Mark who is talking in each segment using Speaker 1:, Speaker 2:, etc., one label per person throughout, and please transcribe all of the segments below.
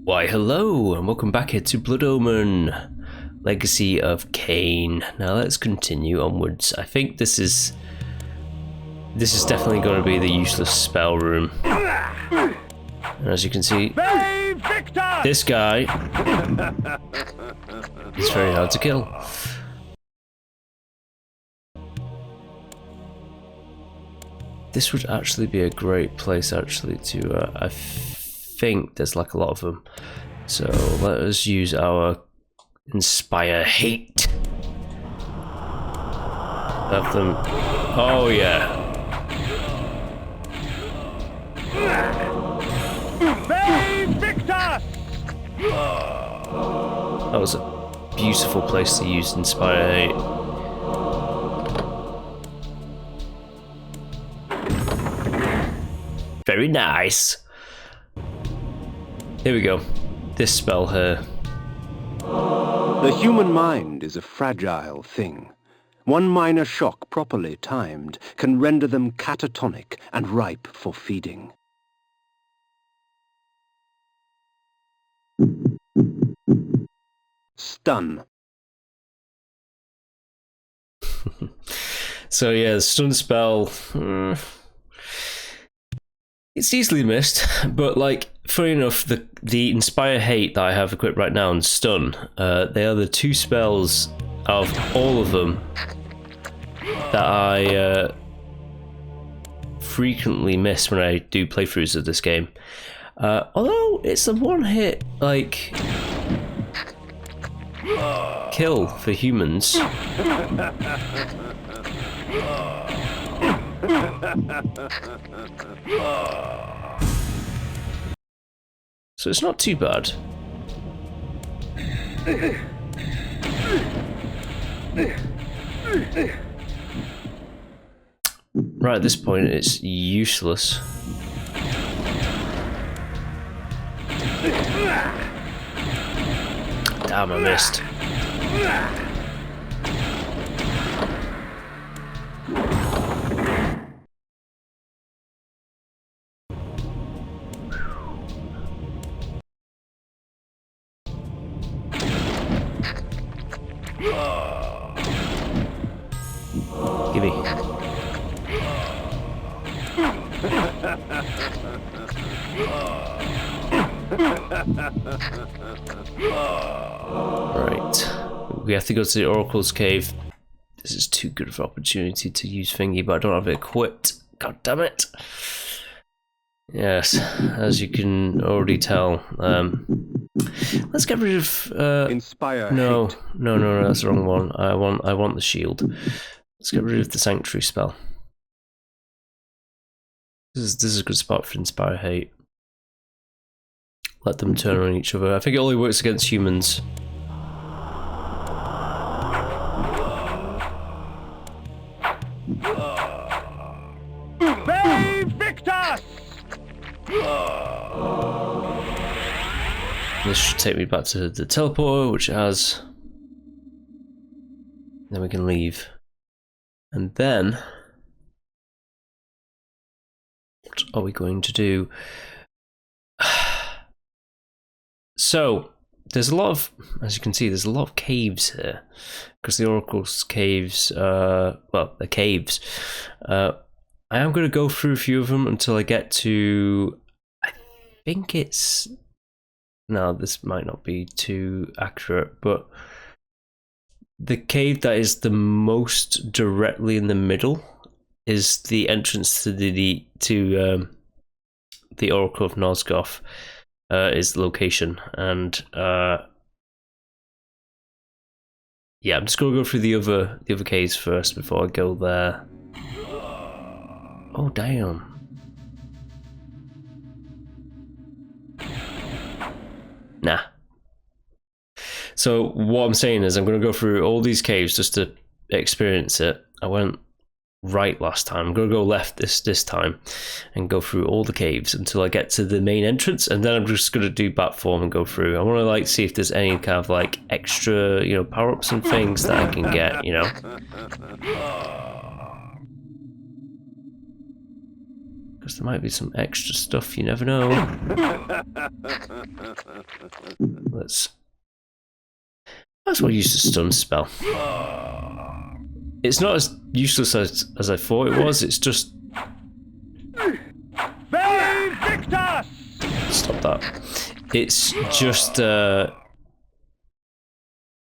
Speaker 1: Why hello and welcome back here to Blood Omen, Legacy of Kain. Now let's continue onwards. I think this is definitely going to be the useless spell room. And as you can see, this guy is very hard to kill. This would actually be a great place actually to, I think there's like a lot of them. So let us use our inspire hate. Have them, oh yeah. That was a beautiful place to use inspire hate. Very nice. Here we go. This spell here.
Speaker 2: The human mind is a fragile thing. One minor shock properly timed can render them catatonic and ripe for feeding. Stun.
Speaker 1: So yeah, the stun spell. It's easily missed, but like, funny enough, the Inspire Hate that I have equipped right now and Stun, they are the two spells out of all of them that I frequently miss when I do playthroughs of this game. Although it's a one-hit, like, kill for humans. So it's not too bad. Right at this point it's useless. Damn, I missed. Gimme. Right. We have to go to the Oracle's Cave. This is too good of an opportunity to use thingy, but I don't have it equipped. God damn it. Yes, as you can already tell. Let's get rid of
Speaker 2: Inspire
Speaker 1: no,
Speaker 2: hate.
Speaker 1: no, that's the wrong one. I want the shield. Let's get rid of the sanctuary spell. This is a good spot for inspire hate. Let them turn on each other. I think it only works against humans. This should take me back to the teleporter, which it has. Then we can leave. And then, what are we going to do? So, there's a lot of, as you can see, there's a lot of caves here. Because the Oracle's caves, well, they're caves. I am going to go through a few of them until I get to, I think it's, no, this might not be too accurate, but the cave that is the most directly in the middle is the entrance to the Oracle of Nosgoth, is the location, and yeah, I'm just gonna go through the other caves first before I go there. Oh damn. Nah. So what I'm saying is I'm going to go through all these caves just to experience it. I went right last time. I'm going to go left this time and go through all the caves until I get to the main entrance, and then I'm just going to do bat form and go through. I want to like see if there's any kind of like extra, you know, power-ups and things that I can get, you know. Because there might be some extra stuff, you never know. Let's... That's what I used to stun spell. It's not as useless as I thought it was, it's just... Stop that. It's just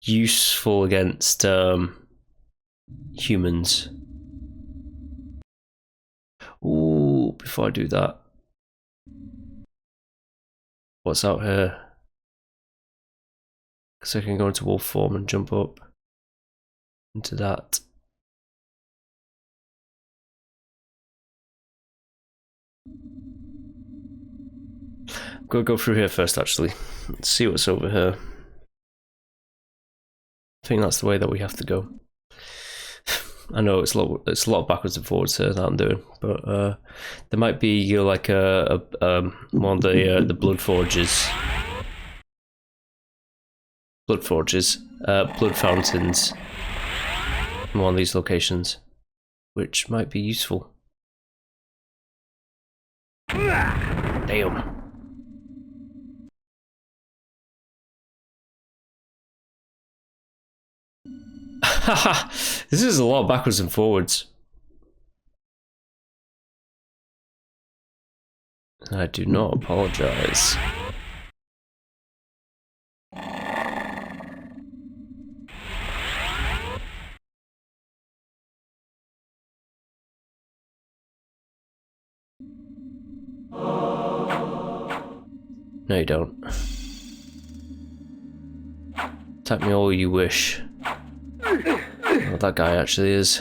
Speaker 1: useful against humans. Ooh, before I do that, what's out here? Because I can go into wolf form and jump up into that. I'm gonna go through here first, actually. Let's see what's over here. I think that's the way that we have to go. I know it's a lot of backwards and forwards here that I'm doing, but there might be, you know, like one of the blood fountains in one of these locations, which might be useful. Damn. This is a lot backwards and forwards. I do not apologize. No, you don't. Attack me all you wish. What that guy actually is.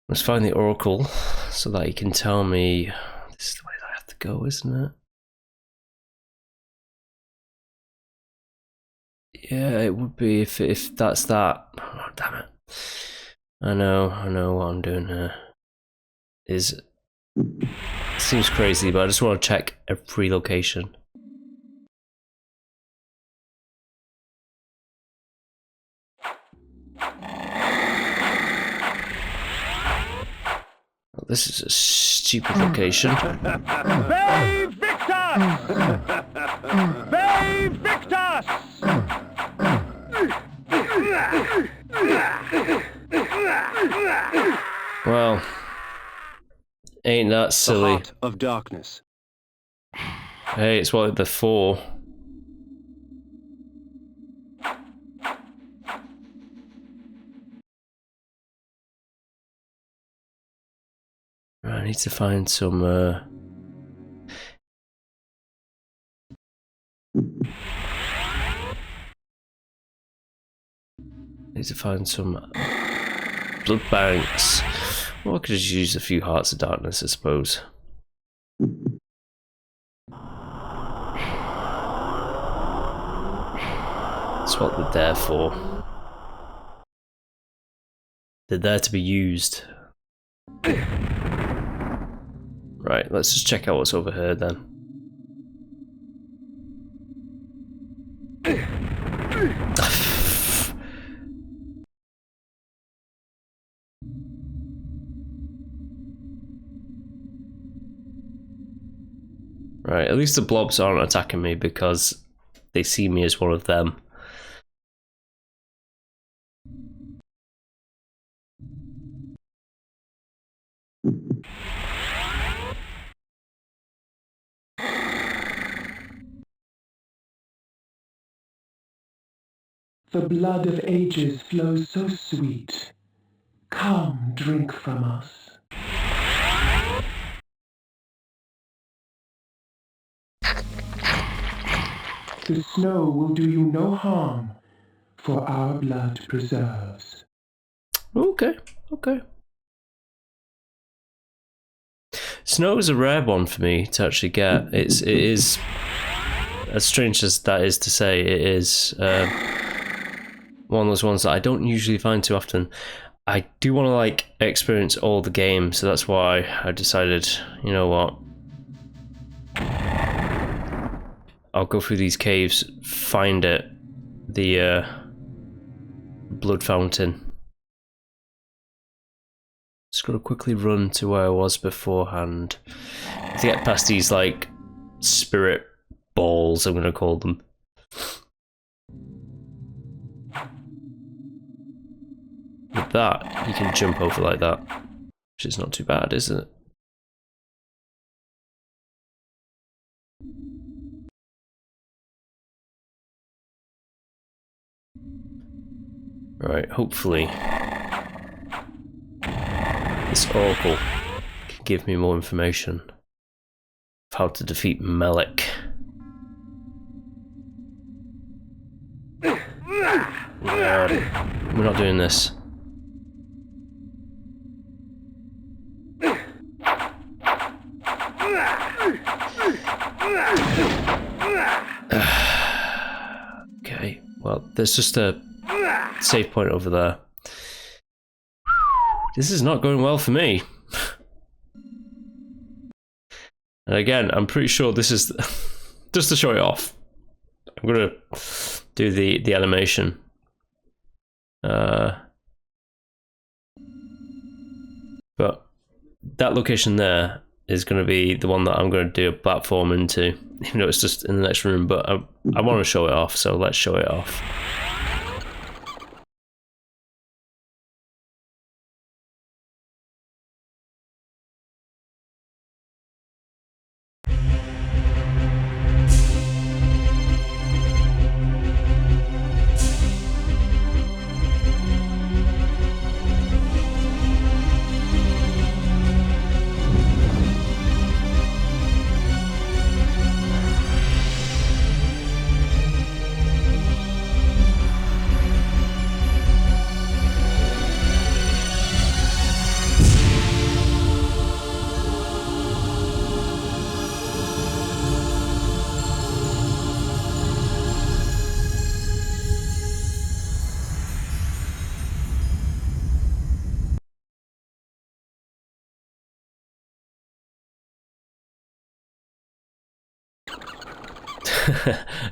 Speaker 1: Let's find the oracle so that he can tell me this is the way that I have to go, isn't it? Yeah, it would be if that's that. Oh, damn it. I know what I'm doing here. It seems crazy, but I just want to check every location. Oh, this is a stupid location.
Speaker 3: Bay Victus! Bay Victus!
Speaker 1: Well, ain't that silly?
Speaker 2: The heart of darkness.
Speaker 1: Hey, it's what they're for. I need to find some blood banks. Well, I could just use a few hearts of darkness, I suppose. That's what they're there for. They're there to be used. Right, let's just check out what's over here then. Right, at least the blobs aren't attacking me because they see me as one of them.
Speaker 4: The blood of ages flows so sweet. Come, drink from us. The snow will do you no harm, for our blood preserves.
Speaker 1: Okay. Snow is a rare one for me to actually get. It is, as strange as that is to say, it is one of those ones that I don't usually find too often. I do want to like experience all the games, so that's why I decided, you know what, I'll go through these caves, find it, the blood fountain. Just gotta quickly run to where I was beforehand. To get past these like spirit balls, I'm gonna call them. With that, you can jump over like that, which is not too bad, is it? Right, hopefully this oracle can give me more information of how to defeat Melik. We're not doing this. Okay, well, there's just a save point over there. This is not going well for me. And again, I'm pretty sure this is just to show it off. I'm gonna do the animation. But that location there is going to be the one that I'm going to do a platform into, even though it's just in the next room. But I want to show it off, so let's show it off.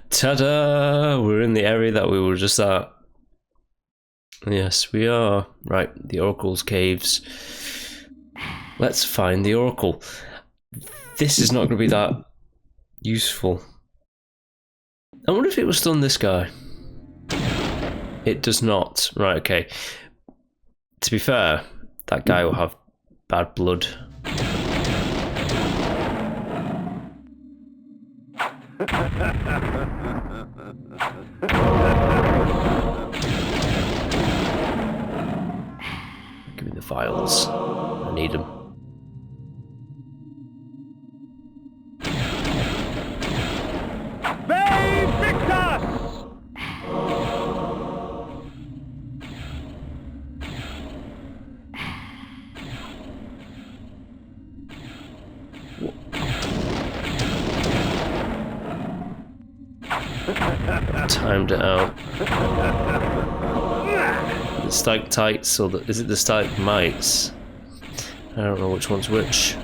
Speaker 1: Ta-da! We're in the area that we were just at. Yes, we are. Right, the Oracle's caves. Let's find the Oracle. This is not going to be that useful. I wonder if it was done this guy. It does not. Right, okay. To be fair, that guy will have bad blood. Give me the files. I need them. Timed it out. The stalactites, or is it the stalagmites? I don't know which one's which.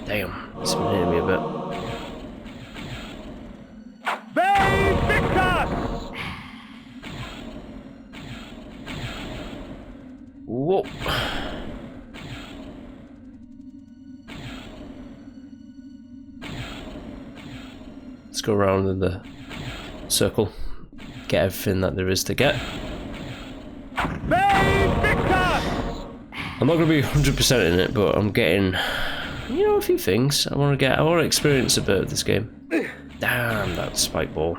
Speaker 1: Damn, it's been hitting me a bit. Whoa. Let's go around in the circle, get everything that there is to get. I'm not going to be 100% in it, but I'm getting, you know, a few things. I want to experience a bit of this game. Damn, that spike ball.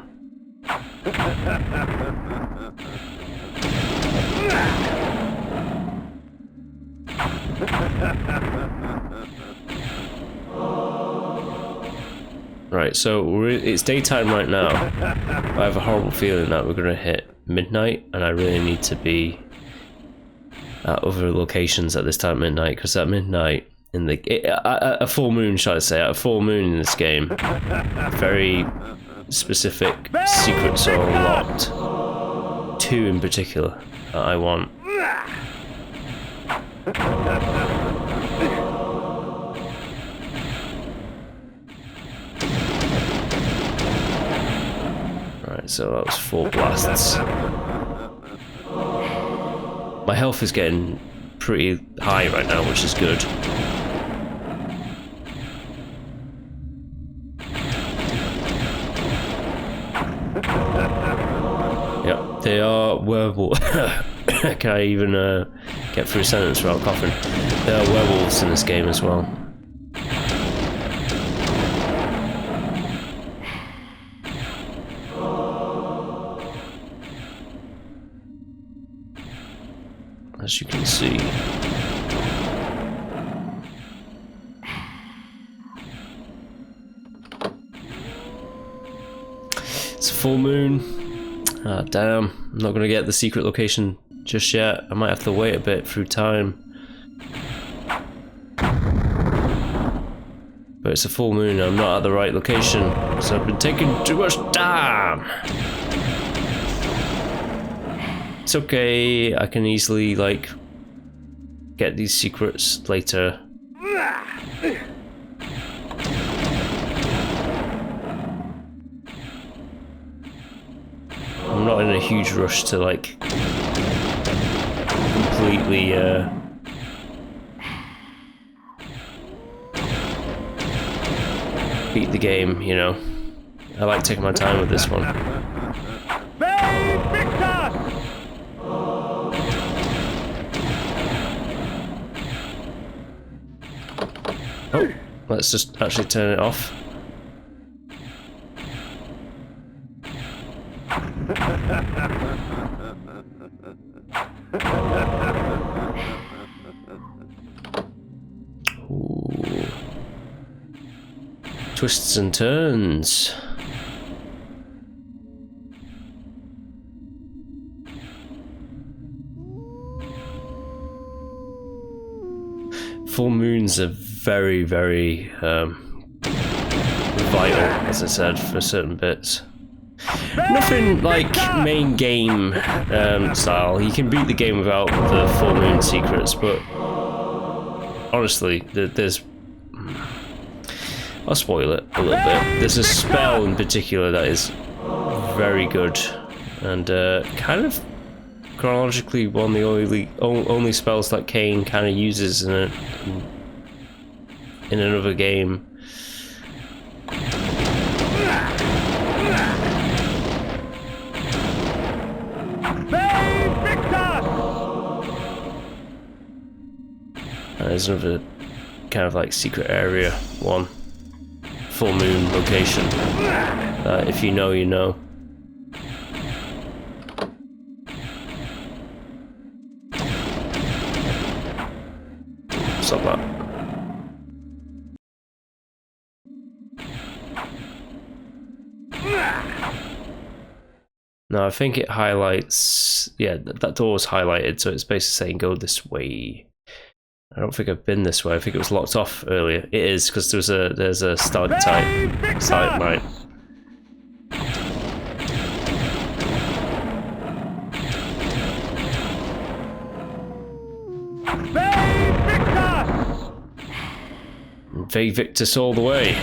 Speaker 1: Right, so it's daytime right now. I have a horrible feeling that we're going to hit midnight, and I really need to be at other locations at this time at midnight, because at midnight, a full moon, shall I say, at a full moon in this game, very specific secrets are unlocked. 2 in particular that I want. so that was 4 blasts. My health is getting pretty high right now, which is good. Yep, they are werewolves. Can I even get through a sentence without coughing? There are werewolves in this game as well. As you can see. It's a full moon. Ah, damn. I'm not going to get the secret location just yet. I might have to wait a bit through time. But it's a full moon and I'm not at the right location. So I've been taking too much time. It's okay, I can easily, like, get these secrets later. I'm not in a huge rush to, like, completely, beat the game, you know. I like taking my time with this one. Oh, let's just actually turn it off. Ooh. Twists and turns. Full moons are very, very vital, as I said, for certain bits. Nothing like main game style. You can beat the game without the full moon secrets, but honestly, there's... I'll spoil it a little bit. There's a spell in particular that is very good, and kind of chronologically one of the only spells that Kain kind of uses in another game. There's another kind of like secret area one, full moon location. If you know, you know. Stop that. No, I think it highlights. Yeah, that door was highlighted, so it's basically saying go this way. I don't think I've been this way. I think it was locked off earlier. It is because there's a stalactite stalagmite. Invade Victus all the way.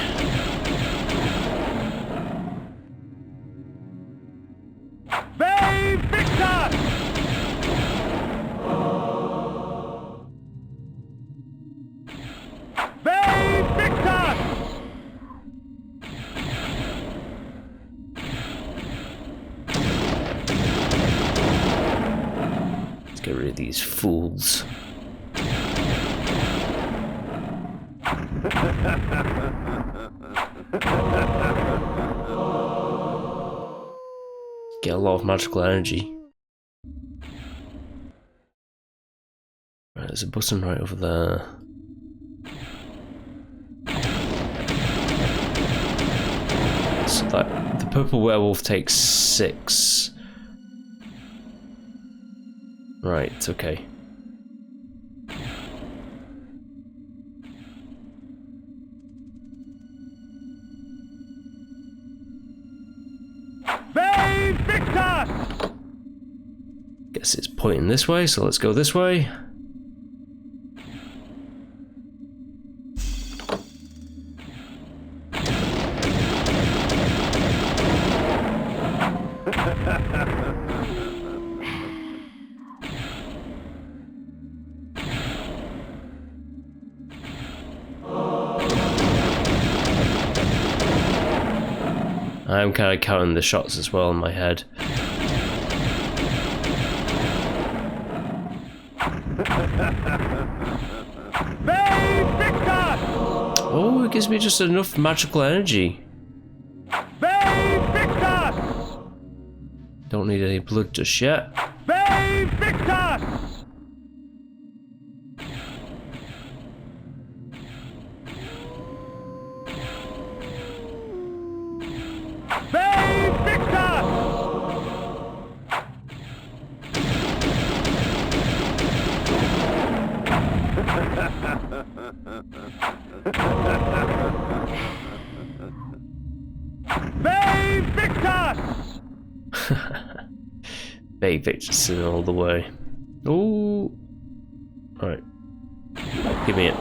Speaker 1: Let's get rid of these fools. Get a lot of magical energy. Right, there's a button right over there. So that the purple werewolf takes 6. Right, okay. Guess it's pointing this way, so let's go this way. I'm kind of counting the shots as well in my head. Oh, it gives me just enough magical energy. Don't need any blood just yet. Bay Victus in all the way. Ooh. Alright. Give me it.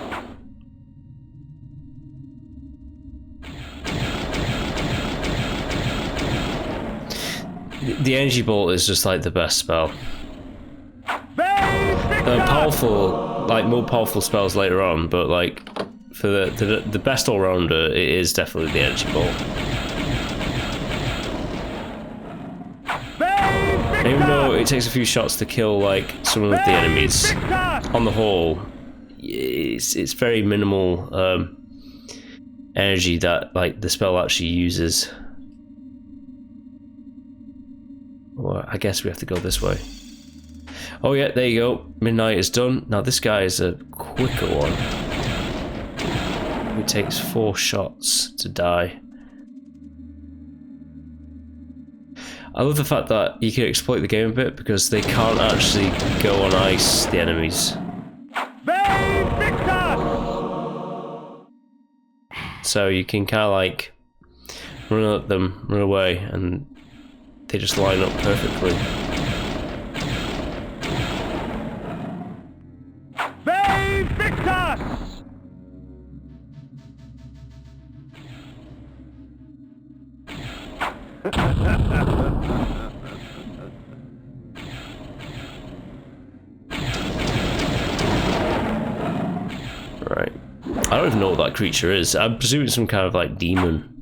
Speaker 1: The energy bolt is just like the best spell. Powerful, like more powerful spells later on, but like for the best all-rounder, it is definitely the energy bolt. Even though it takes a few shots to kill like some of the enemies, on the whole, it's very minimal energy that like the spell actually uses. Well, I guess we have to go this way. Oh yeah, there you go. Midnight is done. Now this guy is a quicker one. It takes 4 shots to die. I love the fact that you can exploit the game a bit because they can't actually go on ice, the enemies. So you can kind of like run at them, run away, and they just line up perfectly. Right. I don't even know what that creature is. I'm presuming some kind of like demon.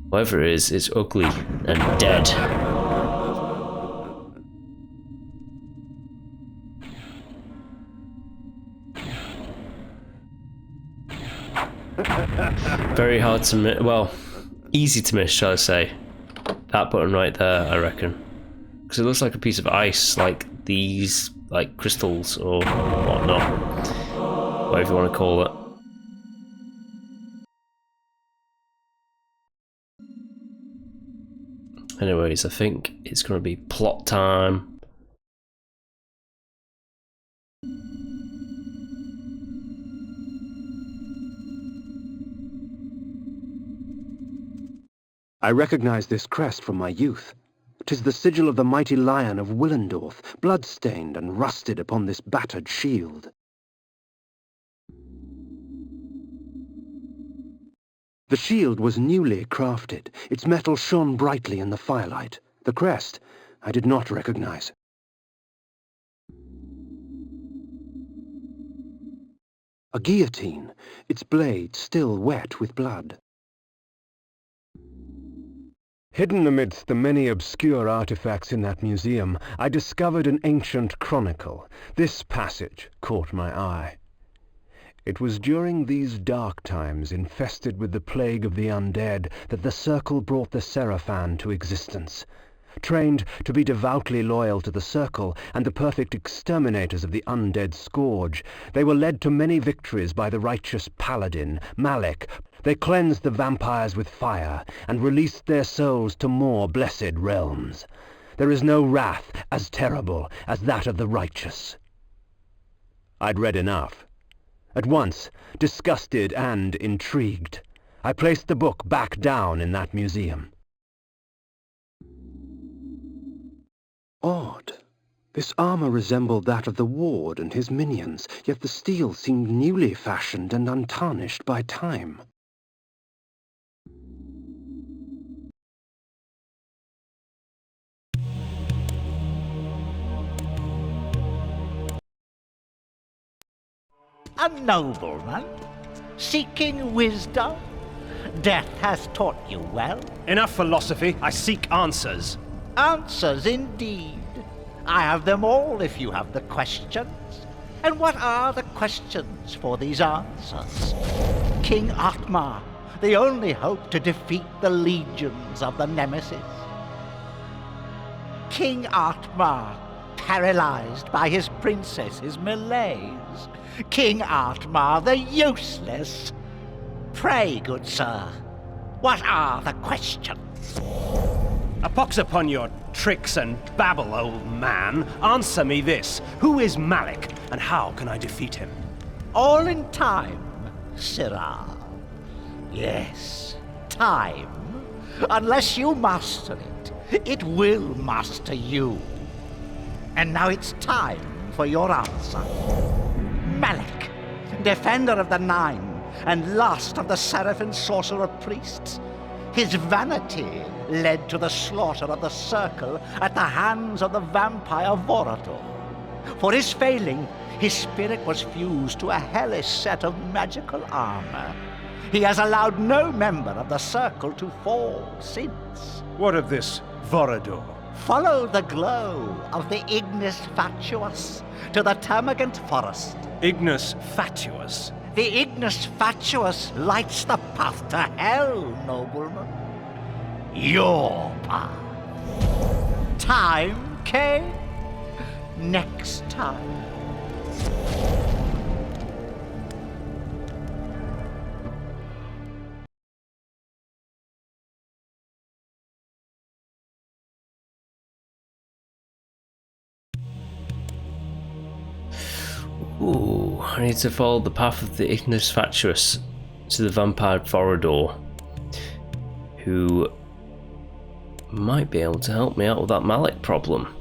Speaker 1: Whatever it is, it's ugly and dead. Very hard to miss. Well, easy to miss, shall I say. That button right there, I reckon. Because it looks like a piece of ice, like these, like crystals or whatnot. Whatever you want to call it. Anyways, I think it's going to be plot time.
Speaker 2: I recognize this crest from my youth. 'Tis the sigil of the mighty lion of Willendorf, blood-stained and rusted upon this battered shield. The shield was newly crafted. Its metal shone brightly in the firelight. The crest I did not recognize. A guillotine, its blade still wet with blood. Hidden amidst the many obscure artifacts in that museum, I discovered an ancient chronicle. This passage caught my eye. It was during these dark times, infested with the plague of the undead, that the Circle brought the Seraphan to existence. Trained to be devoutly loyal to the Circle and the perfect exterminators of the undead scourge, they were led to many victories by the righteous paladin, Malek. They cleansed the vampires with fire and released their souls to more blessed realms. There is no wrath as terrible as that of the righteous. I'd read enough. At once, disgusted and intrigued, I placed the book back down in that museum. Odd. This armor resembled that of the ward and his minions, yet the steel seemed newly fashioned and untarnished by time.
Speaker 5: A nobleman? Seeking wisdom? Death has taught you well.
Speaker 3: Enough philosophy. I seek answers.
Speaker 5: Answers indeed. I have them all if you have the questions. And what are the questions for these answers? King Atmar, the only hope to defeat the legions of the Nemesis. King Atmar, paralyzed by his princess's malaise. King Atmar, the useless. Pray, good sir, what are the questions?
Speaker 3: A pox upon your tricks and babble, old man. Answer me this. Who is Malik, and how can I defeat him?
Speaker 5: All in time, Sirrah. Yes, time. Unless you master it, it will master you. And now it's time for your answer. Malik, defender of the Nine, and last of the Seraphim sorcerer priests. His vanity led to the slaughter of the Circle at the hands of the vampire Vorador. For his failing, his spirit was fused to a hellish set of magical armor. He has allowed no member of the Circle to fall since.
Speaker 3: What of this Vorador?
Speaker 5: Follow the glow of the Ignis Fatuus to the Termagant Forest.
Speaker 3: Ignis Fatuus?
Speaker 5: The Ignis Fatuus lights the path to hell, nobleman. Your path. Time, Kain? Next time.
Speaker 1: Ooh, I need to follow the path of the Ignis Fatuus to the vampire Vorador, who might be able to help me out with that Malik problem.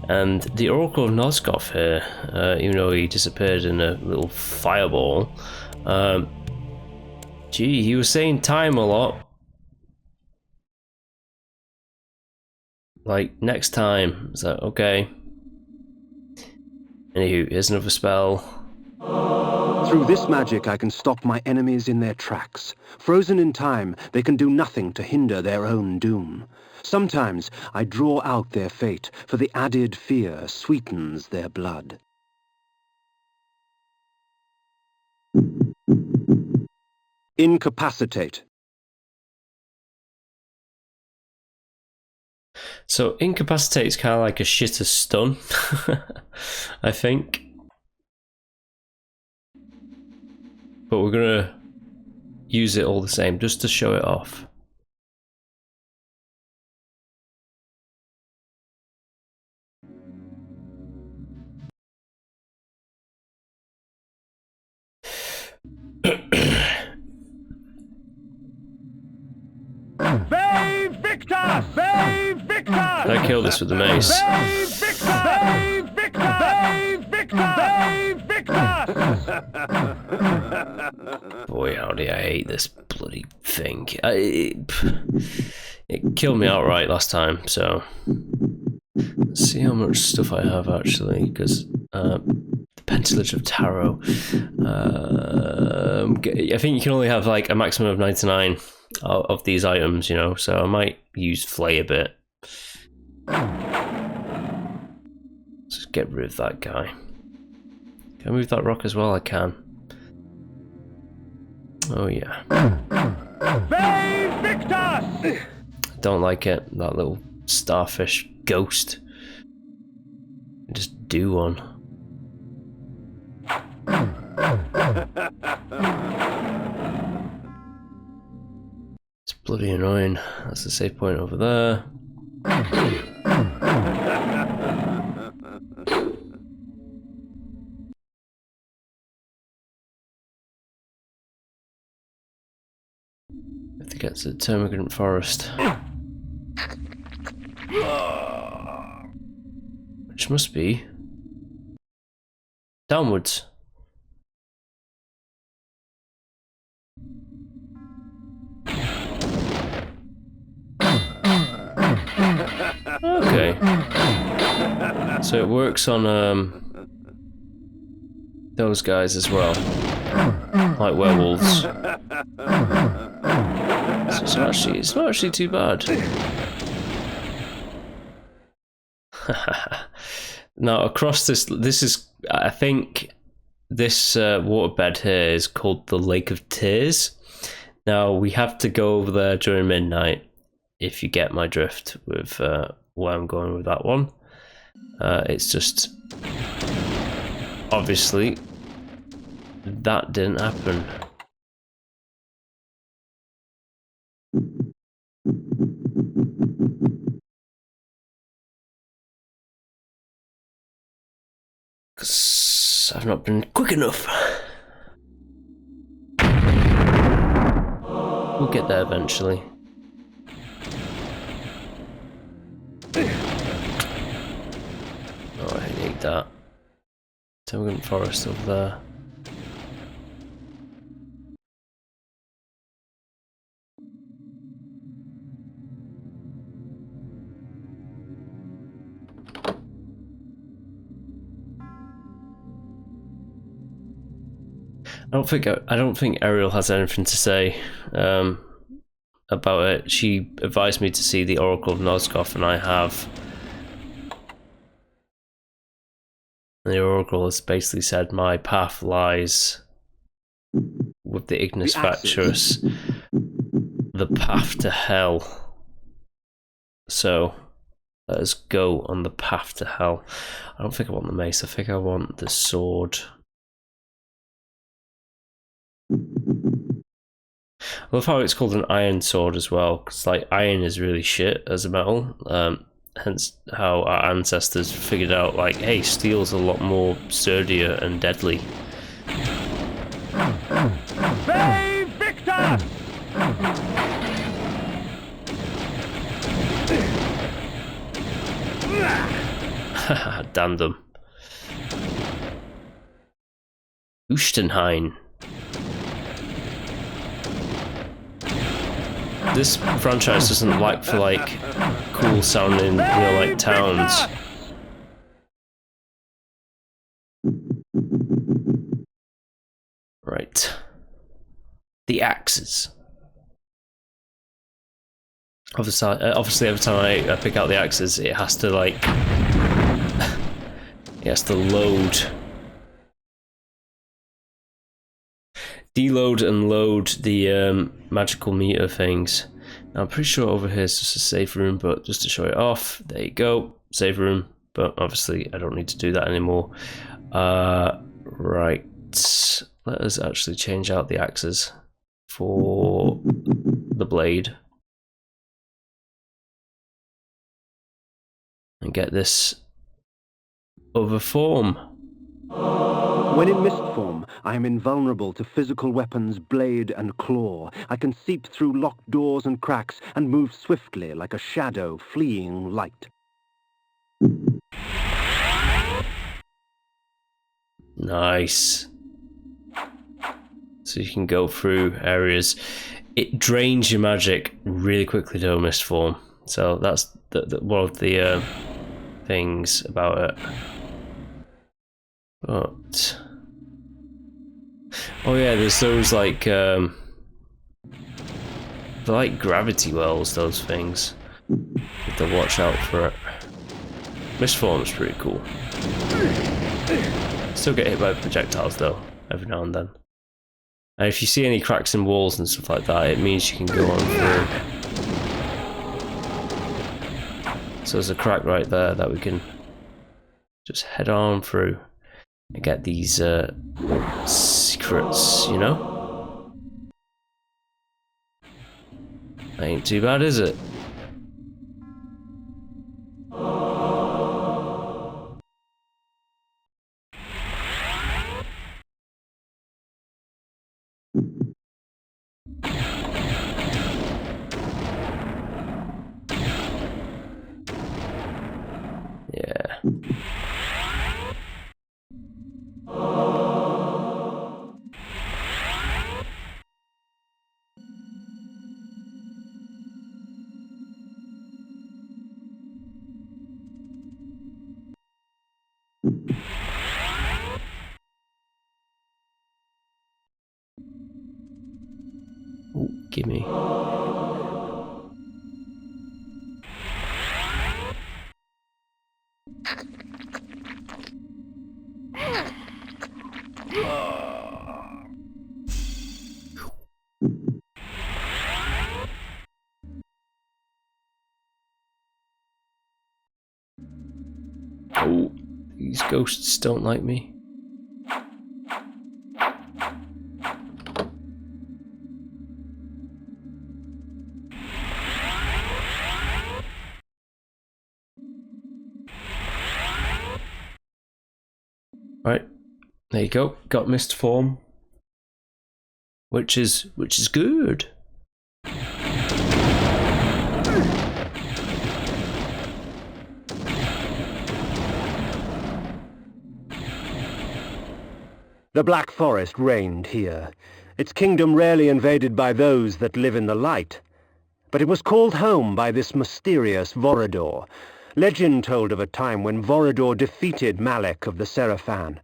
Speaker 1: And the Oracle of Nosgoth here, even though he disappeared in a little fireball, gee, he was saying time a lot. Like, next time. Is that okay? Anywho, here's another spell.
Speaker 2: Through this magic I can stop my enemies in their tracks. Frozen in time, they can do nothing to hinder their own doom. Sometimes I draw out their fate, for the added fear sweetens their blood. Incapacitate.
Speaker 1: So incapacitate is kind of like a shitter stun, I think. But we're gonna use it all the same, just to show it off.
Speaker 3: Save Victor! Save Victor!
Speaker 1: I killed this with the mace.
Speaker 3: Save Victor! Save Victor! Save Victor! Save Victor!
Speaker 1: Boy, howdy, I hate this bloody thing. It killed me outright last time, so... Let's see how much stuff I have, actually, because... the Pentilage of Tarot. I think you can only have, like, a maximum of 99 of these items, you know, so I might use Flay a bit. Let's just get rid of that guy. Can I move that rock as well? I can. Oh yeah.
Speaker 3: Save Victor!
Speaker 1: Don't like it, that little starfish ghost. Just do one. It's bloody annoying. That's the save point over there. Have to get to the Termagant Forest. Which which must be downwards. Okay. So it works on those guys as well, like werewolves. So it's not actually too bad. Now across this is, I think this waterbed here is called the Lake of Tears. Now we have to go over there during midnight, if you get my drift with where I'm going with that one. It's just, obviously, that didn't happen. Because I've not been quick enough. We'll get there eventually. Oh, I hate that. Temperament forest over there. I don't think Ariel has anything to say about it. She advised me to see the Oracle of Nosgoth, and I have. The Oracle has basically said my path lies with the Ignis Facturus, the path to hell. So let us go on the path to hell. I don't think I want the mace. I think I want the sword. I love how it's called an iron sword as well, because like iron is really shit as a metal. Hence how our ancestors figured out, like, hey, steel's a lot more sturdier and deadly.
Speaker 2: Bay Victor!
Speaker 1: Damn them. Ustenhain. This franchise doesn't like for like cool sounding, like towns. Right. The axes. Obviously, every time I pick out the axes, it has to like, it has to load, deload and load the magical meter things. Now, I'm pretty sure over here is just a save room, but just to show it off, there you go, save room. But obviously, I don't need to do that anymore. Right, let us actually change out the axes for the blade and get this other form.
Speaker 2: When in mist form, I am invulnerable to physical weapons, blade and claw. I can seep through locked doors and cracks and move swiftly like a shadow fleeing light.
Speaker 1: Nice. So you can go through areas. It drains your magic really quickly to a mist form. So that's one of the things about it. But oh yeah, there's those like they're like gravity wells, those things. You have to watch out for it. Mist form is pretty cool. Still get hit by projectiles though, every now and then. And if you see any cracks in walls and stuff like that, it means you can go on through. So there's a crack right there that we can just head on through and get these secrets, you know? Ain't too bad, is it? Yeah. Oh, gimme. Oh, these ghosts don't like me. Right, there you go. Got mist form, which is good.
Speaker 2: The Black Forest reigned here, its kingdom rarely invaded by those that live in the light. But it was called home by this mysterious Vorador. Legend told of a time when Vorador defeated Malek of the Seraphan.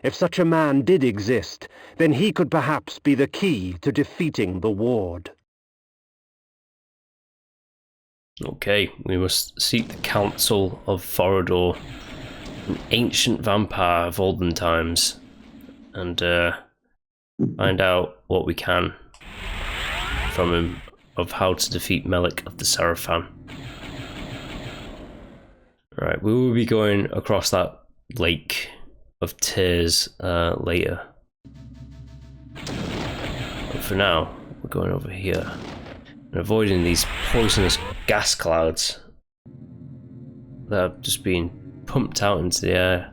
Speaker 2: If such a man did exist, then he could perhaps be the key to defeating the Ward.
Speaker 1: Okay, we must seek the council of Vorador, an ancient vampire of olden times, and find out what we can from him of how to defeat Malek of the Seraphan. Right, we will be going across that lake of tears later. But for now, we're going over here and avoiding these poisonous gas clouds that have just been pumped out into the air.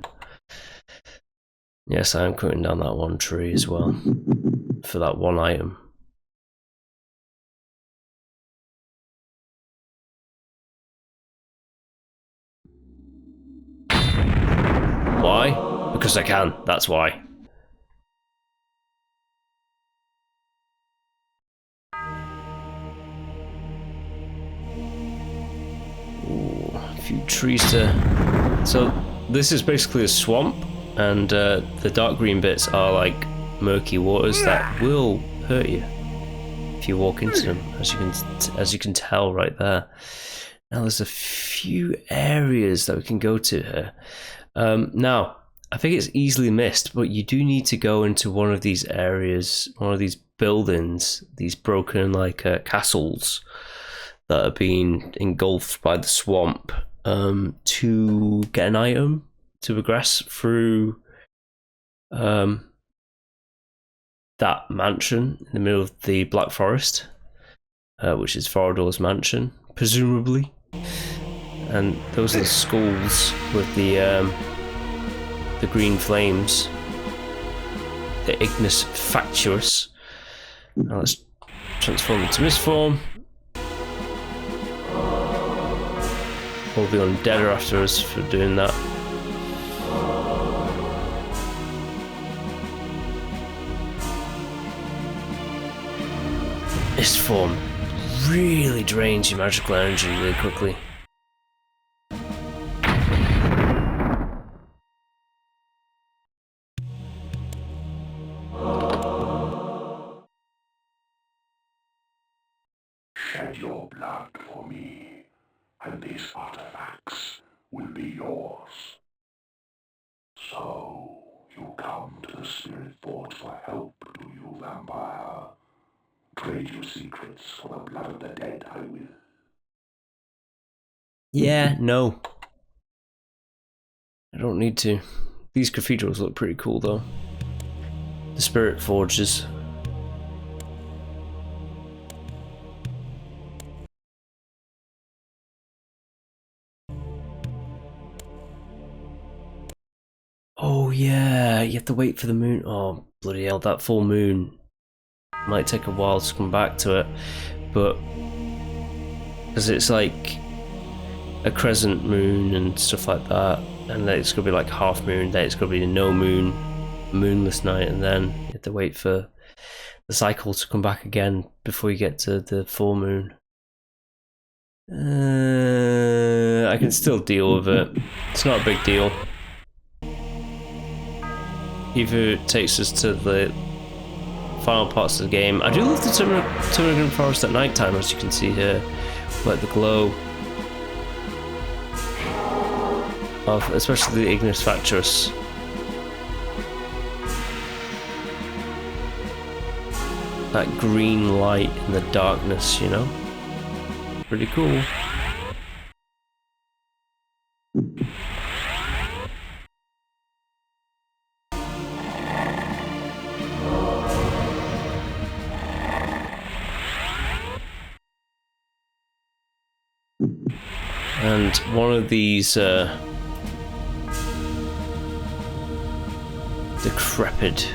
Speaker 1: Yes, I am cutting down that one tree as well for that one item. Why? Because I can, that's why. Ooh, a few trees to... So, this is basically a swamp, and the dark green bits are like murky waters that will hurt you if you walk into them, as you can tell right there. Now there's a few areas that we can go to here. Now I think it's easily missed, but you do need to go into one of these areas, one of these buildings, these broken like castles that are being engulfed by the swamp, to get an item to progress through that mansion in the middle of the Black Forest, which is Vorador's mansion, presumably. And those are the skulls with the green flames, the ignis factuous. Now let's transform into mist form. All the undead are after us for doing that. Mist form really drains your magical energy really quickly.
Speaker 4: Shed your blood for me, and these artifacts will be yours. So, you come to the Spirit Forge for help, do you, vampire? Trade your secrets for the blood of the dead, I will.
Speaker 1: Yeah, no. I don't need to. These cathedrals look pretty cool though. The Spirit Forges. Oh yeah, you have to wait for the moon. Oh bloody hell, that full moon might take a while to come back to it, but because it's like a crescent moon and stuff like that, and then it's gonna be like half moon, then it's gonna be no moon, moonless night, and then you have to wait for the cycle to come back again before you get to the full moon. I can still deal with it. It's not a big deal. Either it takes us to the final parts of the game. I do love the Termagant Forest at night time, as you can see here, like the glow of especially the Ignis Fatuus. That green light in the darkness, you know? Pretty cool. And one of these decrepit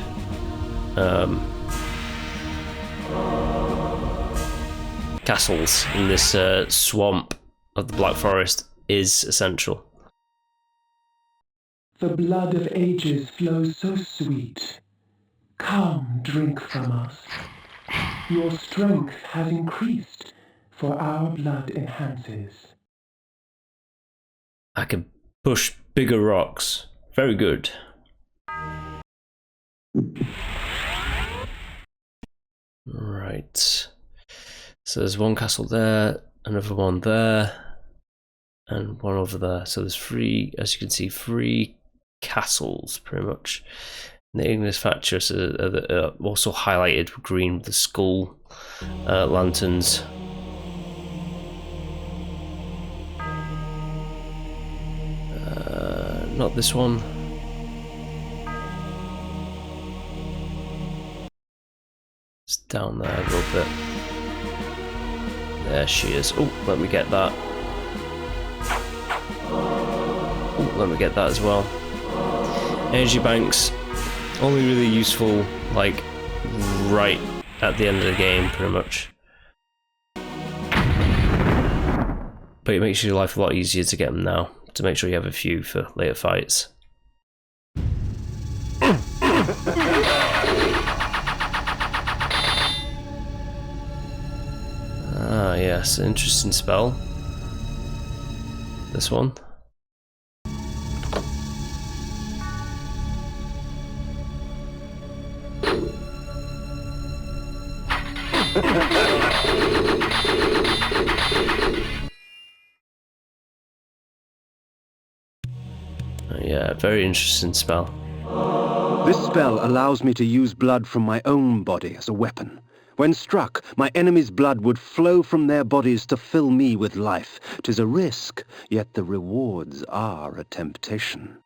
Speaker 1: castles in this swamp of the Black Forest is essential.
Speaker 6: The blood of ages flows so sweet. Come, drink from us. Your strength has increased, for our blood enhances.
Speaker 1: I can push bigger rocks. Very good. Right. So there's one castle there, another one there, and one over there. So there's three, as you can see, three castles pretty much. And the Ignis Fatuus are also highlighted with green with the skull lanterns. Not this one. It's down there a little bit. There she is. Oh, let me get that. Oh, let me get that as well. Energy banks, only really useful like right at the end of the game, pretty much. But it makes your life a lot easier to get them now, to make sure you have a few for later fights. Ah, yes, interesting spell. This one. Yeah, very interesting spell.
Speaker 2: This spell allows me to use blood from my own body as a weapon. When struck, my enemy's blood would flow from their bodies to fill me with life. 'Tis a risk, yet the rewards are a temptation.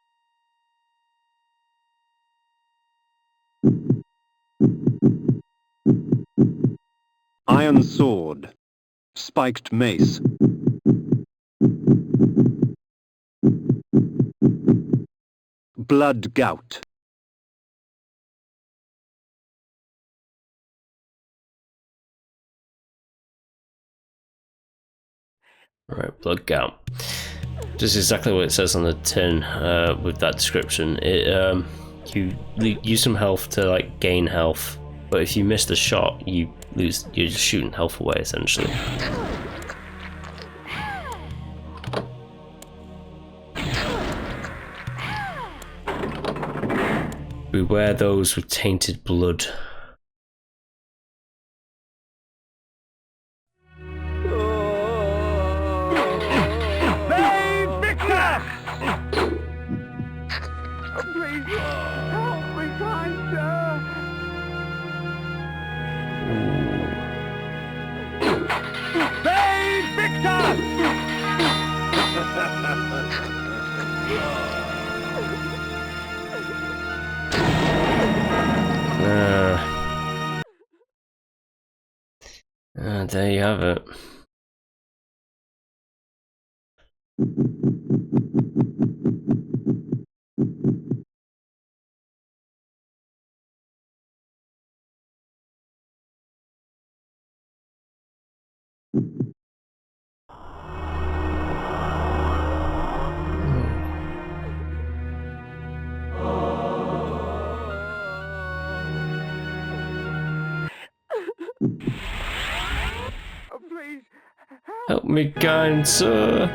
Speaker 2: Iron sword. Spiked mace. Blood gout.
Speaker 1: Right, blood gout. Just exactly what it says on the tin with that description. You use some health to like gain health, but if you miss the shot, you're just shooting health away essentially. Beware those with tainted blood. There you have it. Help me, kind sir.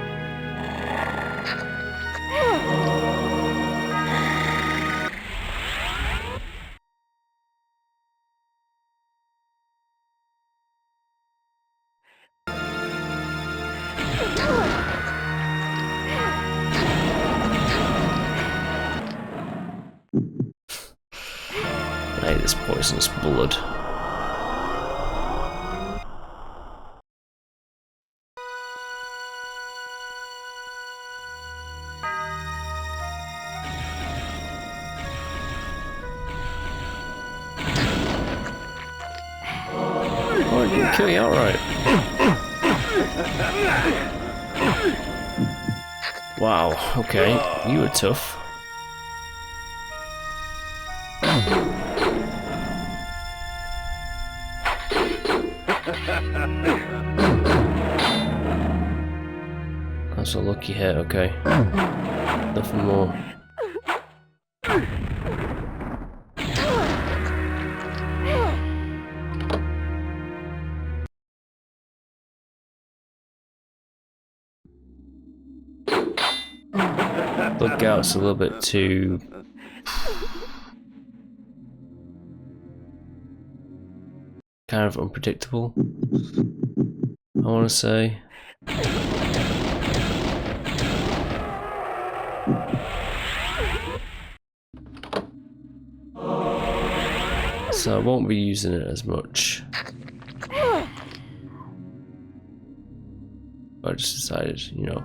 Speaker 1: I hate this poisonous blood. Oh, I didn't kill you outright. Wow, okay, you were tough. That's a lucky hit, okay. Nothing more. Blood gout's a little bit too... kind of unpredictable, I want to say. So I won't be using it as much. I just decided, you know,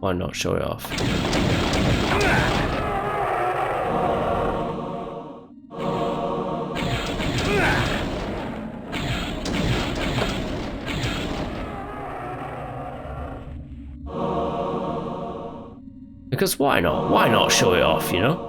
Speaker 1: why not show it off? Because why not? Why not show it off, you know?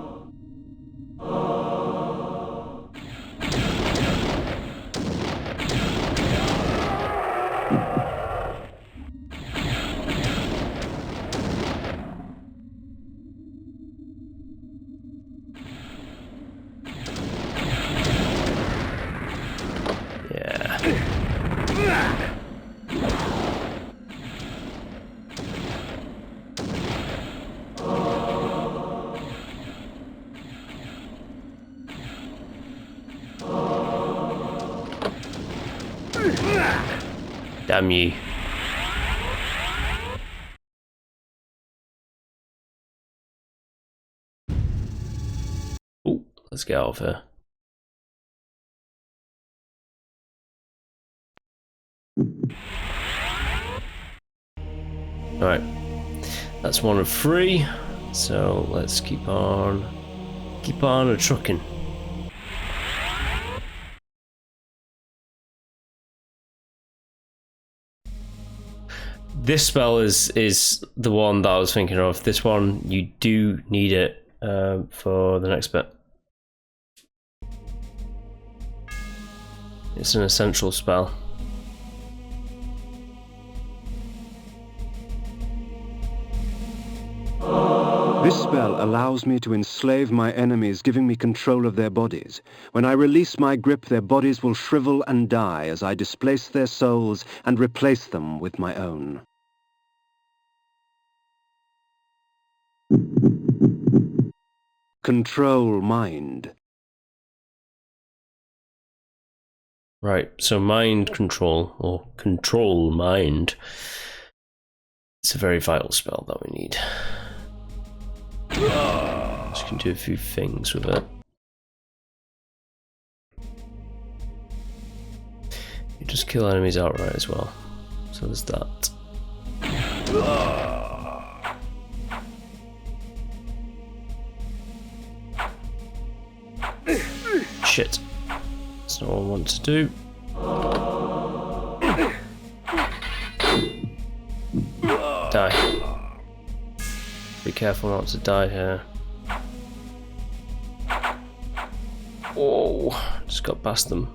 Speaker 1: Damn you. Oh, let's get out of here. Alright, that's one of 3, so let's keep on a trucking. This spell is the one that I was thinking of. This one, you do need it for the next bit. It's an essential spell.
Speaker 2: This spell allows me to enslave my enemies, giving me control of their bodies. When I release my grip, their bodies will shrivel and die as I displace their souls and replace them with my own. Control mind.
Speaker 1: Right, so mind control, or control mind, it's a very vital spell that we need. Just can do a few things with it. You just kill enemies outright as well, so there's that. Shit. That's not what I want to do. Die. Be careful not to die here. Oh, just got past them.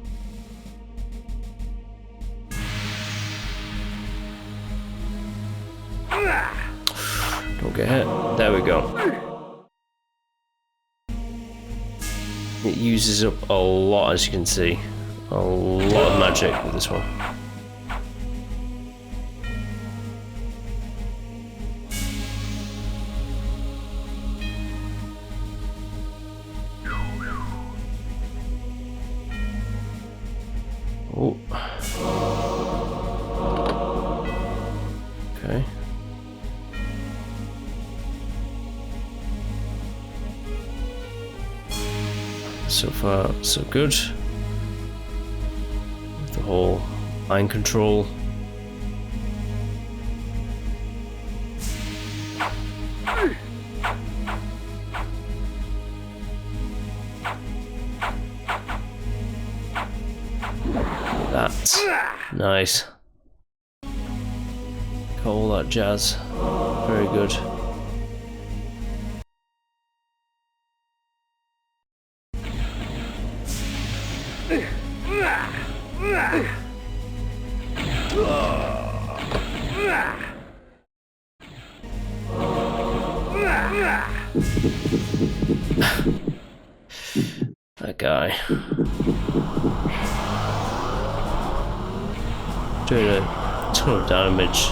Speaker 1: Don't get hit. There we go. It uses up a lot, as you can see. A lot of magic with this one. Oh. Okay. So far, so good. The whole mind control. That's nice. All that jazz. Very good. That guy. Doing a ton of damage.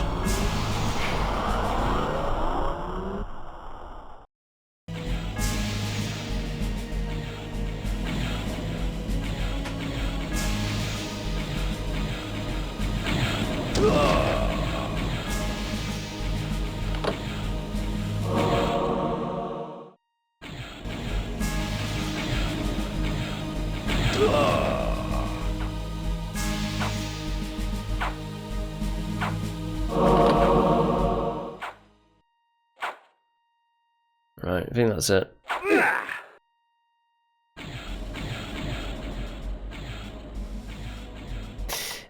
Speaker 1: Right, I think that's it.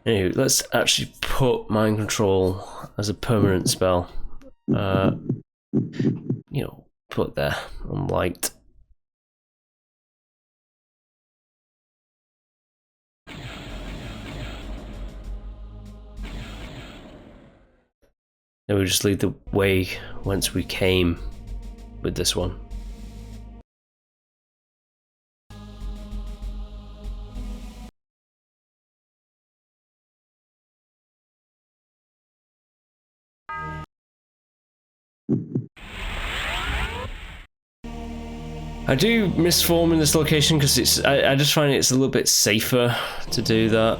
Speaker 1: Anyway, let's actually put mind control as a permanent spell. You know, put there on light. Then we just lead the way whence we came with this one. I do miss form in this location because I just find it's a little bit safer to do that.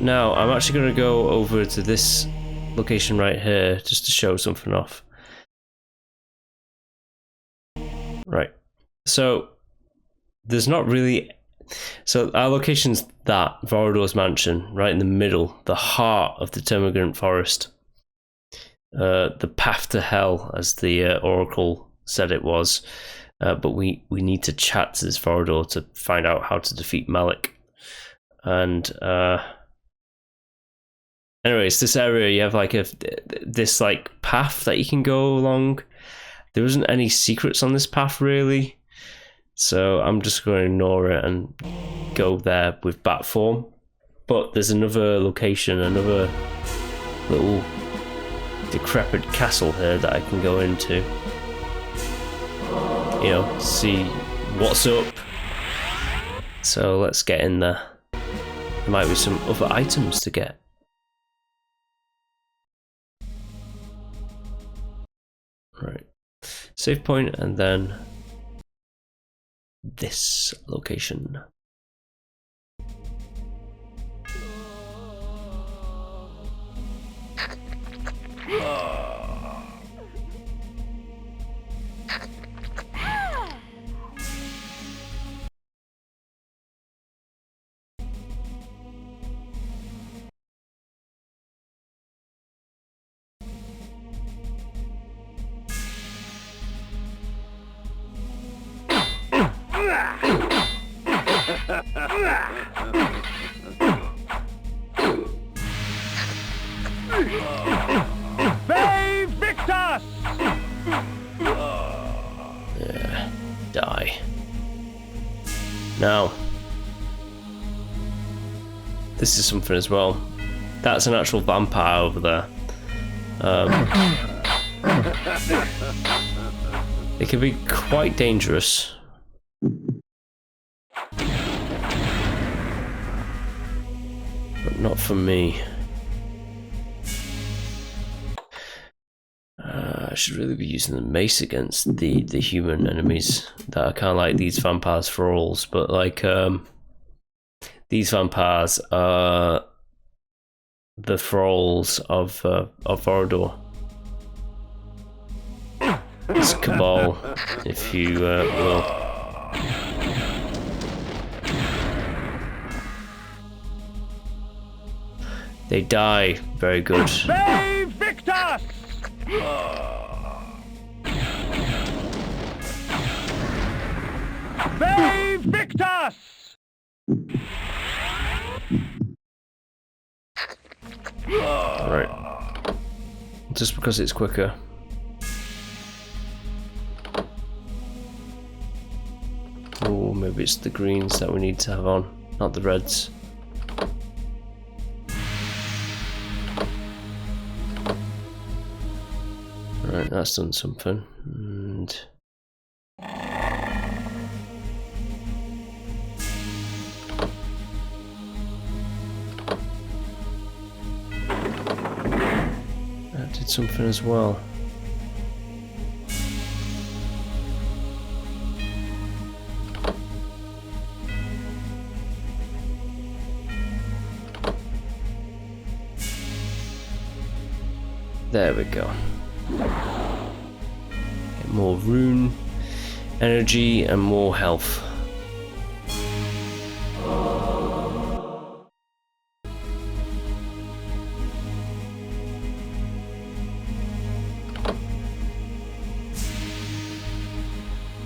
Speaker 1: Now I'm actually going to go over to this location right here just to show something off. Right, so there's not really, so our location's that Vorador's mansion right in the middle, the heart of the Termagant forest, the path to hell as the oracle said it was. But we need to chat to this Vorador to find out how to defeat Malik. And anyways, this area you have like this like path that you can go along. There isn't any secrets on this path really, so I'm just going to ignore it and go there with bat form. But there's another location, another little decrepit castle here that I can go into. You know, see what's up. So let's get in there. There might be some other items to get. Right. Save point and then this location.
Speaker 3: Victus!
Speaker 1: Yeah, die. Now, this is something as well. That's an actual vampire over there. It can be quite dangerous. But not for me. I should really be using the mace against the human enemies that are kind of like these vampires thralls, but like these vampires are the thralls of Vorador. It's Cabal, if you will. They die. Very good.
Speaker 3: Be victus! Be victus!
Speaker 1: Right. Just because it's quicker. Oh, maybe it's the greens that we need to have on, not the reds. Right, that's done something. And that did something as well. There we go. Get more rune, energy, and more health.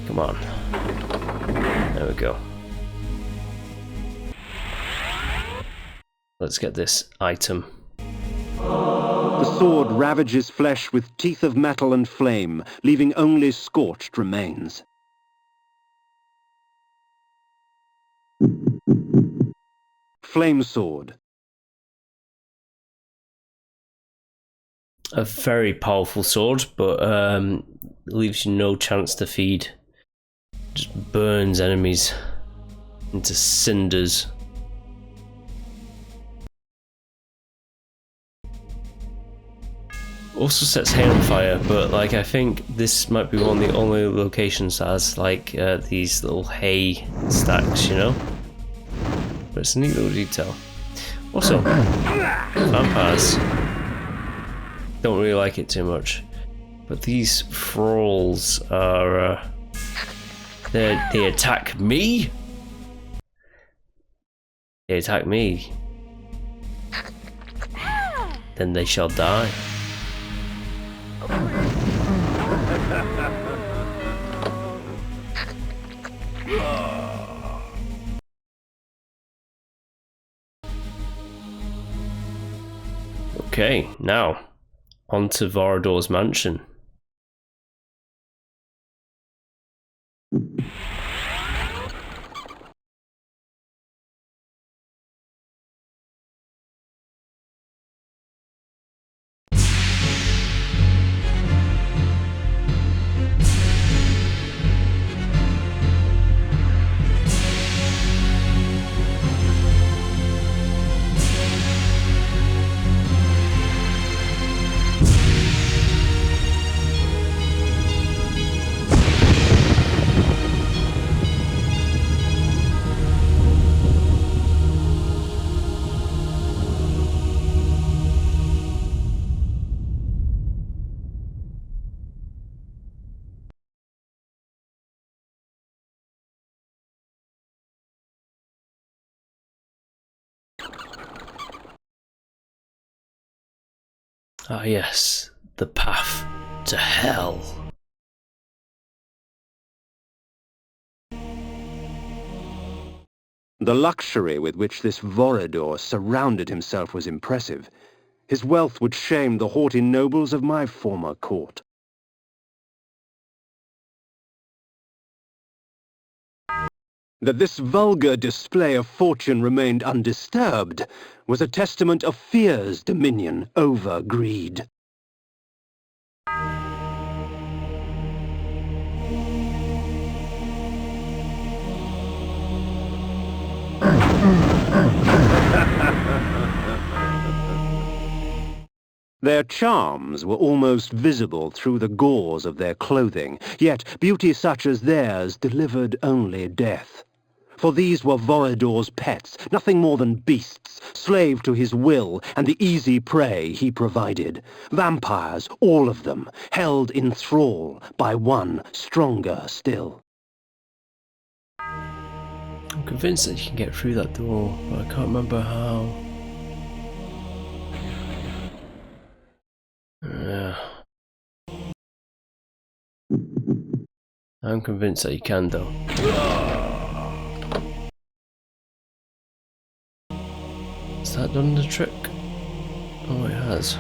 Speaker 1: Come on. There we go. Let's get this item.
Speaker 2: The sword ravages flesh with teeth of metal and flame, leaving only scorched remains. Flame sword.
Speaker 1: A very powerful sword, but leaves you no chance to feed. Just burns enemies into cinders. Also sets hay on fire, but like I think this might be one of the only locations that has like these little hay stacks, you know? But it's a neat little detail. Also, vampires. Don't really like it too much. But these thralls are they attack me? They attack me. Then they shall die. Okay, now on to Vorador's mansion. Ah yes, the path to hell.
Speaker 2: The luxury with which this Vorador surrounded himself was impressive. His wealth would shame the haughty nobles of my former court. That this vulgar display of fortune remained undisturbed was a testament of fear's dominion over greed. Their charms were almost visible through the gauze of their clothing, yet beauty such as theirs delivered only death. For these were Vorador's pets, nothing more than beasts, slave to his will and the easy prey he provided. Vampires, all of them, held in thrall by one stronger still.
Speaker 1: I'm convinced that you can get through that door, but I can't remember how. I'm convinced that you can, though. Has that done the trick? Oh, it has.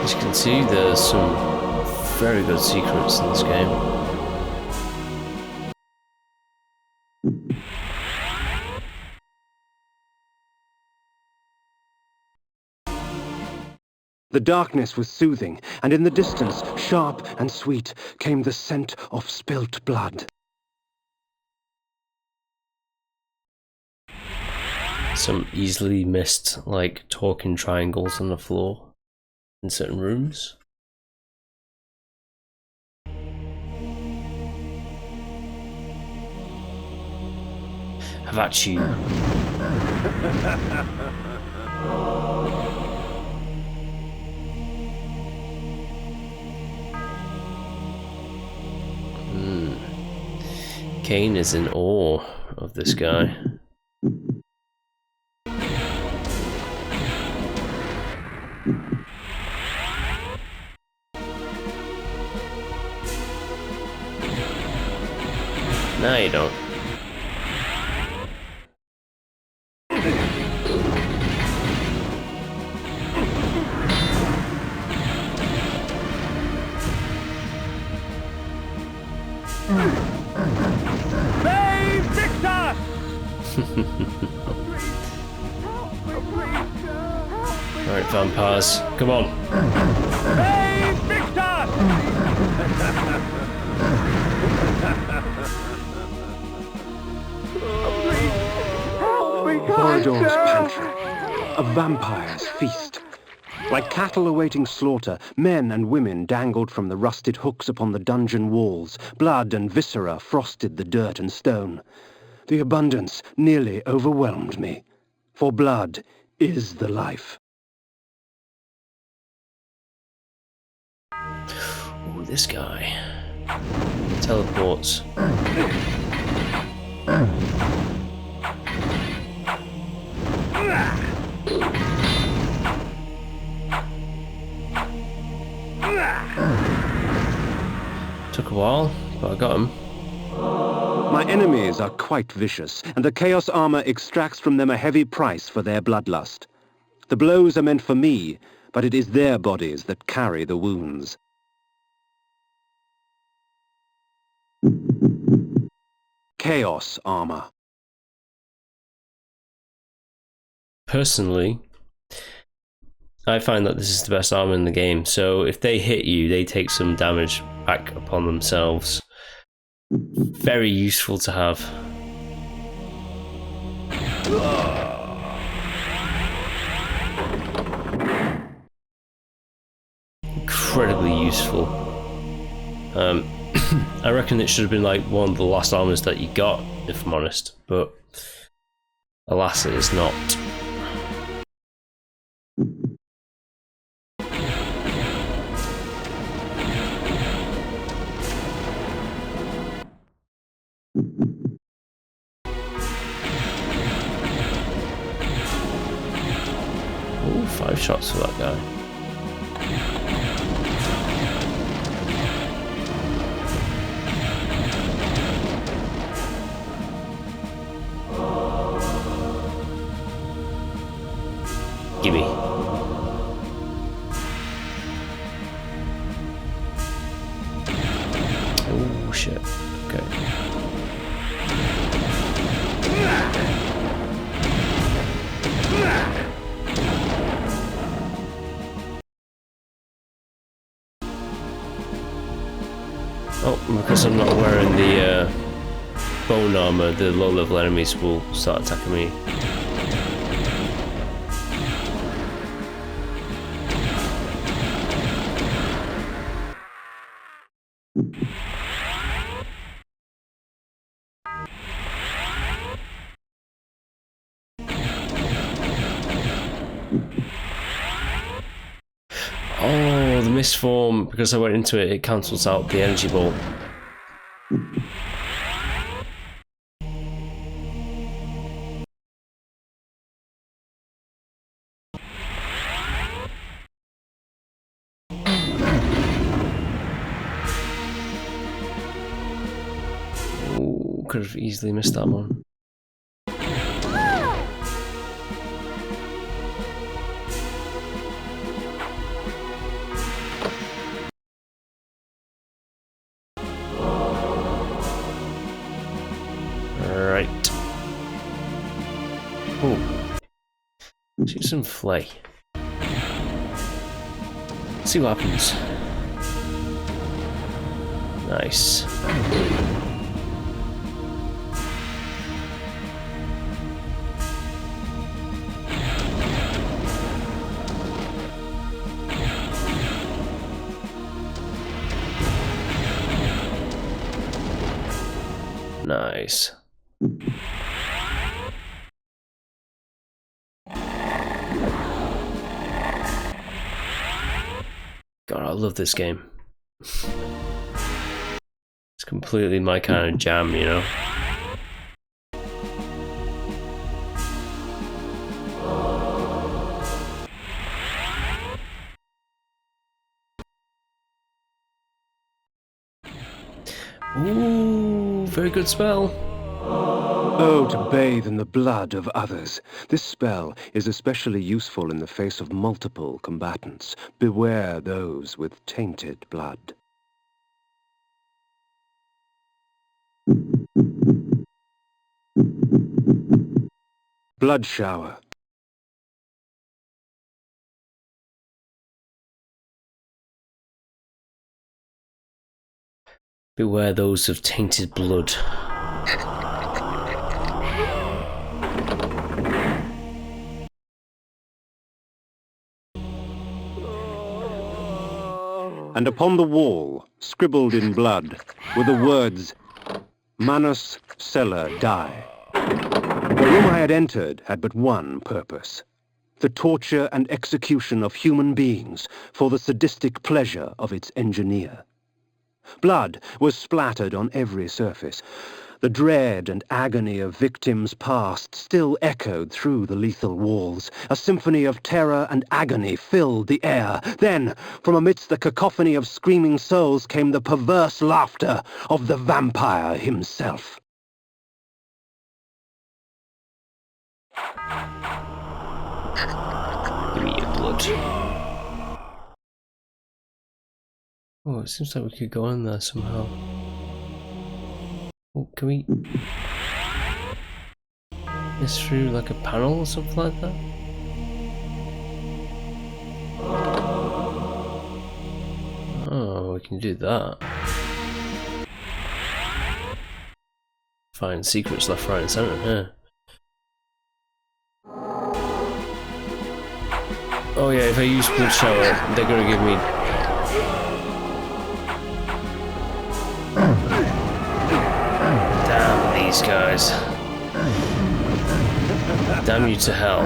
Speaker 1: As you can see, there's some very good secrets in this game.
Speaker 2: The darkness was soothing, and in the distance, sharp and sweet, came the scent of spilt blood.
Speaker 1: Some easily missed, like, talking triangles on the floor in certain rooms. Have at you. Kain is in awe of this guy. No, you don't. Alright, vampires, come on.
Speaker 3: Hey, Victor!
Speaker 2: Vorador's pantry, a vampire's feast. Like cattle awaiting slaughter, men and women dangled from the rusted hooks upon the dungeon walls. Blood and viscera frosted the dirt and stone. The abundance nearly overwhelmed me, for blood is the life.
Speaker 1: Ooh, this guy. Teleports. Took a while, but I got him.
Speaker 2: My enemies are quite vicious, and the Chaos Armor extracts from them a heavy price for their bloodlust. The blows are meant for me, but it is their bodies that carry the wounds. Chaos Armor.
Speaker 1: Personally, I find that this is the best armor in the game, so if they hit you, they take some damage back upon themselves. Very useful to have. Incredibly useful. I reckon it should have been like one of the last armors that you got, if I'm honest, but alas, it is not. Ooh, 5 shots for that guy. Gimme. Oh shit. Okay. Oh, because I'm not wearing the bone armor, the low-level enemies will start attacking me. Oh, the mist form, because I went into it, it cancels out the energy ball. could have easily missed that one. Right. Oh. Shoot some flay. See what happens. Nice. Nice. God, I love this game. It's completely my kind of jam, you know? Ooh, very good spell.
Speaker 2: Oh, to bathe in the blood of others. This spell is especially useful in the face of multiple combatants. Beware those with tainted blood. Blood shower.
Speaker 1: Beware those of tainted blood.
Speaker 2: And upon the wall, scribbled in blood, were the words, Manus Celer Die. The room I had entered had but one purpose: the torture and execution of human beings for the sadistic pleasure of its engineer. Blood was splattered on every surface. The dread and agony of victims past still echoed through the lethal walls. A symphony of terror and agony filled the air. Then, from amidst the cacophony of screaming souls came the perverse laughter of the vampire himself.
Speaker 1: Give me your blood. Oh, it seems like we could go in there somehow. Oh, can we... This through like a panel or something like that? Oh, we can do that. Find secrets left, right and centre, huh? Oh yeah, if I use blood shower, they're gonna give me... Damn these guys. Damn you to hell.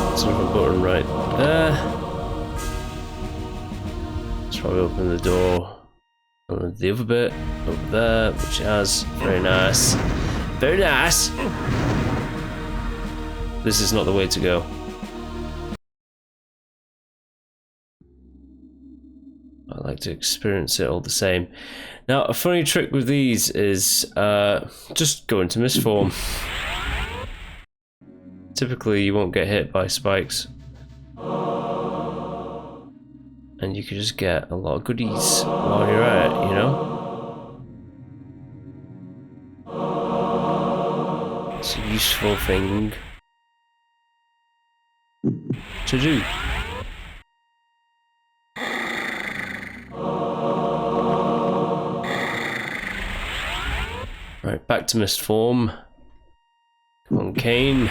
Speaker 1: There's another button right there. Let's probably open the door. Open the other bit over there, which has... Very nice. Very nice! This is not the way to go. I like to experience it all the same. Now, a funny trick with these is just go into misform. Typically, you won't get hit by spikes. And you can just get a lot of goodies while you're at it, you know? It's a useful thing to do. Right, back to mist form. Come on, Kain.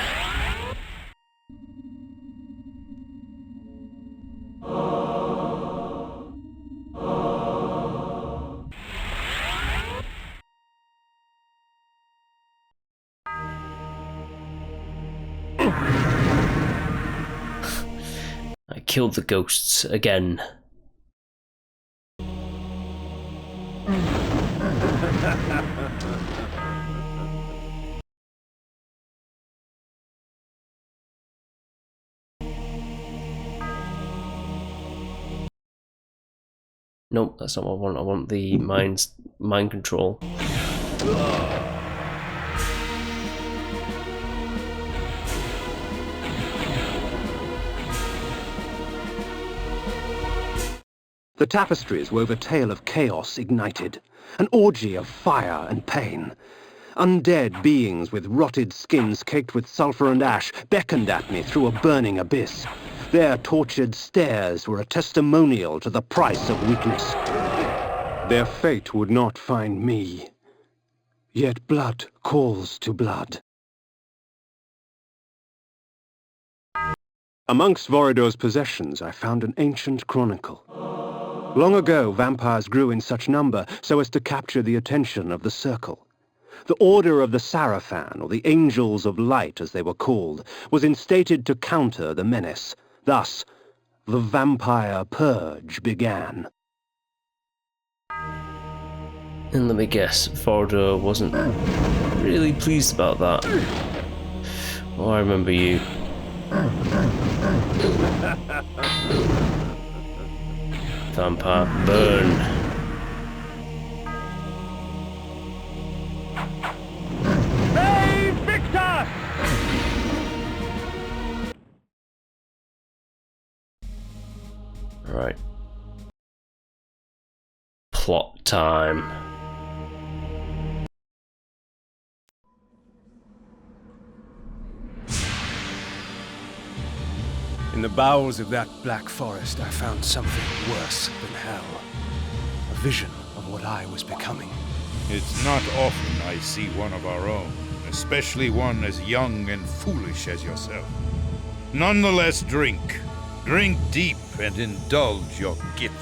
Speaker 1: I killed the ghosts again. Nope, that's not what I want. I want the mind control.
Speaker 2: The tapestries wove a tale of chaos ignited, an orgy of fire and pain. Undead beings with rotted skins caked with sulfur and ash beckoned at me through a burning abyss. Their tortured stares were a testimonial to the price of weakness. Their fate would not find me. Yet blood calls to blood. Amongst Vorador's possessions, I found an ancient chronicle. Long ago, vampires grew in such number so as to capture the attention of the Circle. The Order of the Sarafan, or the Angels of Light as they were called, was instated to counter the menace. Thus, the Vampire Purge began.
Speaker 1: And let me guess, Vorador wasn't really pleased about that. Oh, I remember you. Vampire burn.
Speaker 3: Hey, Victor!
Speaker 1: Right. Plot time.
Speaker 3: In the bowels of that black forest, I found something worse than hell. A vision of what I was becoming.
Speaker 7: It's not often I see one of our own, especially one as young and foolish as yourself. Nonetheless, drink. Drink deep and indulge your gift.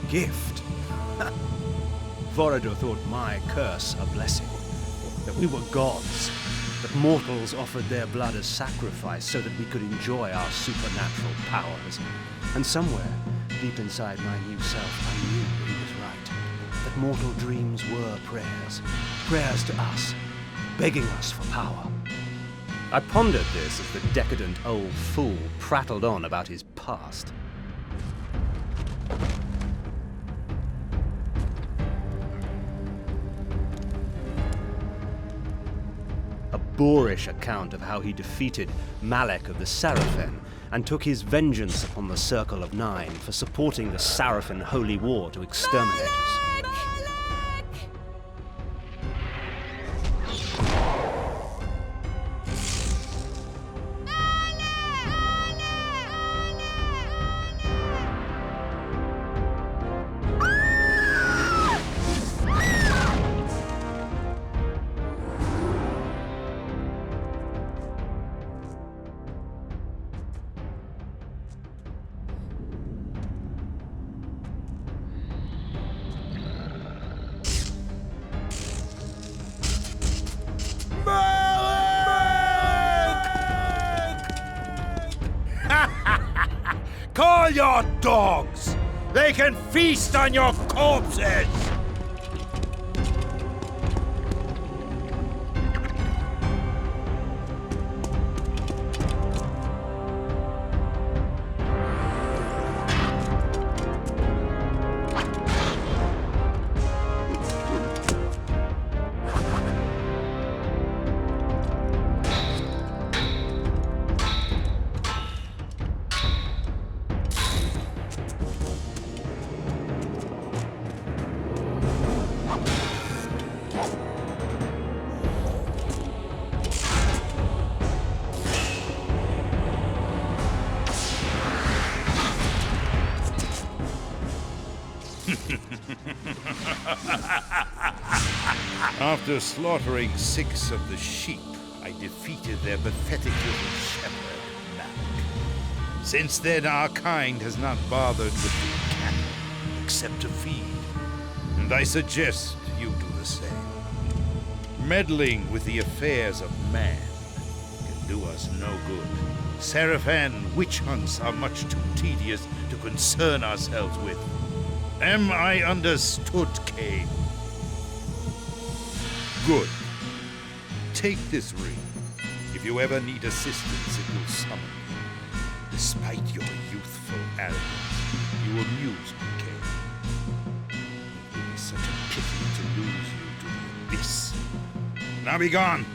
Speaker 3: Gift? Vorador thought my curse a blessing. That we were gods. That mortals offered their blood as sacrifice so that we could enjoy our supernatural powers. And somewhere, deep inside my new self, I knew he was right. That mortal dreams were prayers. Prayers to us, begging us for power. I pondered this as the decadent old fool prattled on about his past. A boorish account of how he defeated Malek of the Sarafan and took his vengeance upon the Circle of Nine for supporting the Sarafan Holy War to exterminate us.
Speaker 7: Call your dogs! They can feast on your corpses! After slaughtering 6 of the sheep, I defeated their pathetic little shepherd, Malek. Since then, our kind has not bothered with the cattle, except to feed. And I suggest you do the same. Meddling with the affairs of man can do us no good. Sarafan witch hunts are much too tedious to concern ourselves with. Am I understood, Kain? Good. Take this ring. If you ever need assistance, it will summon you. Despite your youthful arrogance. You amuse me, Kain. It would be such a pity to lose you to the abyss. Now be gone!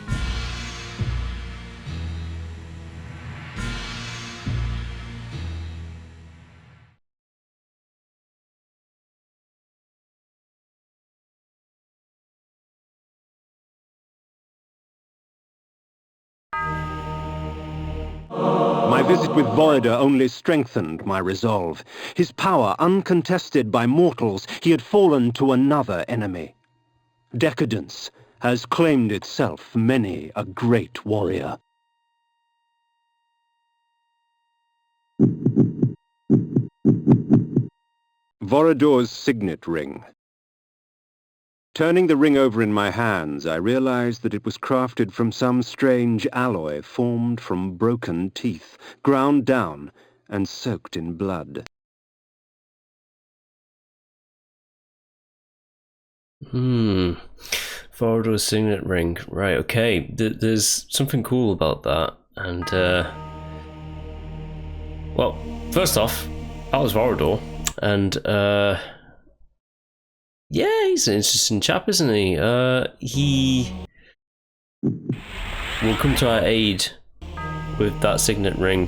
Speaker 2: My visit with Vorador only strengthened my resolve. His power uncontested by mortals, he had fallen to another enemy. Decadence has claimed itself many a great warrior. Vorador's signet ring. Turning the ring over in my hands, I realized that it was crafted from some strange alloy formed from broken teeth, ground down and soaked in blood.
Speaker 1: Vorador's signet ring. Right, okay. There's something cool about that. And, well, first off, that was Vorador. And, yeah, he's an interesting chap, isn't he? He will come to our aid with that signet ring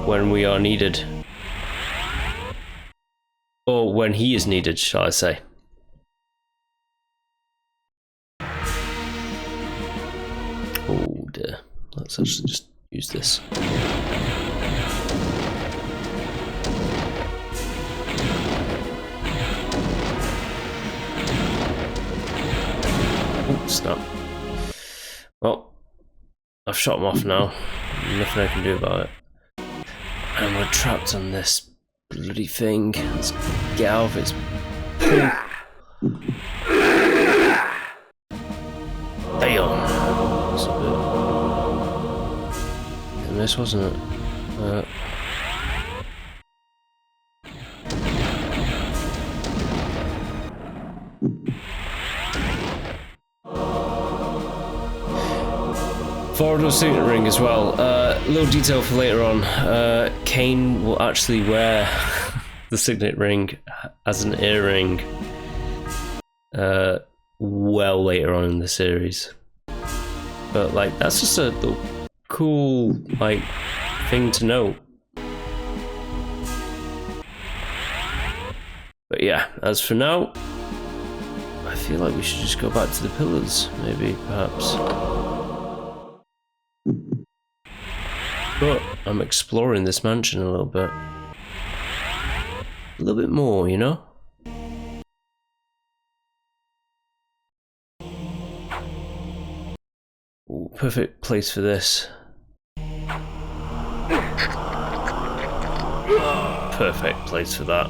Speaker 1: when we are needed. Or when he is needed, shall I say. Oh dear. Let's actually just use this. Oh, snap. Well, I've shot him off now. Nothing I can do about it. And we're trapped on this bloody thing. Let's get out of its pull. Damn. That's a bit... And this wasn't it? Vorador's signet ring as well. Little detail for later on. Kain will actually wear the signet ring as an earring well later on in the series. But like that's just a little cool like thing to note. But yeah, as for now, I feel like we should just go back to the pillars, maybe, perhaps. But I'm exploring this mansion a little bit. A little bit more, you know? Ooh, perfect place for this. Perfect place for that.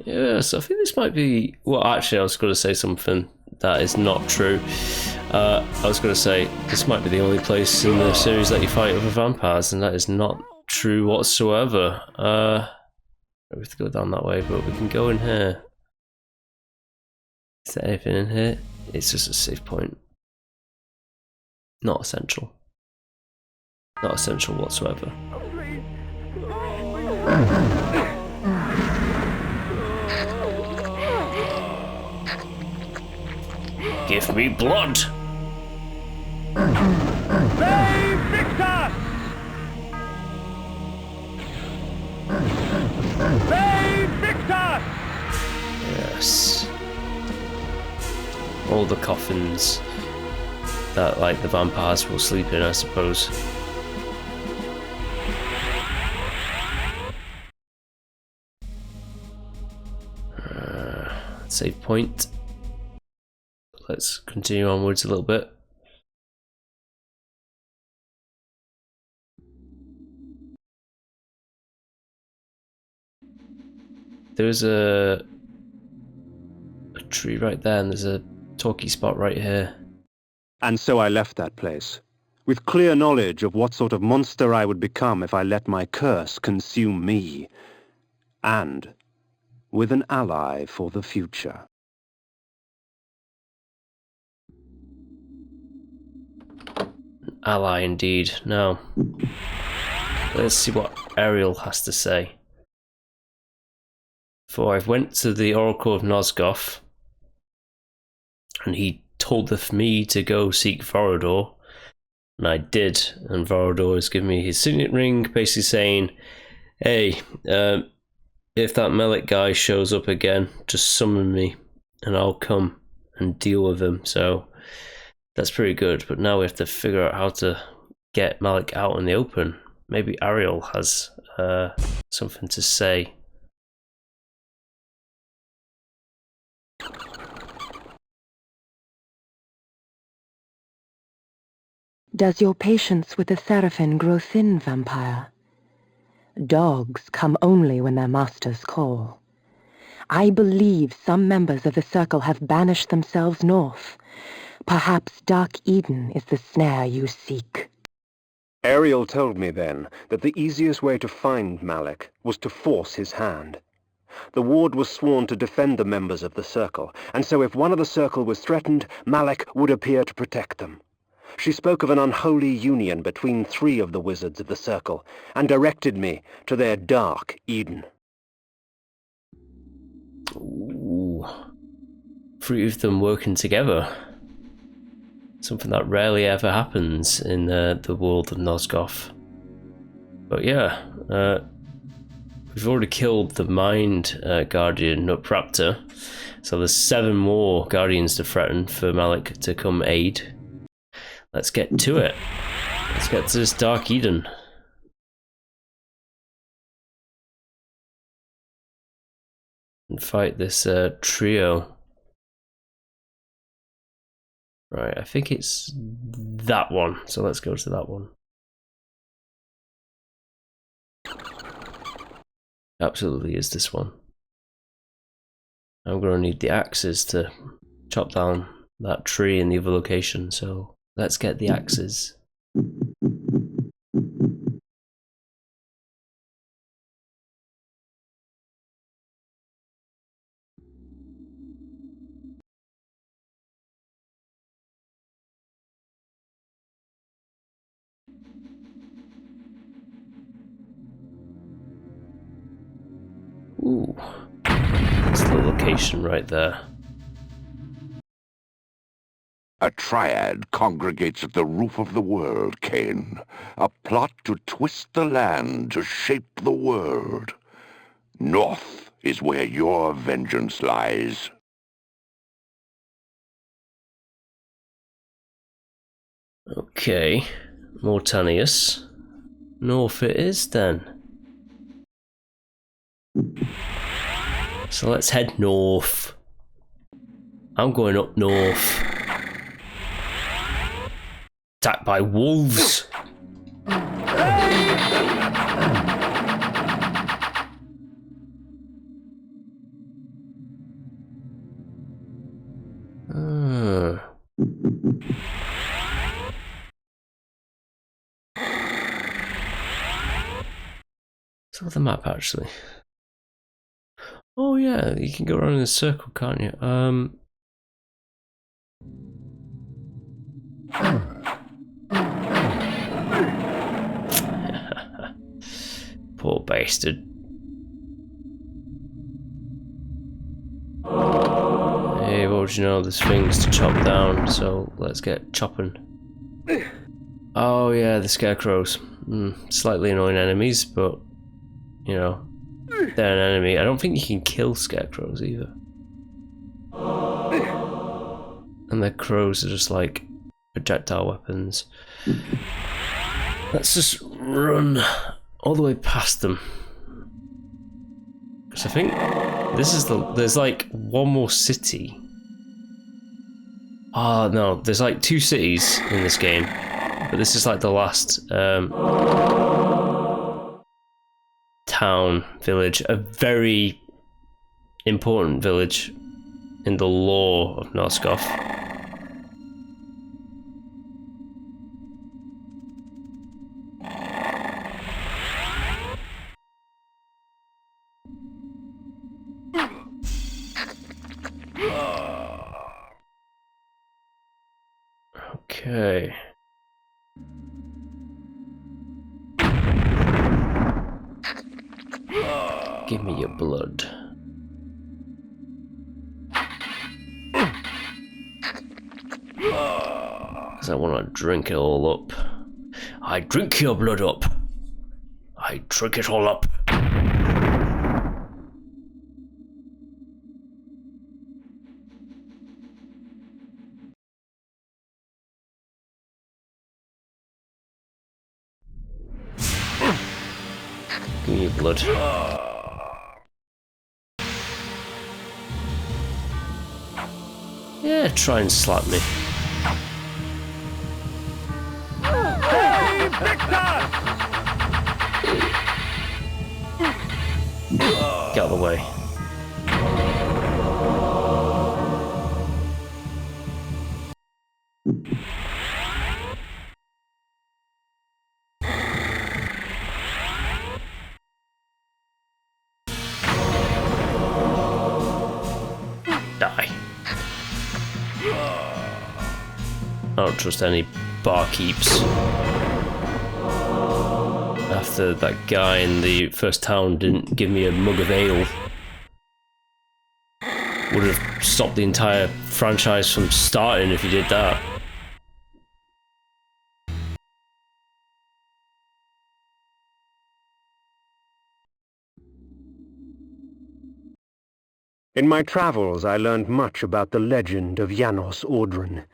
Speaker 1: Yes, I think this might be... Well, actually, I was going to say something that is not true. I was going to say, this might be the only place in the series that you fight other vampires, and that is not true whatsoever. We have to go down that way, but we can go in here. Is there anything in here? It's just a save point. Not essential. Not essential whatsoever. Give me blood! Yes. All the coffins that like the vampires will sleep in, I suppose. Save point. Let's continue onwards a little bit. There's a tree right there, and there's a talkie spot right here.
Speaker 2: And so I left that place, with clear knowledge of what sort of monster I would become if I let my curse consume me, and with an ally for the future.
Speaker 1: Ally indeed. Now, let's see what Ariel has to say. For I've went to the Oracle of Nosgoth, and he told me to go seek Vorador, and I did, and Vorador has given me his signet ring, basically saying, hey, if that Melik guy shows up again, just summon me, and I'll come and deal with him. So that's pretty good, but now we have to figure out how to get Melik out in the open. Maybe Ariel has something to say.
Speaker 8: Does your patience with the Seraphim grow thin, vampire? Dogs come only when their masters call. I believe some members of the Circle have banished themselves north. Perhaps Dark Eden is the snare you seek.
Speaker 2: Ariel told me then that the easiest way to find Melik was to force his hand. The ward was sworn to defend the members of the Circle, and so if one of the Circle was threatened, Melik would appear to protect them. She spoke of an unholy union between 3 of the wizards of the Circle, and directed me to their Dark Eden.
Speaker 1: Ooh. 3 of them working together. Something that rarely ever happens in the world of Nosgoth. But yeah, we've already killed the Mind Guardian Nutraptor, so there's 7 more Guardians to threaten for Melik to come aid. Let's get to it. Let's get to this Dark Eden. And fight this trio. Right, I think it's that one, so let's go to that one. Absolutely is this one. I'm going to need the axes to chop down that tree in the other location, so let's get the axes. Ooh, that's the location right there.
Speaker 4: A triad congregates at the roof of the world, Kain. A plot to twist the land, to shape the world. North is where your vengeance lies.
Speaker 1: Okay, Mortanius. North it is then. So let's head north. I'm going up north. Attacked by wolves. Let's look at the map actually. Oh yeah, you can go around in a circle, can't you? Poor bastard. Hey, what would you know? There's things to chop down, so let's get chopping. Oh yeah, the scarecrows. Slightly annoying enemies, but you know, they're an enemy. I don't think you can kill scarecrows either. And their crows are just like projectile weapons. Let's just run all the way past them. Because I think this is there's like one more city. Oh no, there's like 2 cities in this game. But this is like the last town, village, a very important village in the lore of Nosgoth. Okay. Give me your blood. Because I want to drink it all up. I drink your blood up. I drink it all up. Give me your blood. Yeah, try and slap me. Get out of the way. Die. I don't trust any barkeeps. After that guy in the first town didn't give me a mug of ale. Would have stopped the entire franchise from starting if he did that.
Speaker 2: In my travels, I learned much about the legend of Janos Audron.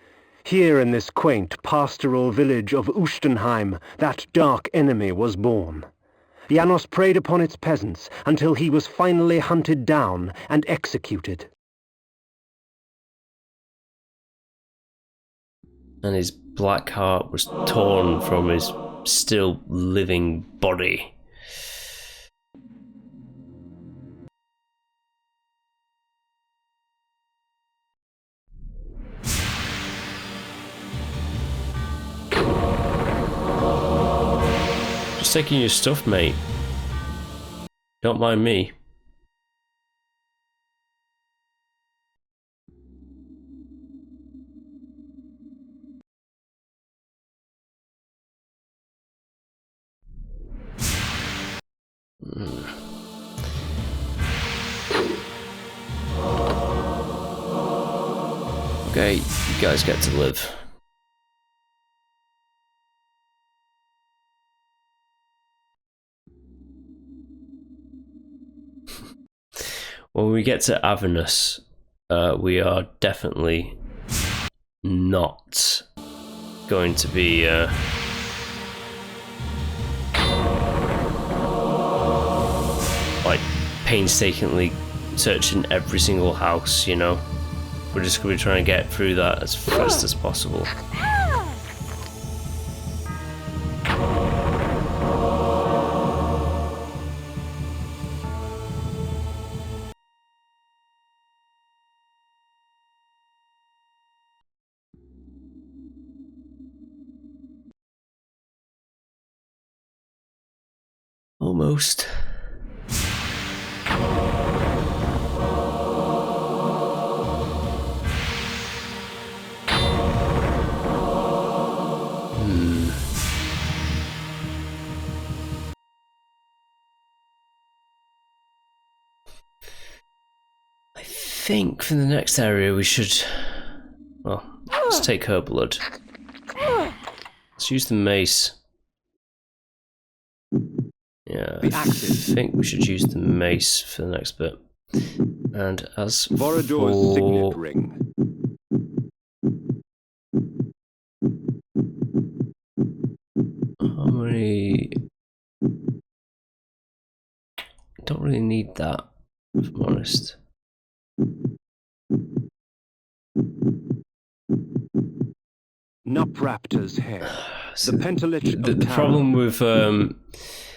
Speaker 2: Here in this quaint pastoral village of Ustenheim, that dark enemy was born. Janos preyed upon its peasants until he was finally hunted down and executed.
Speaker 1: And his black heart was torn from his still living body. Just taking your stuff, mate. Don't mind me. Okay, you guys get to live. When we get to Avernus, we are definitely not going to be like painstakingly searching every single house, you know. We're just going to be trying to get through that as fast as possible. Almost. I think for the next area we should, well, let's take her blood. Let's use the mace. Yeah, I think we should use the mace for the next bit. And as
Speaker 2: Vorador's signet
Speaker 1: for...
Speaker 2: ring.
Speaker 1: How many... Don't really need that, if I'm honest.
Speaker 2: Nupraptor's hair. The Pentalich of
Speaker 1: The problem with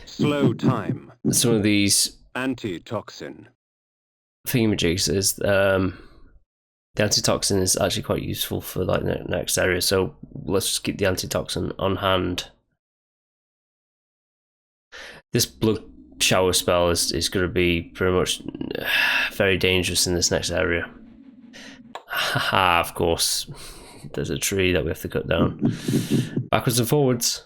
Speaker 2: slow time.
Speaker 1: some of these
Speaker 2: Antitoxin.
Speaker 1: thingamajigs is the antitoxin is actually quite useful for like the next area, so let's just keep the antitoxin on hand. This blood shower spell is going to be pretty much very dangerous in this next area. Haha, of course. There's a tree that we have to cut down. Backwards and forwards.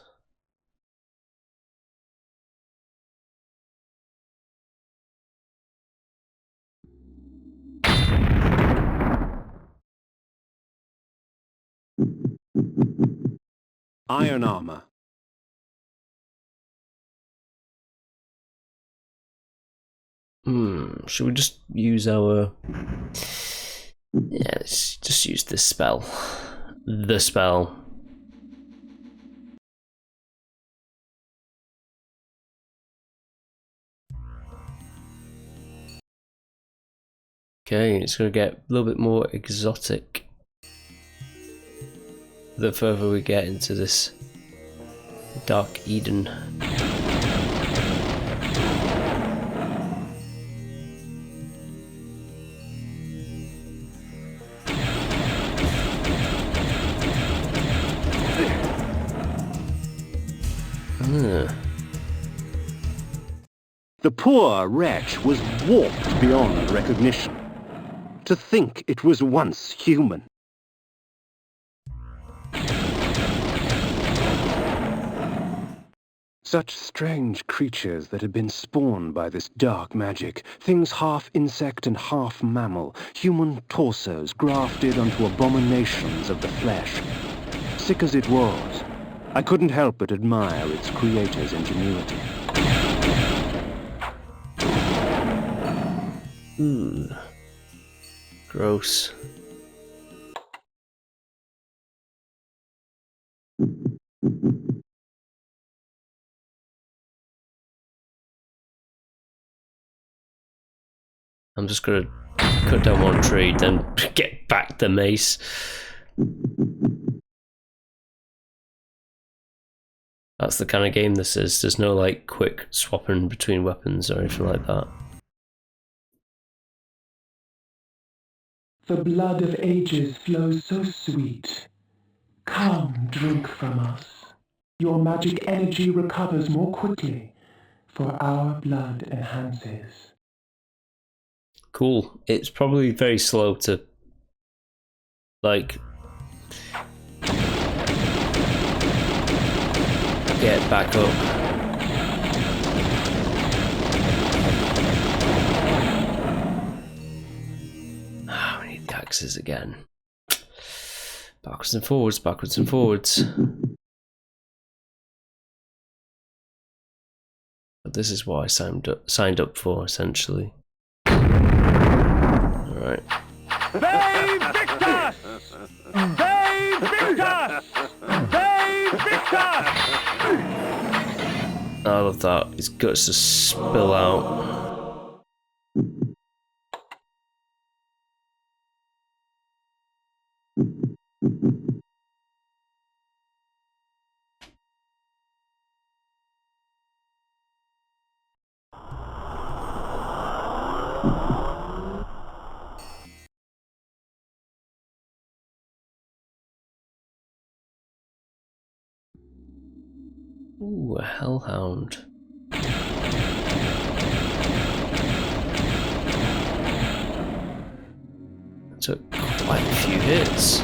Speaker 2: Iron armor.
Speaker 1: Should we just use our... Yeah, let's just use this spell. The spell. Okay, it's going to get a little bit more exotic the further we get into this Dark Eden.
Speaker 2: The poor wretch was warped beyond recognition. To think it was once human. Such strange creatures that had been spawned by this dark magic. Things half insect and half mammal. Human torsos grafted onto abominations of the flesh. Sick as it was, I couldn't help but admire its creator's ingenuity.
Speaker 1: Gross. I'm just gonna cut down one tree, then get back the mace. That's the kind of game this is. There's no like quick swapping between weapons or anything like that.
Speaker 6: The blood of ages flows so sweet. Come, drink from us. Your magic energy recovers more quickly, for our blood enhances.
Speaker 1: Cool. It's probably very slow to like get back up. We need the axes again. Backwards and forwards, backwards and forwards. But this is what I signed up for, essentially. Alright.
Speaker 3: They victus! They victus! They victus!
Speaker 1: I love that. His guts just spill out. Ooh, a hellhound. Took quite a few hits.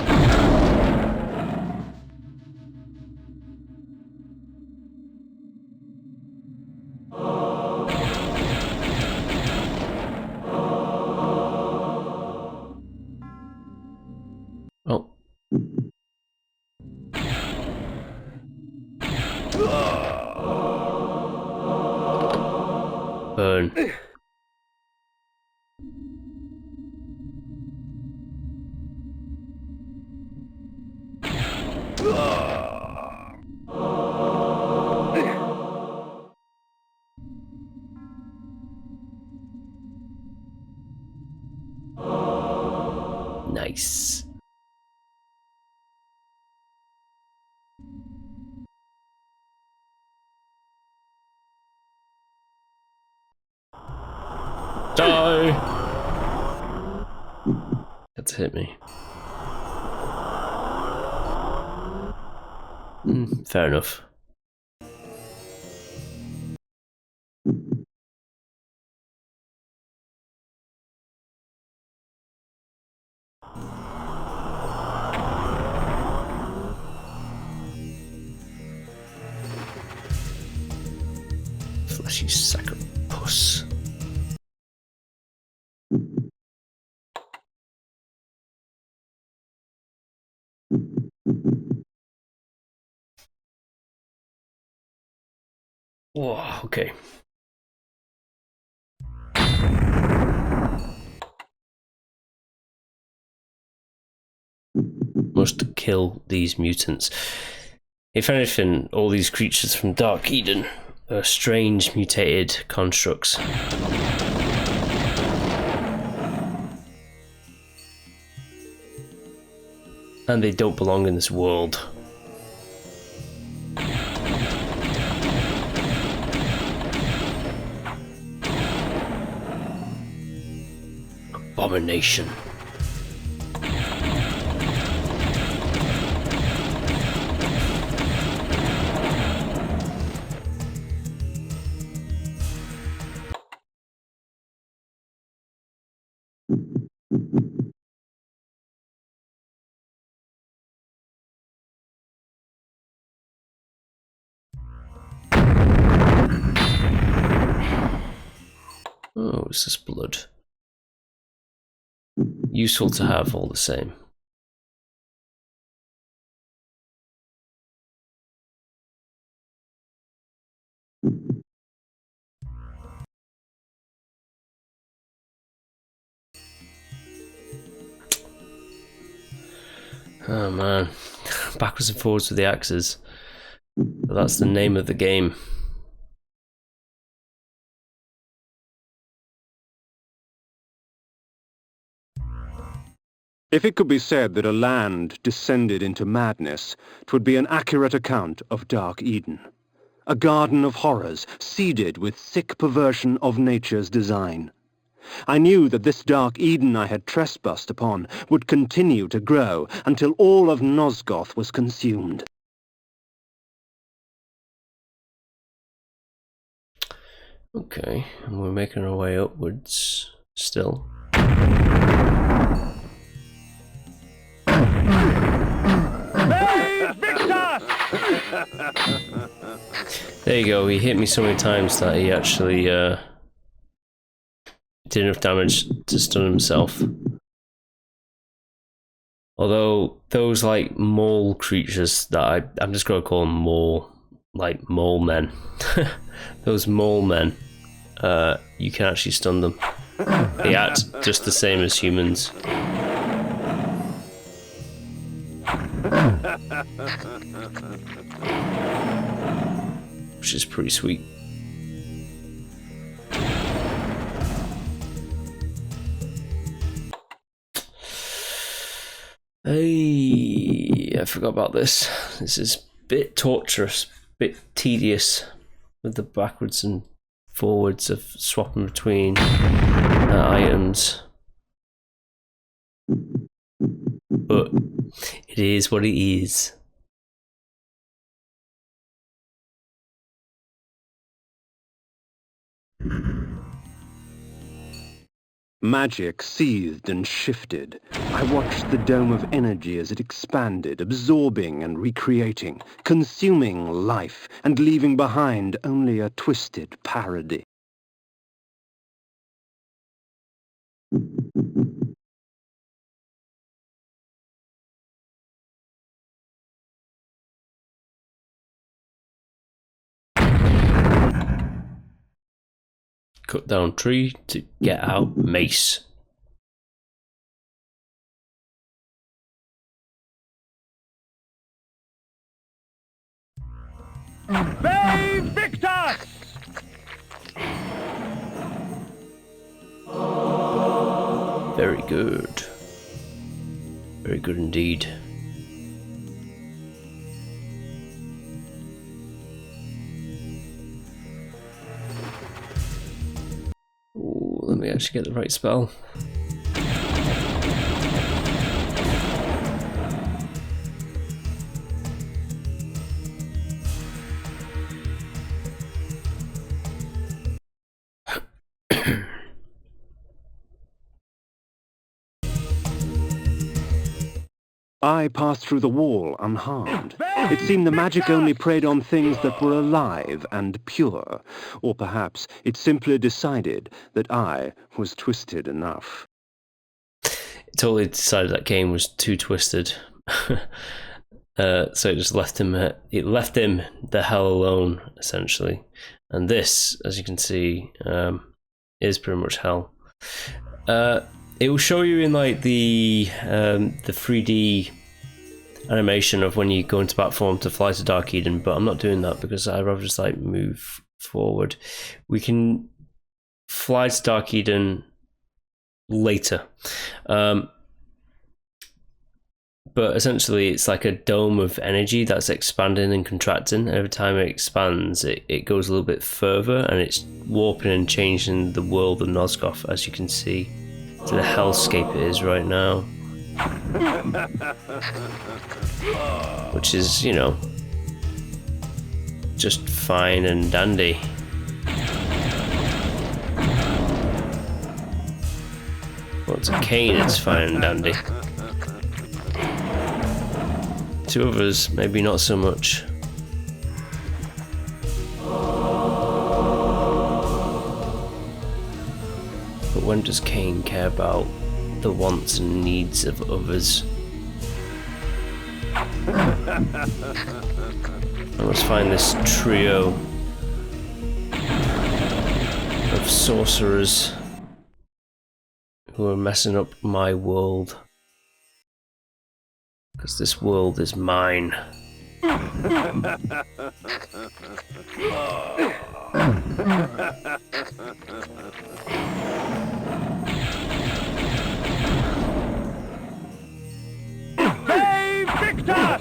Speaker 1: Oh. Burn. Nice. Die! That's hit me. Fair enough. Bless you, sack of puss. Whoa, okay. Must kill these mutants. If anything, all these creatures from Dark Eden are strange mutated constructs. And they don't belong in this world. Abomination. Oh, it's this blood. Useful to have all the same. Oh man, backwards and forwards with the axes. But that's the name of the game.
Speaker 2: If it could be said that a land descended into madness, 'twould be an accurate account of Dark Eden. A garden of horrors, seeded with thick perversion of nature's design. I knew that this Dark Eden I had trespassed upon would continue to grow until all of Nosgoth was consumed.
Speaker 1: Okay, and we're making our way upwards still. There you go, he hit me so many times that he actually did enough damage to stun himself. Although those like mole creatures that I'm just gonna call them mole, like mole men. Those mole men, you can actually stun them. They act just the same as humans. Which is pretty sweet. Hey, I forgot about this. This is a bit torturous, bit tedious with the backwards and forwards of swapping between items. But it is what it is.
Speaker 2: Magic seethed and shifted. I watched the dome of energy as it expanded, absorbing and recreating, consuming life and leaving behind only a twisted parody.
Speaker 1: Cut down tree to get out mace.
Speaker 3: Victor!
Speaker 1: Very good. Very good indeed. Ooh, let me actually get the right spell.
Speaker 2: I passed through the wall unharmed. It seemed the magic only preyed on things that were alive and pure, or perhaps it simply decided that I was twisted enough.
Speaker 1: It totally decided that Kain was too twisted. So it just left him. It left him the hell alone, essentially. And this, as you can see, is pretty much hell. It will show you in like the 3D animation of when you go into platform to fly to Dark Eden, but I'm not doing that because I'd rather just like move forward. We can fly to Dark Eden later. But essentially it's like a dome of energy that's expanding and contracting. Every time it expands, it goes a little bit further, and it's warping and changing the world of Nosgoth, as you can see, to the hellscape it is right now. Which is, you know, just fine and dandy. Well, to Kain it's fine and dandy. To others, maybe not so much. But when does Kain care about the wants and needs of others? I must find this trio of sorcerers who are messing up my world. Because this world is mine.
Speaker 3: Hey, Victor!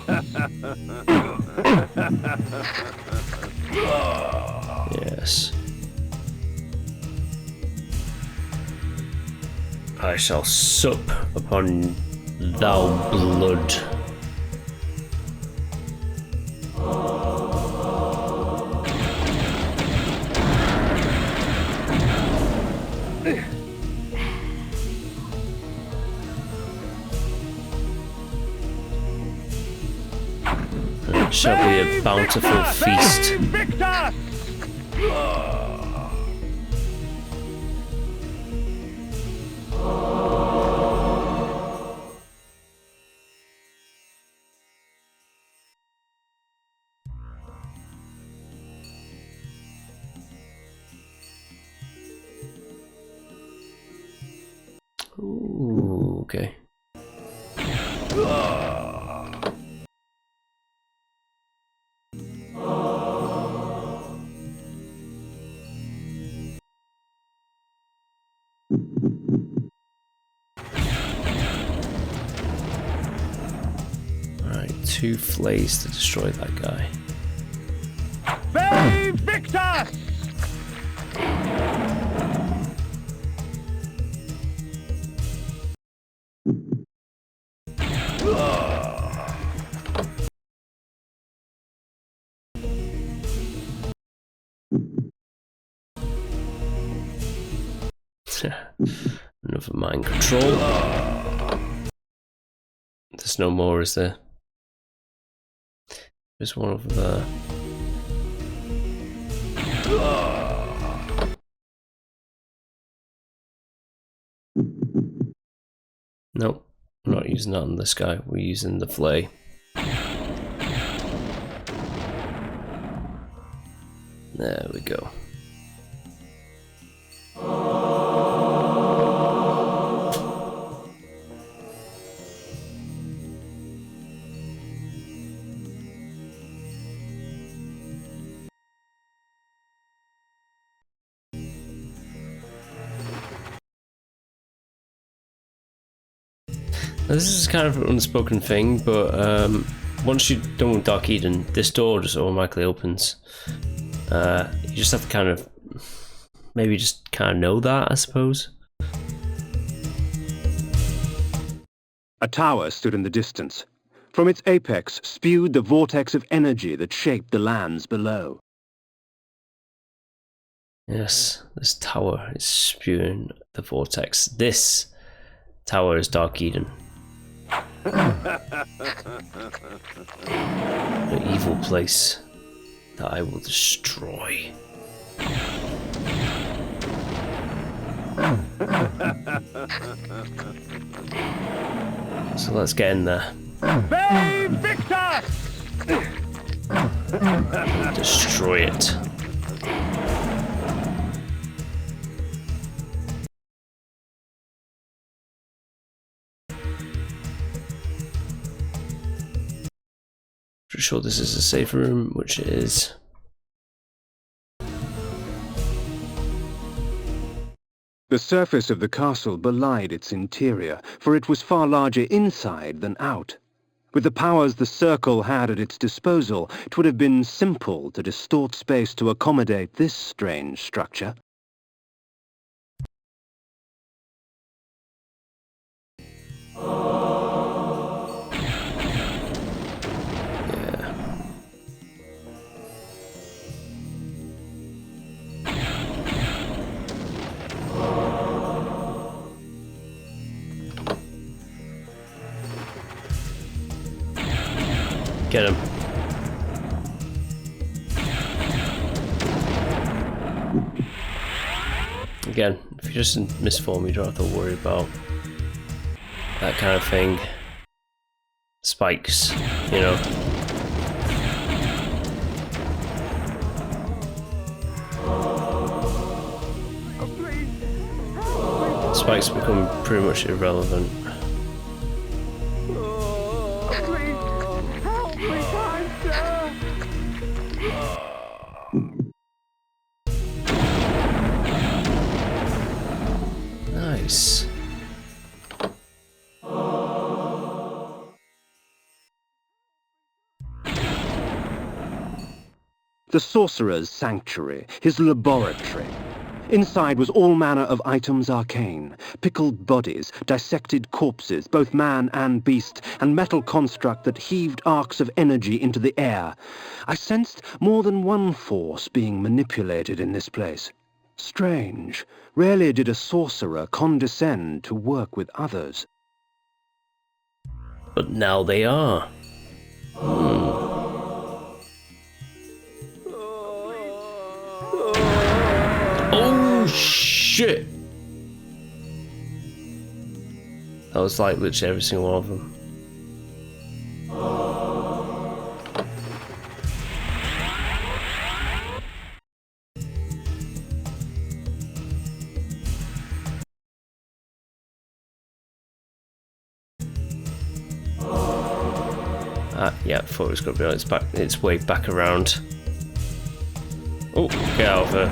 Speaker 1: Yes. I shall sup upon thou blood. It shall be a bountiful feast.
Speaker 3: Victor!
Speaker 1: Ooh, okay. Alright, 2 flays to destroy that guy.
Speaker 3: Hey, Victor!
Speaker 1: Another mind control. There's no more, is there? There's one over there. Nope, we're not using that on this guy, we're using the flay. There we go. Now, this is kind of an unspoken thing, but once you're done with Dark Eden, this door just automatically opens. You just have to kind of, maybe just kind of know that, I suppose.
Speaker 2: A tower stood in the distance. From its apex spewed the vortex of energy that shaped the lands below.
Speaker 1: Yes, this tower is spewing the vortex. This tower is Dark Eden. An evil place that I will destroy. So let's get in there. Destroy it. Pretty sure this is a safe room, which it is.
Speaker 2: The surface of the castle belied its interior, for it was far larger inside than out. With the powers the Circle had at its disposal, it would have been simple to distort space to accommodate this strange structure.
Speaker 1: Get him. Again, if you're just in misform, you don't have to worry about that kind of thing. Spikes, you know. Spikes become pretty much irrelevant. Nice.
Speaker 2: The sorcerer's sanctuary, his laboratory. Inside was all manner of items arcane, pickled bodies, dissected corpses, both man and beast, and metal construct that heaved arcs of energy into the air. I sensed more than one force being manipulated in this place. Strange. Rarely did a sorcerer condescend to work with others.
Speaker 1: But now they are. Oh shit! That was like literally every single one of them. Yeah, I thought it was going to be on its way back around. Oh, get out of there.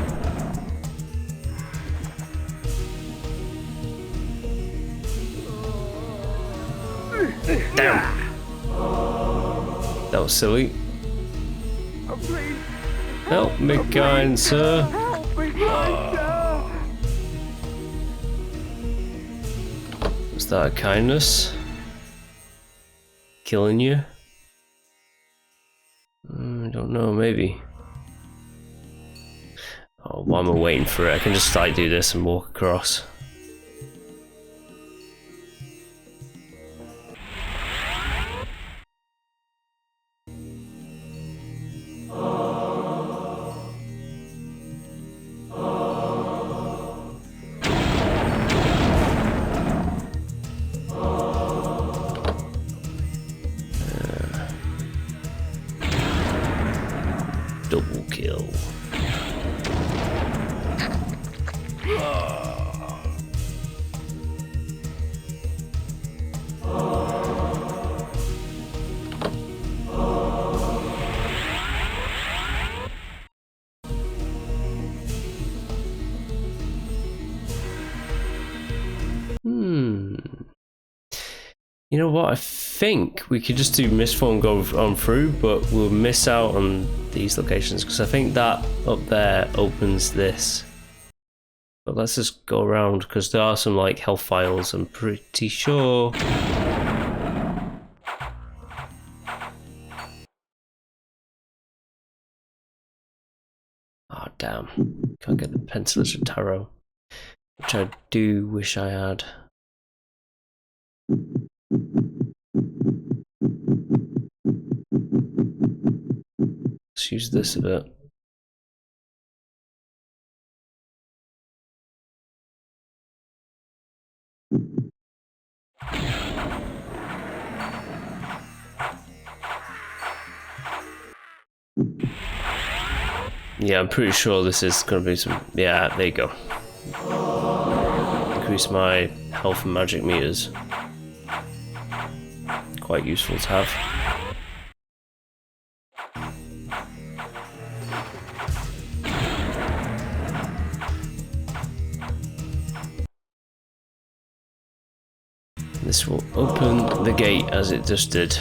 Speaker 1: Damn! That was silly. Help me, kind sir. Was that a kindness? Killing you? I don't know, maybe. Oh, while I'm waiting for it, I can just like do this and walk across. Double kill. You know what, I think we could just do Mistfall and go on through, but we'll miss out on these locations because I think that up there opens this. But let's just go around because there are some like health files, I'm pretty sure. Oh damn, can't get the Pencilers of Tarot, which I do wish I had. Let's use this a bit. Yeah, I'm pretty sure this is going to be some... Yeah, there you go. Increase my health and magic meters. Quite useful to have. This will open the gate as it just did.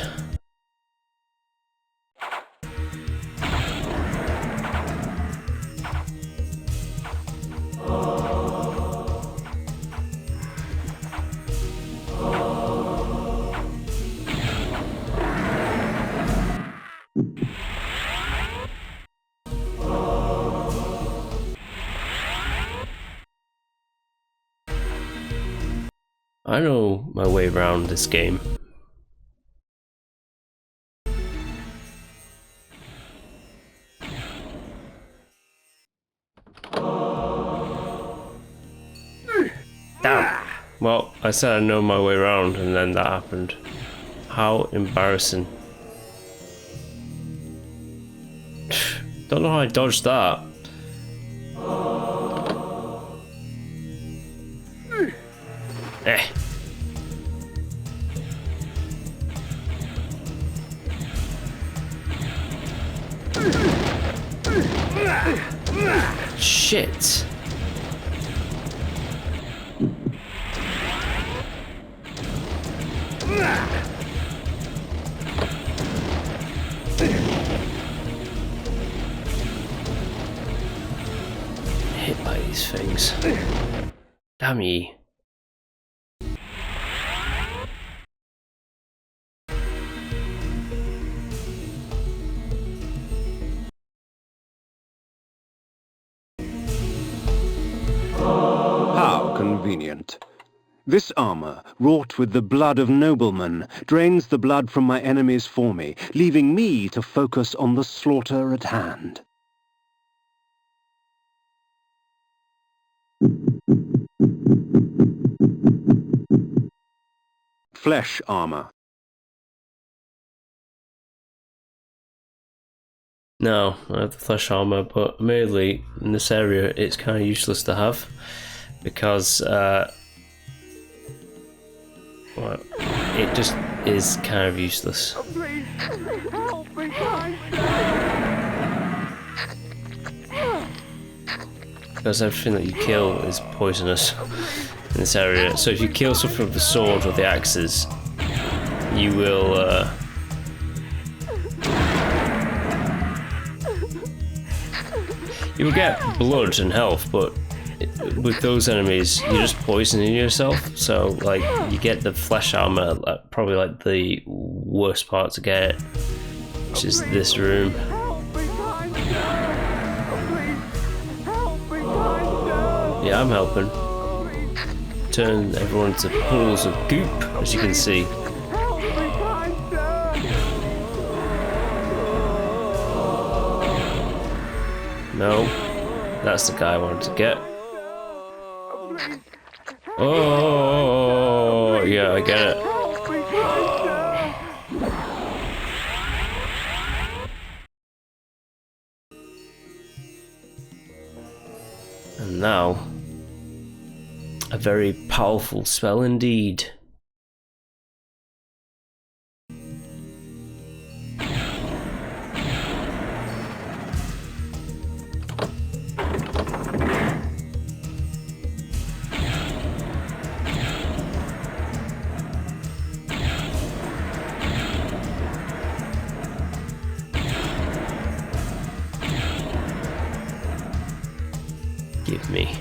Speaker 1: I know my way around this game. Damn. Well, I said I know my way around and then that happened. How embarrassing. Don't know how I dodged that. Eh. Shit. Hit by these things. Damn ye.
Speaker 2: How convenient. This armor, wrought with the blood of noblemen, drains the blood from my enemies for me, leaving me to focus on the slaughter at hand. Flesh armor.
Speaker 1: No, I have the flesh armor, but mainly in this area it's kind of useless to have because well, it just is kind of useless.
Speaker 9: Please, help me,
Speaker 1: Because everything that you kill is poisonous in this area. So if you kill something with the sword or the axes, you will you will get blood and health, but with those enemies, you're just poisoning yourself. So, like, you get the flesh armor, probably like the worst part to get, which is this room. Yeah, I'm helping. Turn everyone into pools of goop, as you can see. No, that's the guy I wanted to get. Oh, yeah, I get it. And now, a very powerful spell indeed. Give me.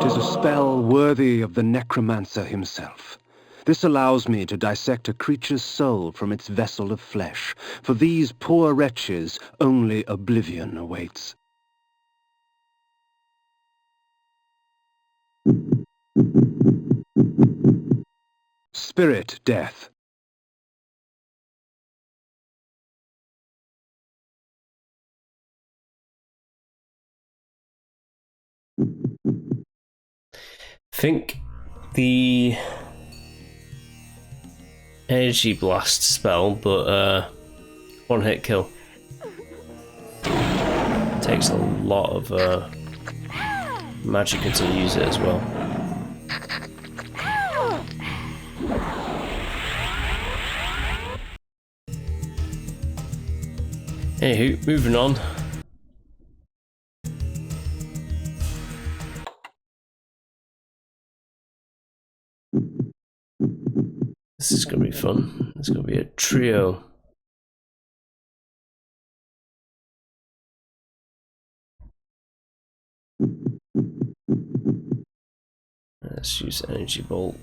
Speaker 2: 'Tis a spell worthy of the necromancer himself. This allows me to dissect a creature's soul from its vessel of flesh. For these poor wretches, only oblivion awaits. Spirit death.
Speaker 1: think the energy blast spell, but one hit kill. Takes a lot of magicka to use it as well. Anywho, moving on. This is gonna be fun. It's gonna be a trio. Let's use energy bolt.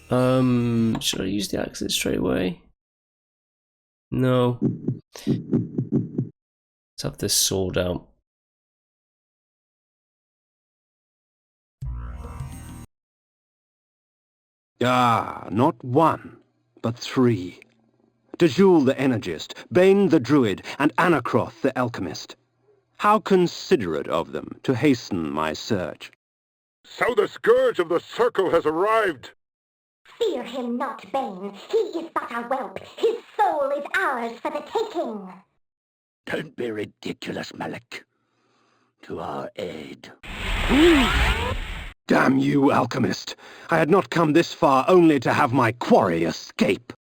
Speaker 1: Should I use the axes straight away? No. Let's have this sword out.
Speaker 2: Ah, not one, but three. Dejul the Energist, Bane the Druid, and Anacroth the Alchemist. How considerate of them to hasten my search.
Speaker 4: So the Scourge of the Circle has arrived!
Speaker 10: Fear him not, Bane. He is but a whelp. His soul is ours for the taking.
Speaker 5: Don't be ridiculous, Malik. To our aid.
Speaker 2: Damn you, Alchemist! I had not come this far only to have my quarry escape.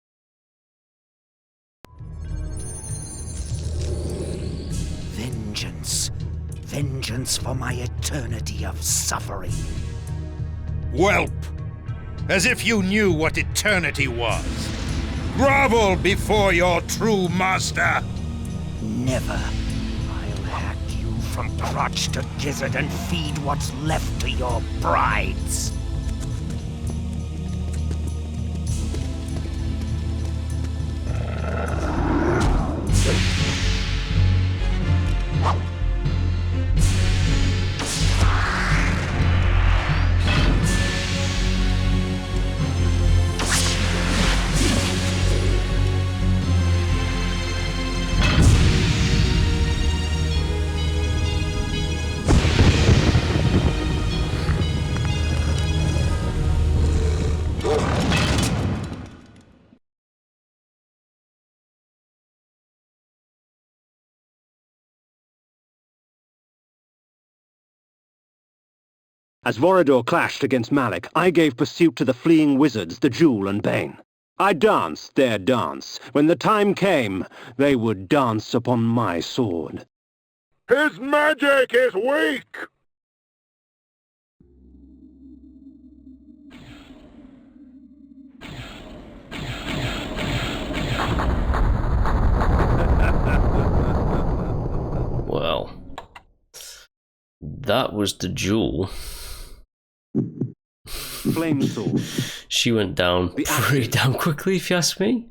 Speaker 5: Vengeance. Vengeance for my eternity of suffering.
Speaker 7: Whelp! As if you knew what eternity was. Grovel before your true master!
Speaker 5: Never. I'll hack you from crotch to gizzard and feed what's left to your brides.
Speaker 2: As Vorador clashed against Malik, I gave pursuit to the fleeing wizards, Dejul and Bane. I danced their dance. When the time came, they would dance upon my sword.
Speaker 4: His magic is weak!
Speaker 1: Well, that was the jewel.
Speaker 2: Flame sword.
Speaker 1: She went down pretty damn quickly, if you ask me.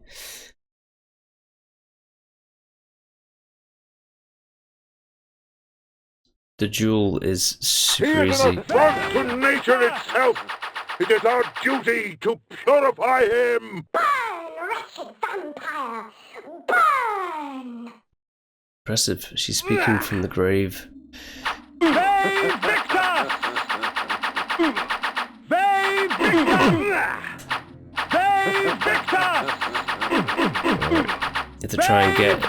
Speaker 1: The jewel is super
Speaker 4: He is
Speaker 1: easy.
Speaker 4: an affront to nature itself! It is our duty to purify him!
Speaker 10: Burn, wretched vampire! Burn!
Speaker 1: Impressive. She's speaking from the grave. You have to try and get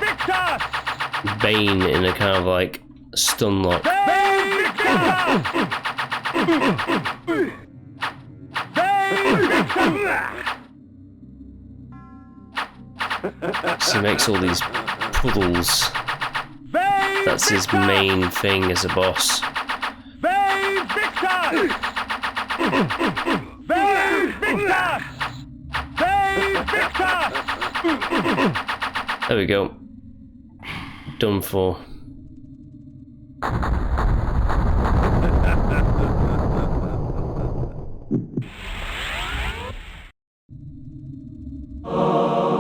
Speaker 1: Bane in a kind of like stun lock. So he makes all these puddles. That's his main thing as a boss. There we go. Done for.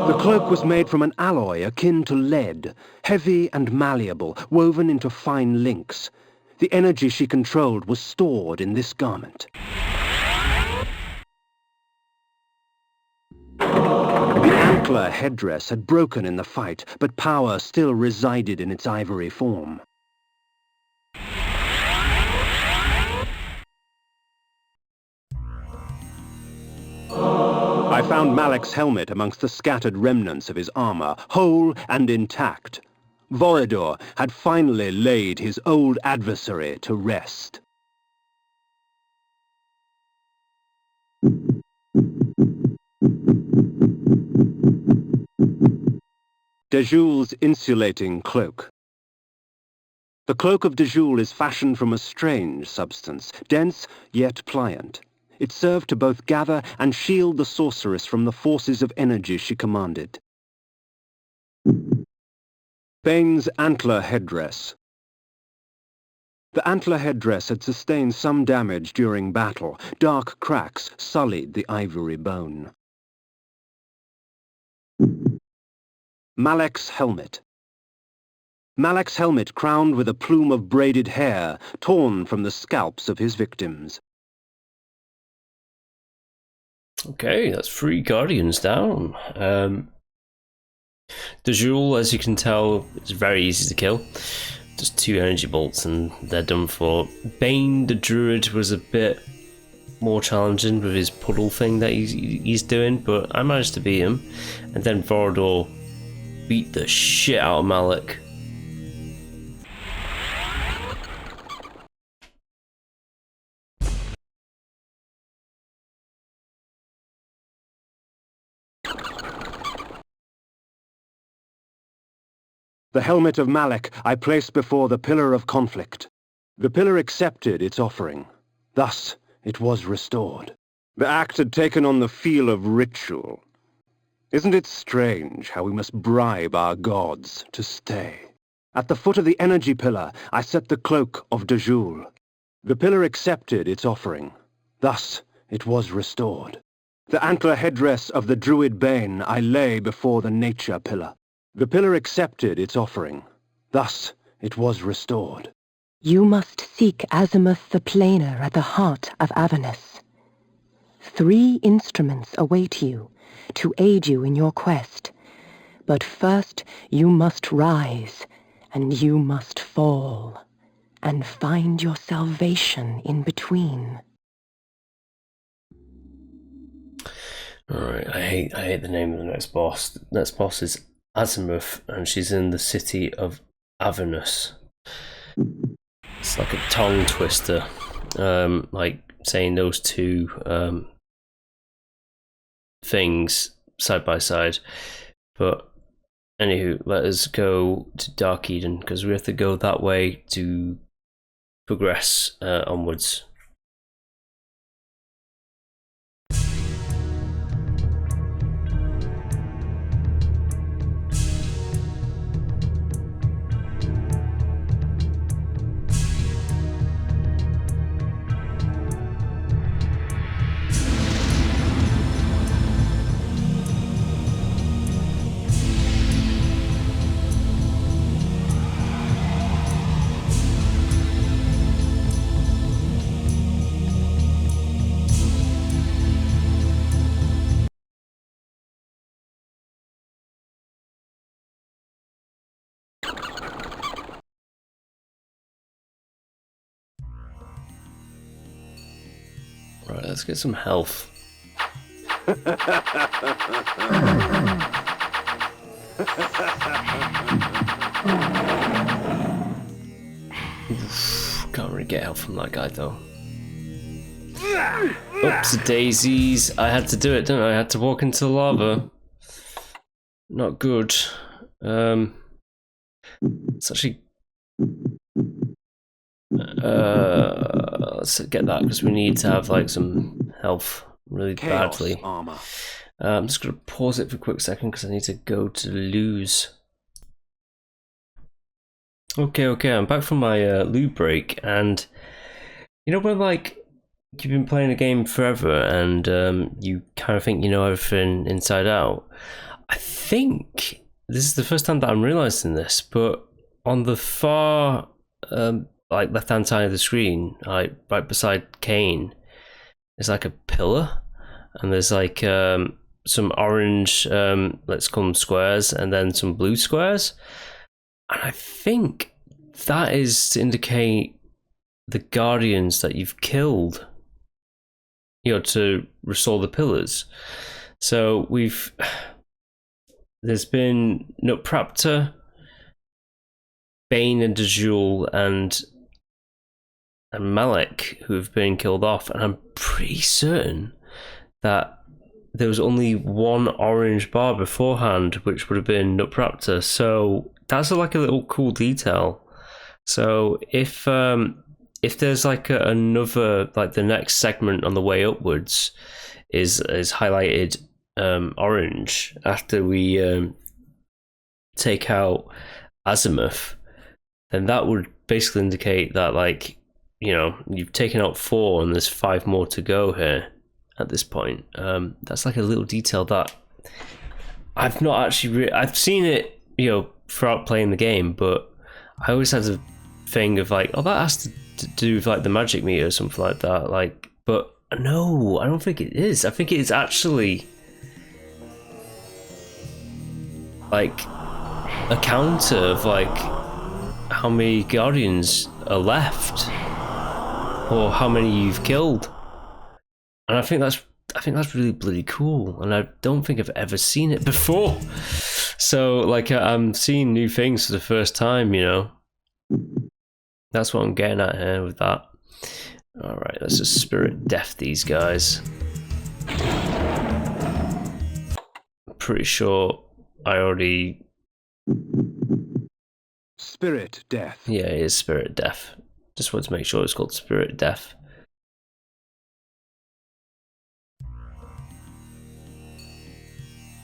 Speaker 2: The cloak was made from an alloy akin to lead, heavy and malleable, woven into fine links. The energy she controlled was stored in this garment. The antler headdress had broken in the fight, but power still resided in its ivory form. I found Malek's helmet amongst the scattered remnants of his armor, whole and intact. Vorador had finally laid his old adversary to rest. Dejul's insulating cloak. The cloak of Dejul is fashioned from a strange substance, dense yet pliant. It served to both gather and shield the sorceress from the forces of energy she commanded. Bane's antler headdress. The antler headdress had sustained some damage during battle. Dark cracks sullied the ivory bone. Malek's helmet. Malek's helmet crowned with a plume of braided hair, torn from the scalps of his victims.
Speaker 1: Okay, that's 3 Guardians down. Dejul, as you can tell, is very easy to kill. Just 2 energy bolts and they're done for. Bane, the druid, was a bit more challenging with his puddle thing that he's doing, but I managed to beat him. And then Vorador beat the shit out of Malek.
Speaker 2: The helmet of Malek I placed before the pillar of conflict. The pillar accepted its offering. Thus it was restored. The act had taken on the feel of ritual. Isn't it strange how we must bribe our gods to stay? At the foot of the energy pillar, I set the cloak of Dejul. The pillar accepted its offering. Thus it was restored. The antler headdress of the druid Bane I lay before the nature pillar. The pillar accepted its offering. Thus it was restored.
Speaker 8: You must seek Azimuth the Planar at the heart of Avernus. 3 instruments await you to aid you in your quest. But first you must rise, and you must fall, and find your salvation in between.
Speaker 1: Alright, I hate the name of the next boss. The next boss is Azimuth, and she's in the city of Avernus. It's like a tongue twister, like saying those 2 things side by side. But anywho, let us go to Dark Eden, because we have to go that way to progress onwards. Right, let's get some health. Oof, can't really get help from that guy though. Oops, daisies. I had to do it, didn't I? I had to walk into the lava. Not good. It's actually... let's get that, because we need to have like some health really badly.
Speaker 2: Armor.
Speaker 1: I'm just going to pause it for a quick second because I need to go to lose. Okay, I'm back from my loo break, and you know when like you've been playing a game forever and you kind of think you know everything inside out. I think this is the first time that I'm realizing this, but on the far like left hand side of the screen, like right beside Kain, is like a pillar, and there's like some orange let's call them squares, and then some blue squares, and I think that is to indicate the guardians that you've killed. to restore the pillars. So there's been Nutpraptor, Bane and Dejul and Malik who have been killed off, and I'm pretty certain that there was only one orange bar beforehand, which would have been Nutpraptor. So that's like a little cool detail. So if there's like another, like the next segment on the way upwards is highlighted orange after we take out Azimuth, then that would basically indicate that, like, you know, you've taken out 4 and there's 5 more to go here at this point. That's like a little detail that I've not actually I've seen it, you know, throughout playing the game, but I always had a thing of like, oh, that has to do with like the magic meter or something like that. Like, but no, I don't think it is. I think it is actually like a counter of like how many guardians are left or how many you've killed. And I think that's really bloody cool, and I don't think I've ever seen it before. So like I'm seeing new things for the first time, you know. That's what I'm getting at here with that. All right, let's just spirit death these guys. I'm pretty sure I already.
Speaker 2: Spirit death.
Speaker 1: Yeah, it is spirit death. Just wanted to make sure it's called spirit death.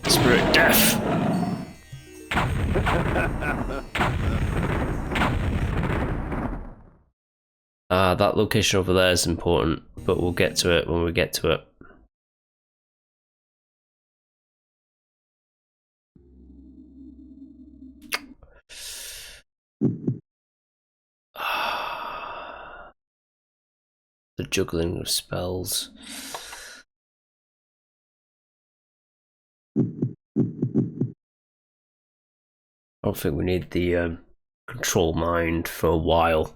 Speaker 1: Spirit death. That location over there is important, but we'll get to it when we get to it. The juggling of spells. I don't think we need the control mind for a while.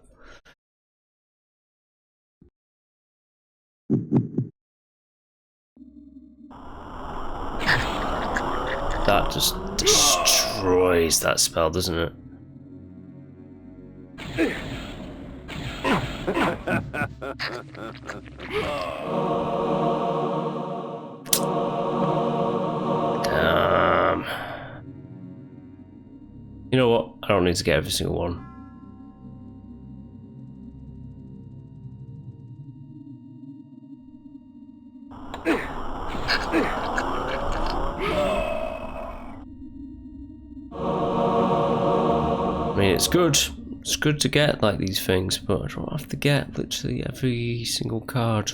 Speaker 1: That just destroys that spell, doesn't it? Damn. You know what? I don't need to get every single one. I mean, it's good. It's good to get like these things, but I don't have to get literally every single card.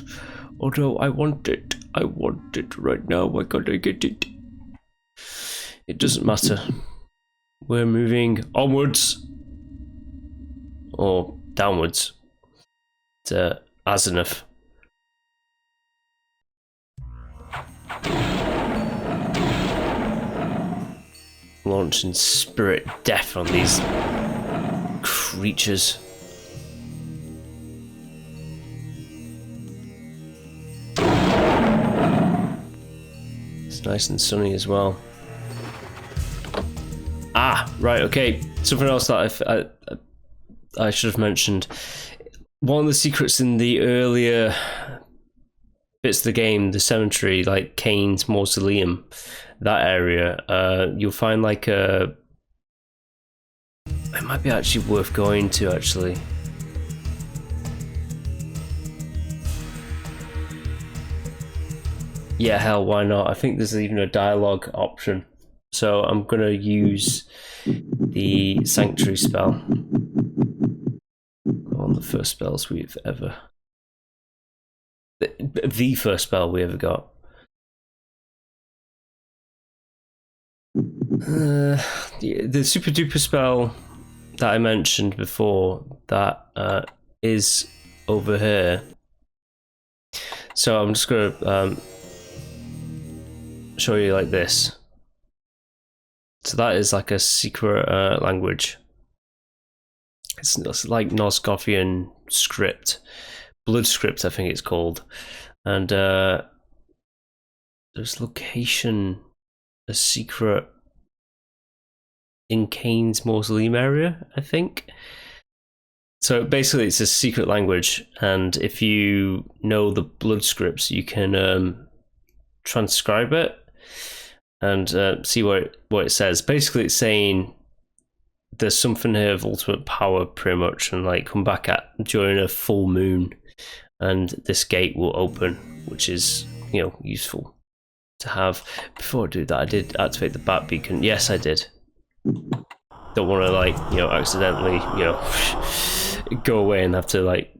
Speaker 1: Although I want it. I want it right now. Why can't I get it? It doesn't matter. We're moving onwards. Or downwards. To Azimuth. Launching spirit death on these creatures. It's nice and sunny as well. Ah, right, okay. Something else that I should have mentioned. One of the secrets in the earlier bits of the game, the cemetery, like Kain's mausoleum, that area, you'll find like a... It might be actually worth going to, actually. Yeah, hell, why not? I think there's even a dialogue option. So I'm gonna use the Sanctuary spell. One of the first spells we've ever... The first spell we ever got. The super duper spell that I mentioned before, that is over here. So I'm just gonna show you like this. So that is like a secret language. It's like Nosgothian script, blood script I think it's called. And there's location, a secret in Kain's mausoleum area, I think. So basically it's a secret language, and if you know the blood scripts, you can transcribe it and see what it says. Basically it's saying there's something here of ultimate power, pretty much, and like come back during a full moon and this gate will open, which is, you know, useful to have. Before I do that, I did activate the bat beacon. Yes, I did. Don't want to, like, you know, accidentally, you know, go away and have to like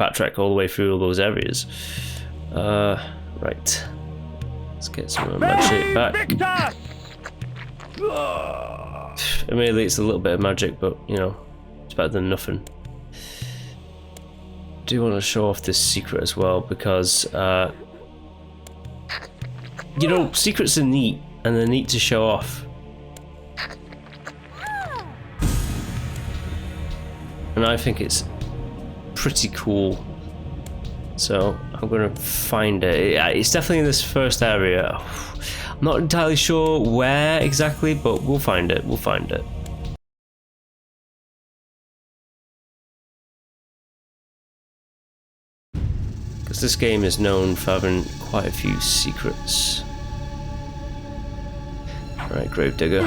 Speaker 1: backtrack all the way through all those areas. Right, let's get some of my shit back. Admittedly, it's a little bit of magic, but you know, it's better than nothing. I do want to show off this secret as well, because you know, secrets are neat and they're neat to show off. And I think it's pretty cool. So I'm gonna find it. It's definitely in this first area. I'm not entirely sure where exactly, but we'll find it. We'll find it. Because this game is known for having quite a few secrets. Alright, Gravedigger.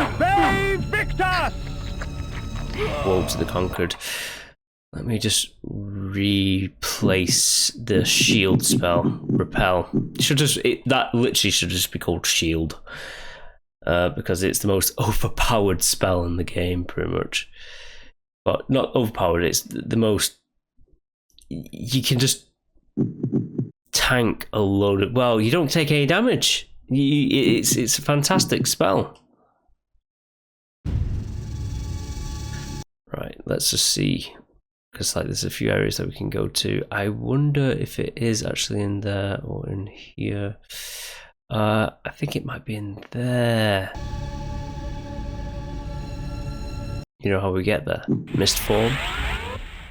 Speaker 1: Wolves of the Conquered. Let me just replace the shield spell. Repel. That literally should just be called shield. Because it's the most overpowered spell in the game, pretty much. But not overpowered, it's the most... You can just tank a load of... Well, you don't take any damage. It's a fantastic spell. Right, let's just see. Because like there's a few areas that we can go to. I wonder if it is actually in there or in here. I think it might be in there. You know how we get there? Mist form.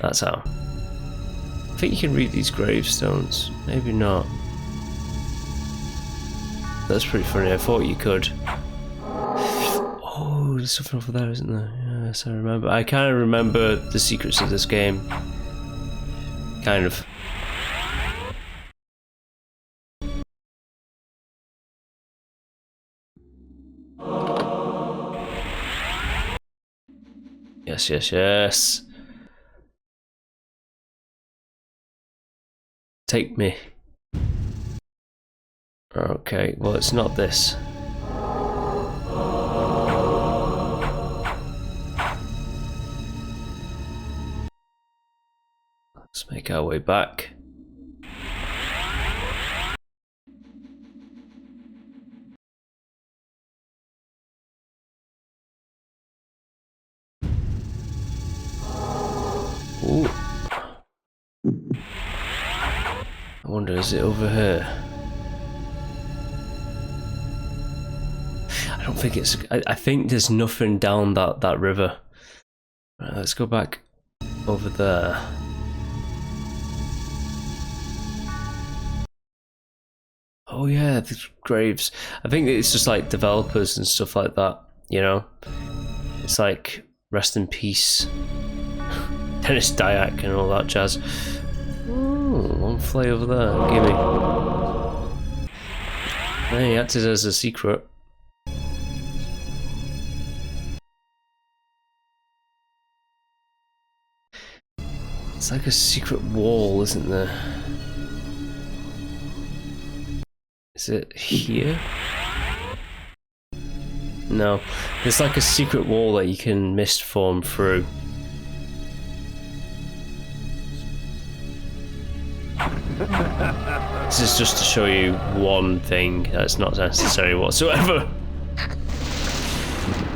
Speaker 1: That's how. I think you can read these gravestones. Maybe not. That's pretty funny. I thought you could. Oh, there's something over there, isn't there? Yes, I remember. I kind of remember the secrets of this game. Kind of. Yes, yes, yes. Take me. Okay, well, it's not this. Let's make our way back. Ooh. I wonder, is it over here? I don't think it's... I think there's nothing down that river. Right, let's go back over there. Oh yeah, the graves. I think it's just like developers and stuff like that, you know? It's like rest in peace. Dennis Dyack and all that jazz. Ooh, one flay over there, gimme. Hey, he acted as a secret. It's like a secret wall, isn't there? Is it here? No, there's like a secret wall that you can mist form through. This is just to show you one thing that's not necessary whatsoever.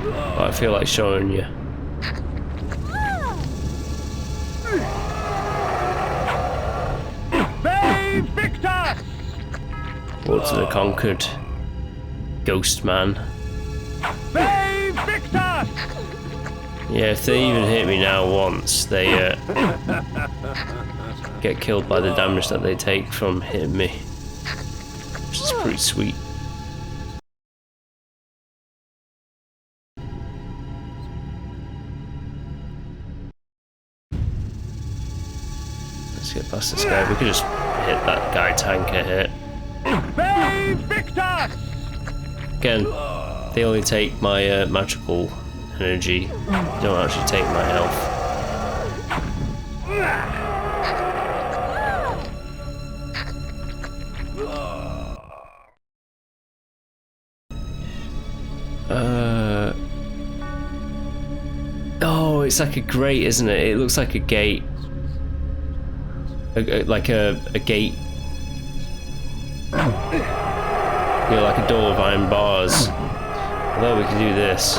Speaker 1: But I feel like showing you. Words of the Conquered. Ghost Man. Yeah, if they even hit me now once, they get killed by the damage that they take from hitting me. pretty sweet. Let's get past this guy. We could just hit that guy tanker hit. Again, they only take my magical energy. They don't actually take my health. Oh, it's like a grate, isn't it? It looks like a gate. Like a gate. You know, like a door of iron bars. Although we can do this.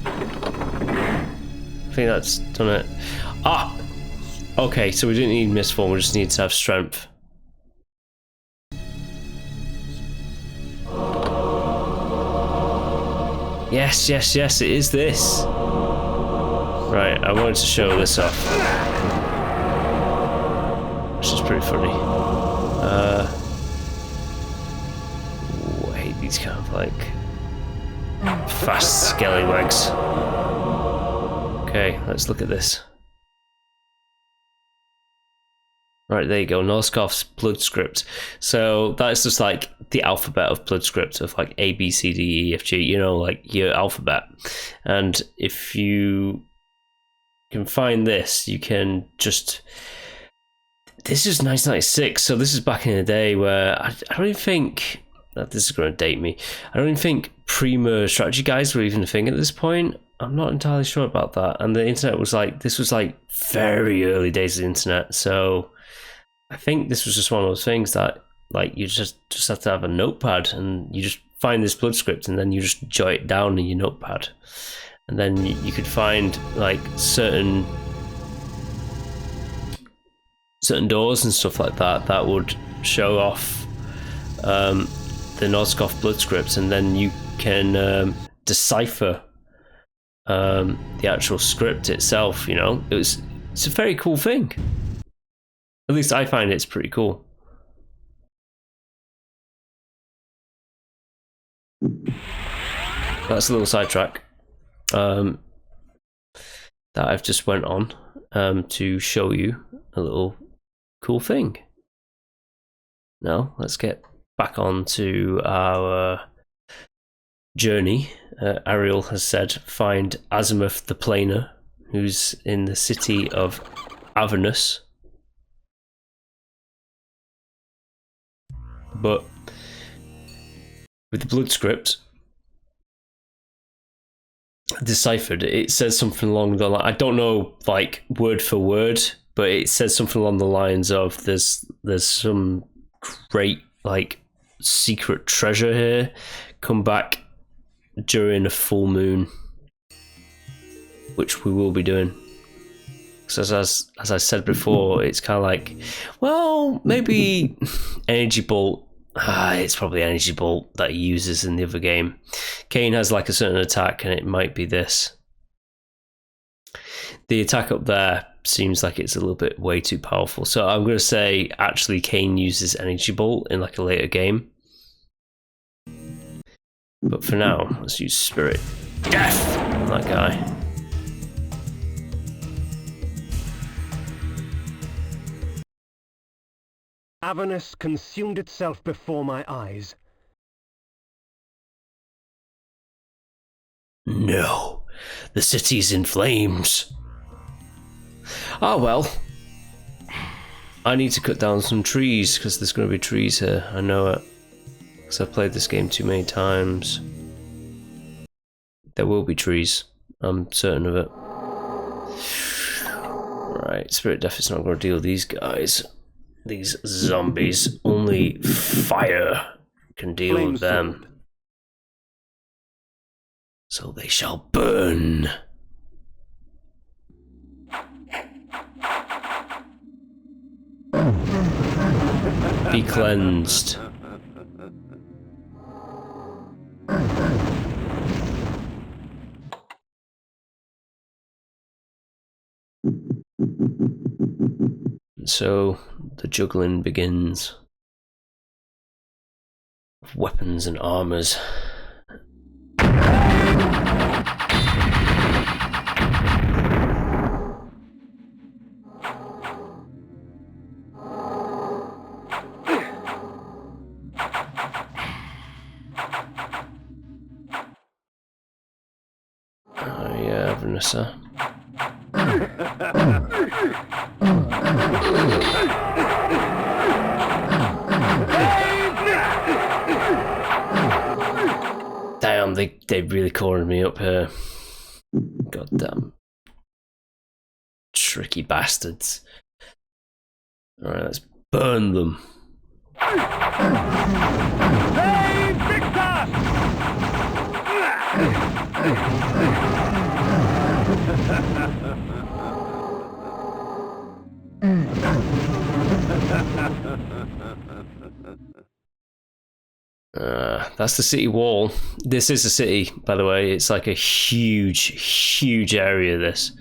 Speaker 1: I think that's done it. Ah! Okay, so we didn't need misform, we just need to have strength. Yes, yes, yes, it is this. Right, I wanted to show this off. Which is pretty funny. Ooh, I hate these kind of like fast scallywags. Okay, let's look at this. Right, there you go, Norskov's blood script. So that's just like the alphabet of blood script of like A, B, C, D, E, F, G, you know, like your alphabet. And if you can find this, you can just... This is 1996, so this is back in the day where I don't even think... This is going to date me. I don't even think pre-merge strategy guides were even a thing at this point. I'm not entirely sure about that. And the internet was like... This was like very early days of the internet, so... I think this was just one of those things that like you just have to have a notepad and you just find this blood script and then you just jot it down in your notepad, and then you could find like certain doors and stuff like that that would show off the Noskov blood scripts, and then you can decipher the actual script itself. You know, it's a very cool thing. At least I find it's pretty cool. That's a little sidetrack that I've just went on to show you a little cool thing. Now let's get back on to our journey. Ariel has said find Azimuth the Planer, who's in the city of Avernus. But with the blood script deciphered, it says something along the line. I don't know, like word for word, but it says something along the lines of there's some great like secret treasure here. Come back during a full moon, which we will be doing. So as I said before, it's kind of like, well, maybe energy bolt. It's probably energy bolt that he uses in the other game. Kain has like a certain attack, and it might be this. The attack up there seems like it's a little bit way too powerful. So I'm going to say actually Kain uses energy bolt in like a later game. But for now, let's use spirit death on that guy.
Speaker 2: Avernus consumed itself before my eyes.
Speaker 1: No, the city's in flames. Ah, well. I need to cut down some trees because there's going to be trees here. I know it. Because I've played this game too many times. There will be trees. I'm certain of it. Right, Spirit Death is not going to deal with these guys. These zombies. Only fire can deal with them. So they shall burn. Be cleansed. So the juggling begins. weapons and armors. Oh yeah, Vanessa. Damn, they really cornered me up here. Goddamn. Tricky bastards. Alright, let's burn them.
Speaker 9: Hey, Victor!
Speaker 1: That's the city wall. This is a city, by the way. It's like a huge area, this.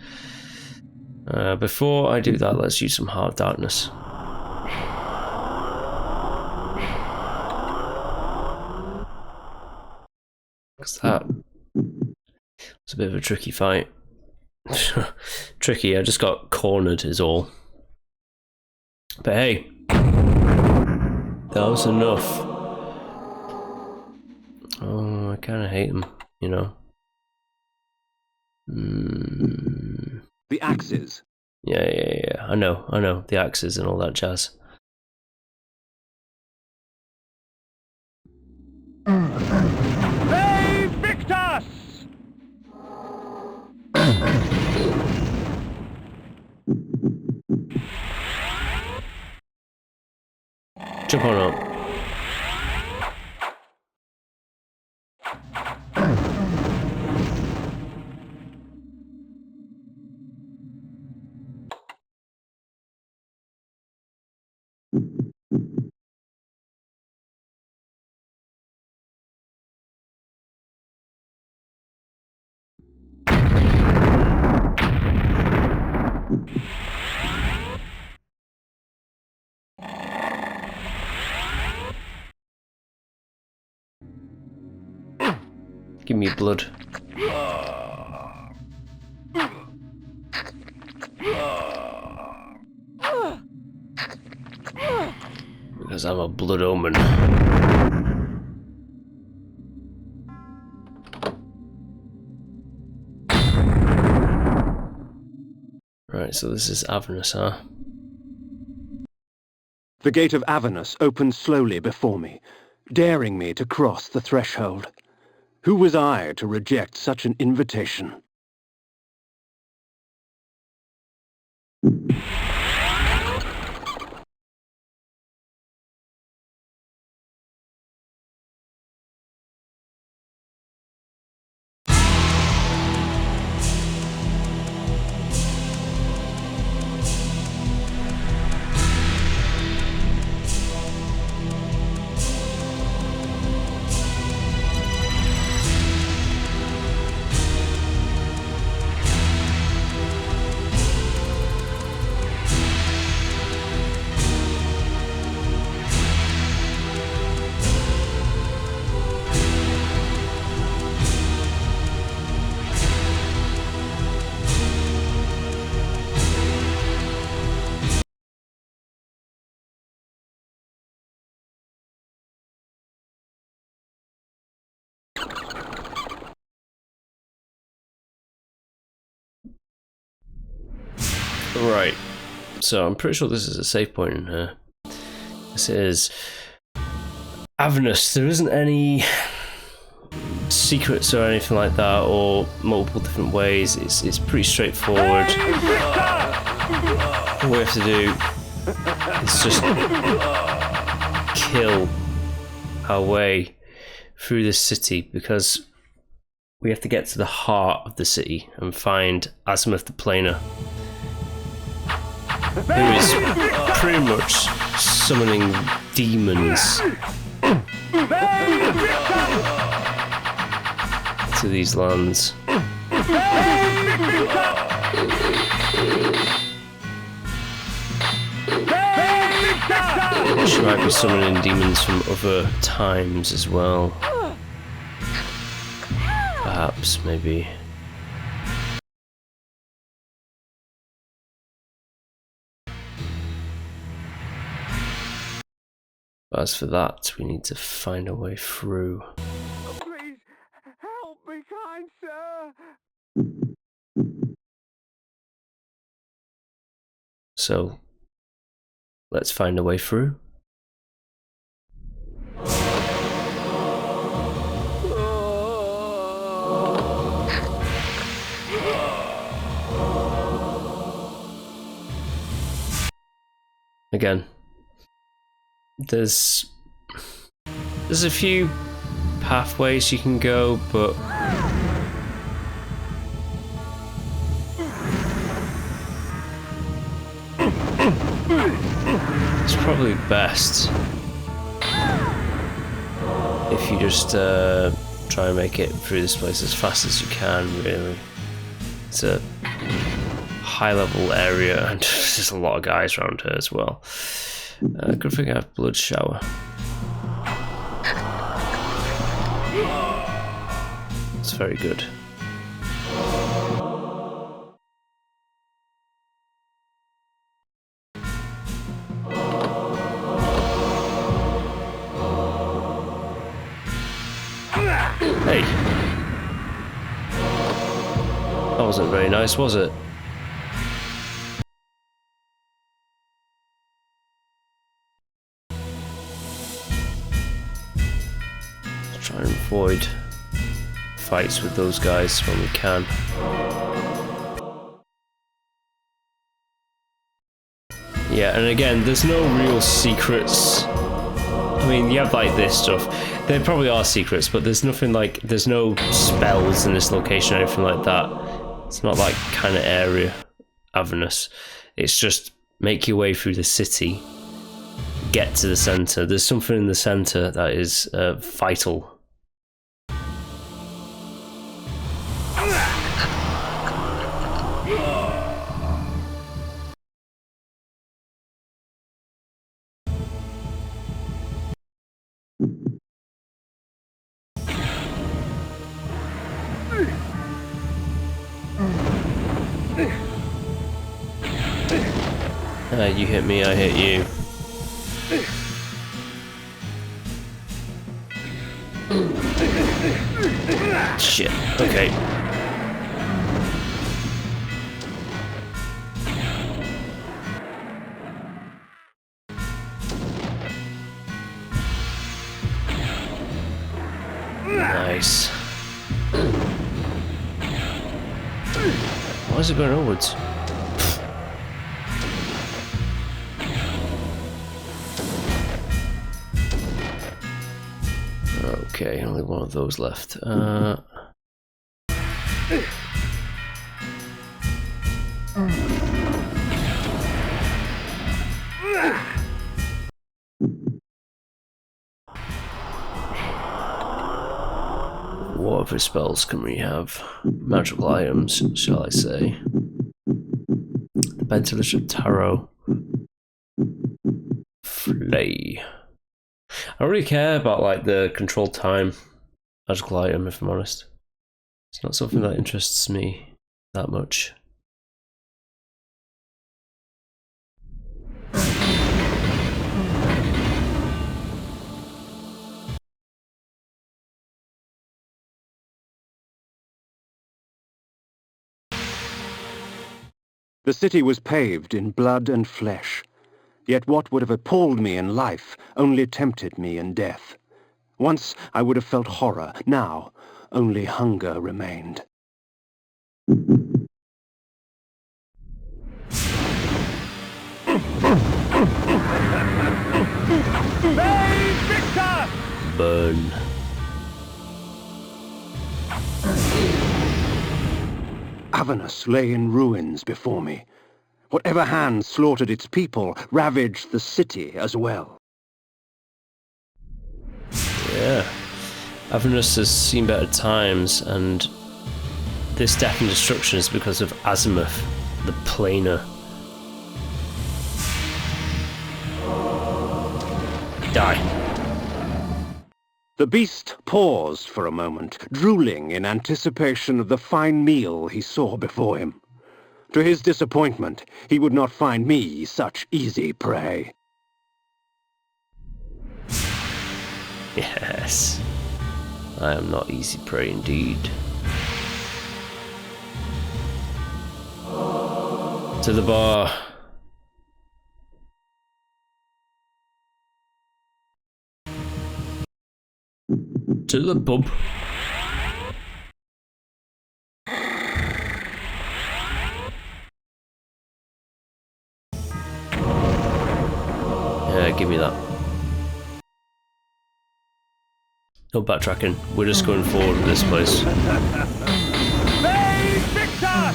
Speaker 1: Before I do that, let's use some hard darkness. Because that was a bit of a tricky fight. Tricky, I just got cornered is all. But hey, that was enough. Oh, I kind of hate them, you know.
Speaker 2: The axes.
Speaker 1: Yeah. I know. The axes and all that jazz.
Speaker 9: Hey, Victus!
Speaker 1: Jump on up. Give me blood. Because I'm a Blood Omen. Right, so this is Avernus, huh?
Speaker 2: The gate of Avernus opened slowly before me, daring me to cross the threshold. Who was I to reject such an invitation?
Speaker 1: Right, so I'm pretty sure this is a save point in here. This is Avernus. There isn't any secrets or anything like that, or multiple different ways. It's pretty straightforward. All we have to do is just kill our way through this city, because we have to get to the heart of the city and find Azimuth the Planer, who is pretty much summoning demons to these lands. She might be summoning demons from other times as well. Perhaps, maybe. But as for that, we need to find a way through.
Speaker 9: Please, help me, kind sir.
Speaker 1: So, let's find a way through. Again, there's a few pathways you can go, but it's probably best if you just try and make it through this place as fast as you can, really. It's a high level area and there's a lot of guys around here as well. Good thing I have blood shower. It's very good. Hey. That wasn't very nice, was it? Let's try and avoid fights with those guys when we can. Yeah, and again, there's no real secrets. I mean, you have like this stuff. There probably are secrets, but there's nothing like, there's no spells in this location or anything like that. It's not like kind of area, Avernus. It's just make your way through the city, get to the center. There's something in the center that is vital. You hit me, I hit you. Shit, okay. Nice. Why is it going onwards? Okay, only one of those left. What other spells can we have? Magical items, shall I say? The Bentilage of Tarot. Flay. I don't really care about like the controlled time magical item, if I'm honest. It's not something that interests me that much.
Speaker 2: The city was paved in blood and flesh. Yet what would have appalled me in life only tempted me in death. Once I would have felt horror, now only hunger remained.
Speaker 1: Burn.
Speaker 2: Avernus lay in ruins before me. Whatever hand slaughtered its people ravaged the city as well.
Speaker 1: Yeah. Avernus has seen better times, and this death and destruction is because of Azimuth, the planer. Die.
Speaker 2: The beast paused for a moment, drooling in anticipation of the fine meal he saw before him. To his disappointment, he would not find me such easy prey.
Speaker 1: Yes. I am not easy prey indeed. To the bar. To the pub. Yeah, give me that. No backtracking. We're just going forward with this place.
Speaker 9: Hey, Victor!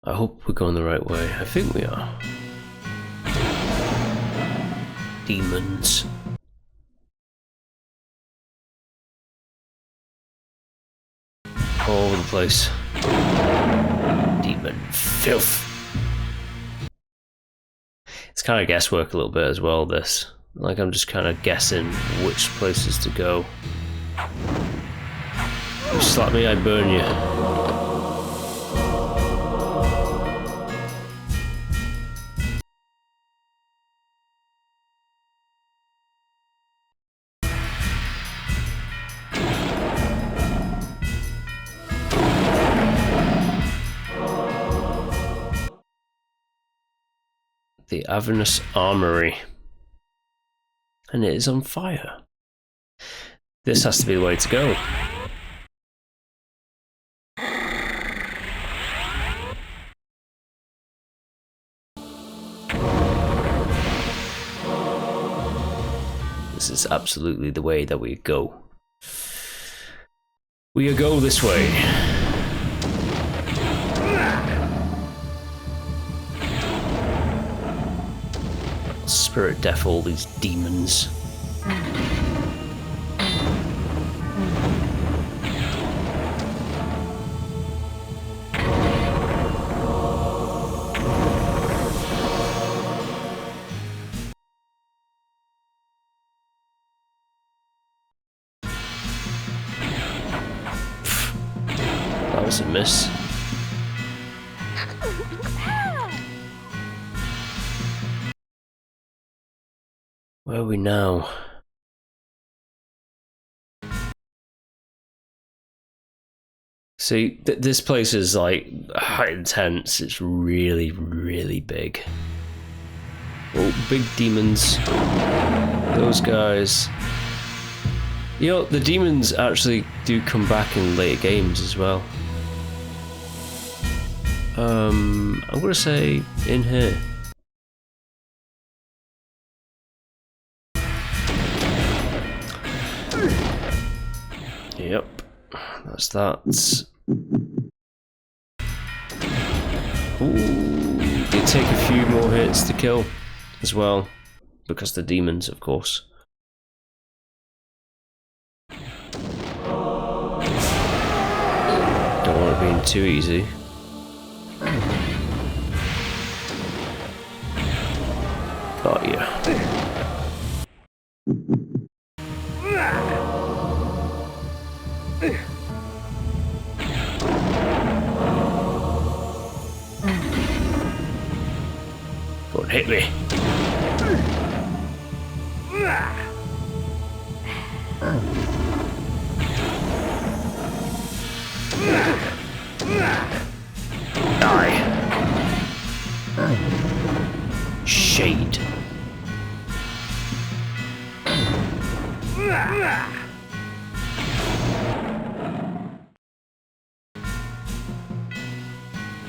Speaker 1: I hope we're going the right way. I think we are. Demons. All over the place. Demon filth. It's kind of guesswork a little bit as well, this. Like, I'm just kind of guessing which places to go. You slap me, I burn you. The Avernus Armory. And it is on fire. This has to be the way to go. This is absolutely the way that we go. We go this way. Spirit death, all these demons. That was a miss. Where are we now? See, this place is like intense. It's really, really big. Oh, big demons. Those guys. You know, the demons actually do come back in later games as well. I'm gonna say in here. Yep, that's that. Ooh, they take a few more hits to kill as well, because the demons, of course. Don't want it being too easy. Got you. Go on, hit me. Die. Shade.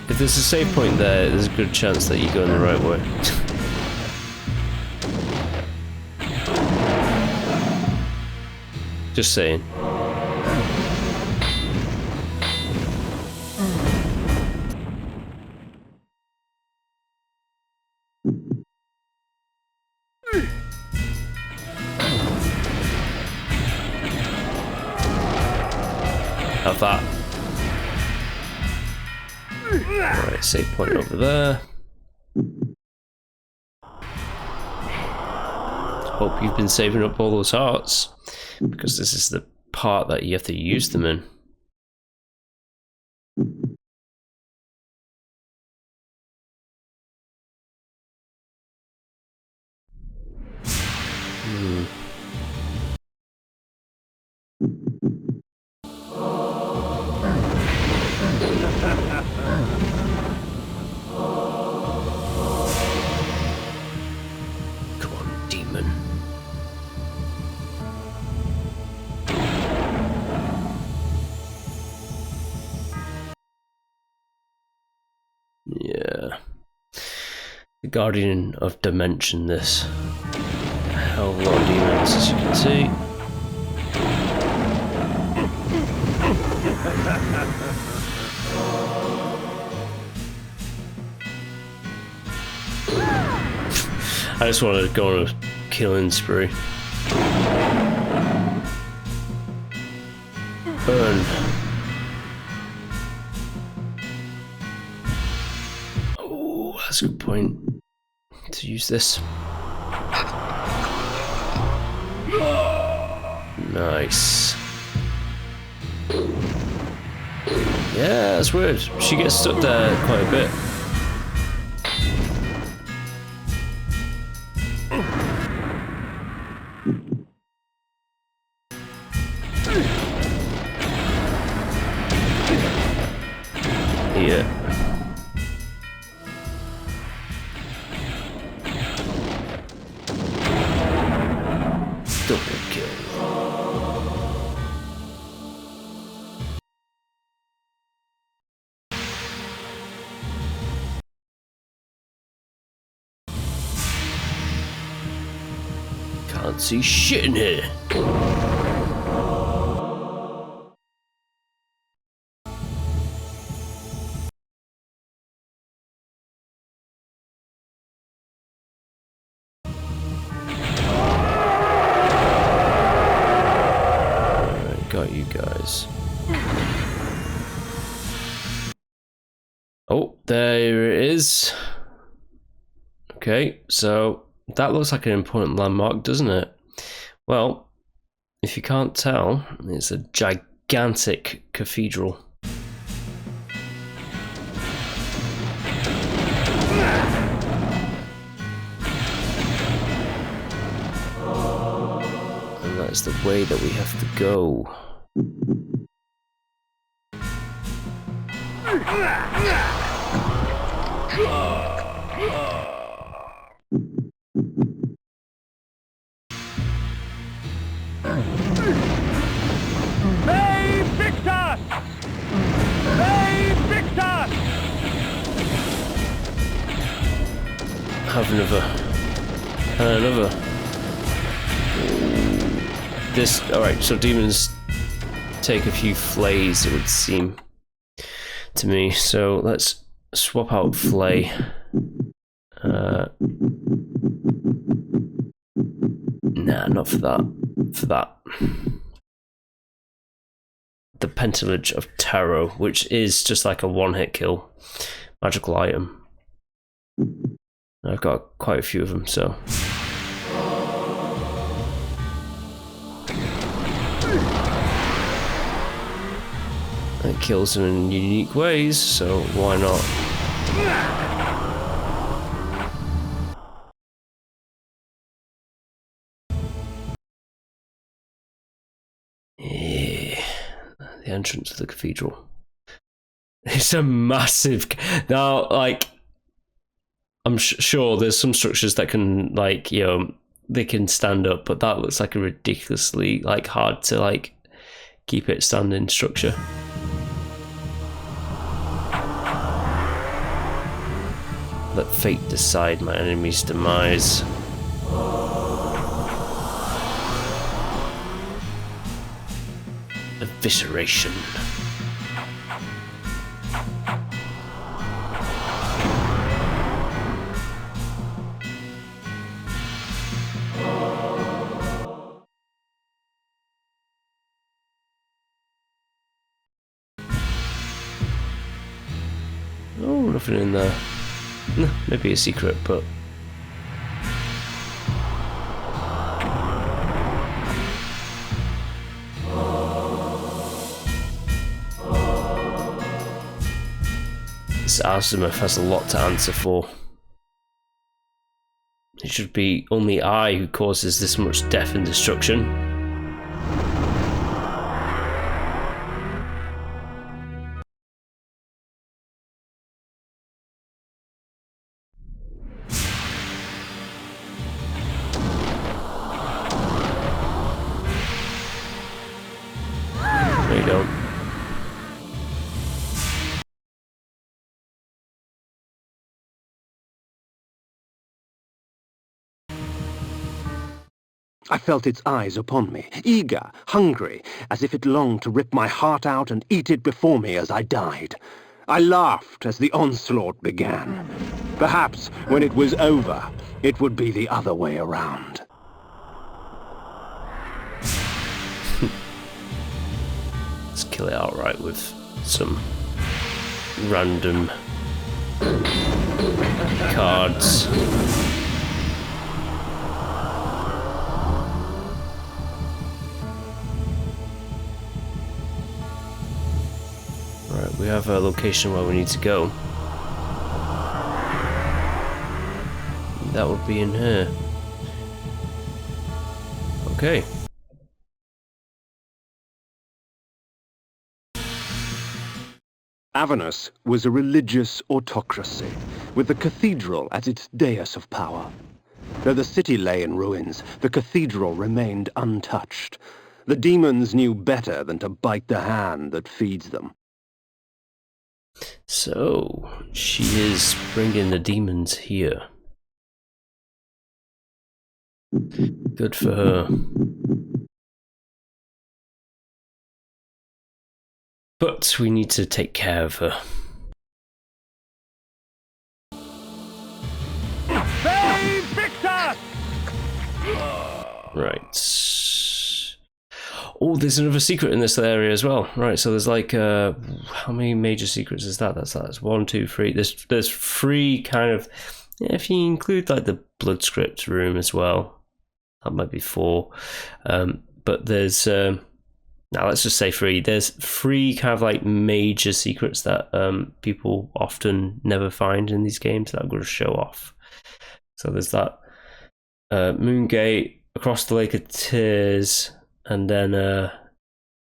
Speaker 1: If there's a save point there, there's a good chance that you're going the right way. Just saying. Have that. Alright, save point over there. Hope you've been saving up all those hearts, because this is the part that you have to use them in. Come on, demon. Yeah. The Guardian of Dimension, this. Hell of a lot of demons, as you can see. I just want to go on a killing spree. Burn. Oh, that's a good point to use this. Nice. Yeah, that's weird. She gets stuck there quite a bit. Yeah. Double kill. Can't see shit in here. Alright, got you guys. Oh, there it is. Okay, so that looks like an important landmark, doesn't it? Well, if you can't tell, it's a gigantic cathedral. And that's the way that we have to go.
Speaker 9: They fix us! They fix us!
Speaker 1: Have another. And another. This. Alright, so demons take a few flays, it would seem to me. So let's swap out flay. Nah, not for that. For that. The Pentilage of Tarot, which is just like a one-hit kill magical item. I've got quite a few of them, so. It kills them in unique ways, so why not? Yeah, the entrance of the cathedral. It's a massive. Now, like, I'm sure there's some structures that can, like, you know, they can stand up, but that looks like a ridiculously, like, hard to, like, keep it standing structure. Let fate decide my enemy's demise. Evisceration. Oh, nothing in there. Maybe a secret, but... This azimuth has a lot to answer for. It should be only I who causes this much death and destruction. There you go.
Speaker 2: I felt its eyes upon me, eager, hungry, as if it longed to rip my heart out and eat it before me as I died. I laughed as the onslaught began. Perhaps, when it was over, it would be the other way around.
Speaker 1: Let's kill it outright with some random cards. Right, we have a location where we need to go. That would be in here. Okay.
Speaker 2: Avernus was a religious autocracy, with the cathedral as its dais of power. Though the city lay in ruins, the cathedral remained untouched. The demons knew better than to bite the hand that feeds them.
Speaker 1: So, she is bringing the demons here. Good for her. But we need to take care of her. Right. Oh, there's another secret in this area as well. Right, so there's like how many major secrets is that? That's 1, 2, 3. There's 3 kind of, yeah, if you include like the blood script room as well, that might be 4. But there's now let's just say 3. There's 3 kind of like major secrets that people often never find in these games that I'm going to show off. So there's that Moongate, across the Lake of Tears, and then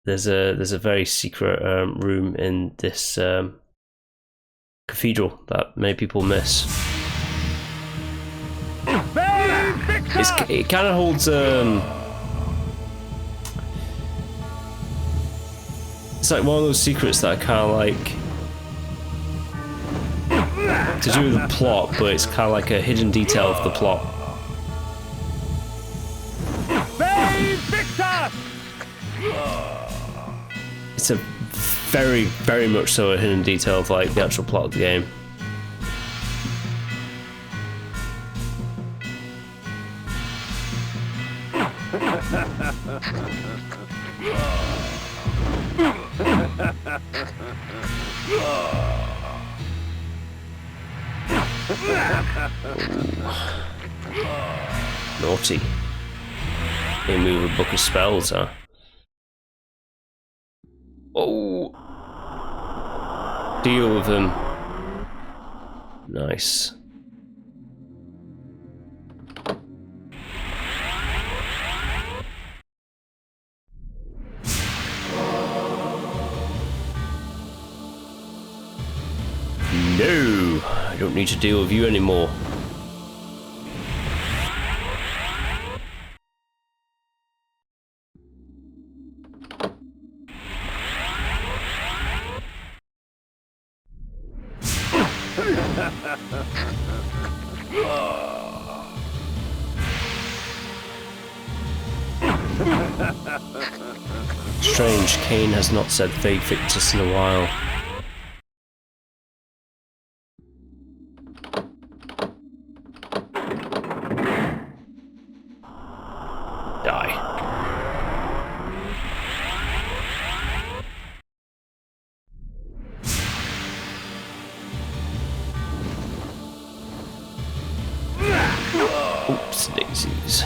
Speaker 1: there's a very secret room in this cathedral that many people miss. It kind of holds it's like one of those secrets that are kind of like to do with the plot, but it's kind of like a hidden detail of the plot. It's a very, very much so a hidden detail of like the actual plot of the game. Naughty. They move a book of spells, huh? Oh! Deal with them. Nice. No! I don't need to deal with you anymore. Strange, Kain has not said Fate Victus in a while. Die. Oops, daisies.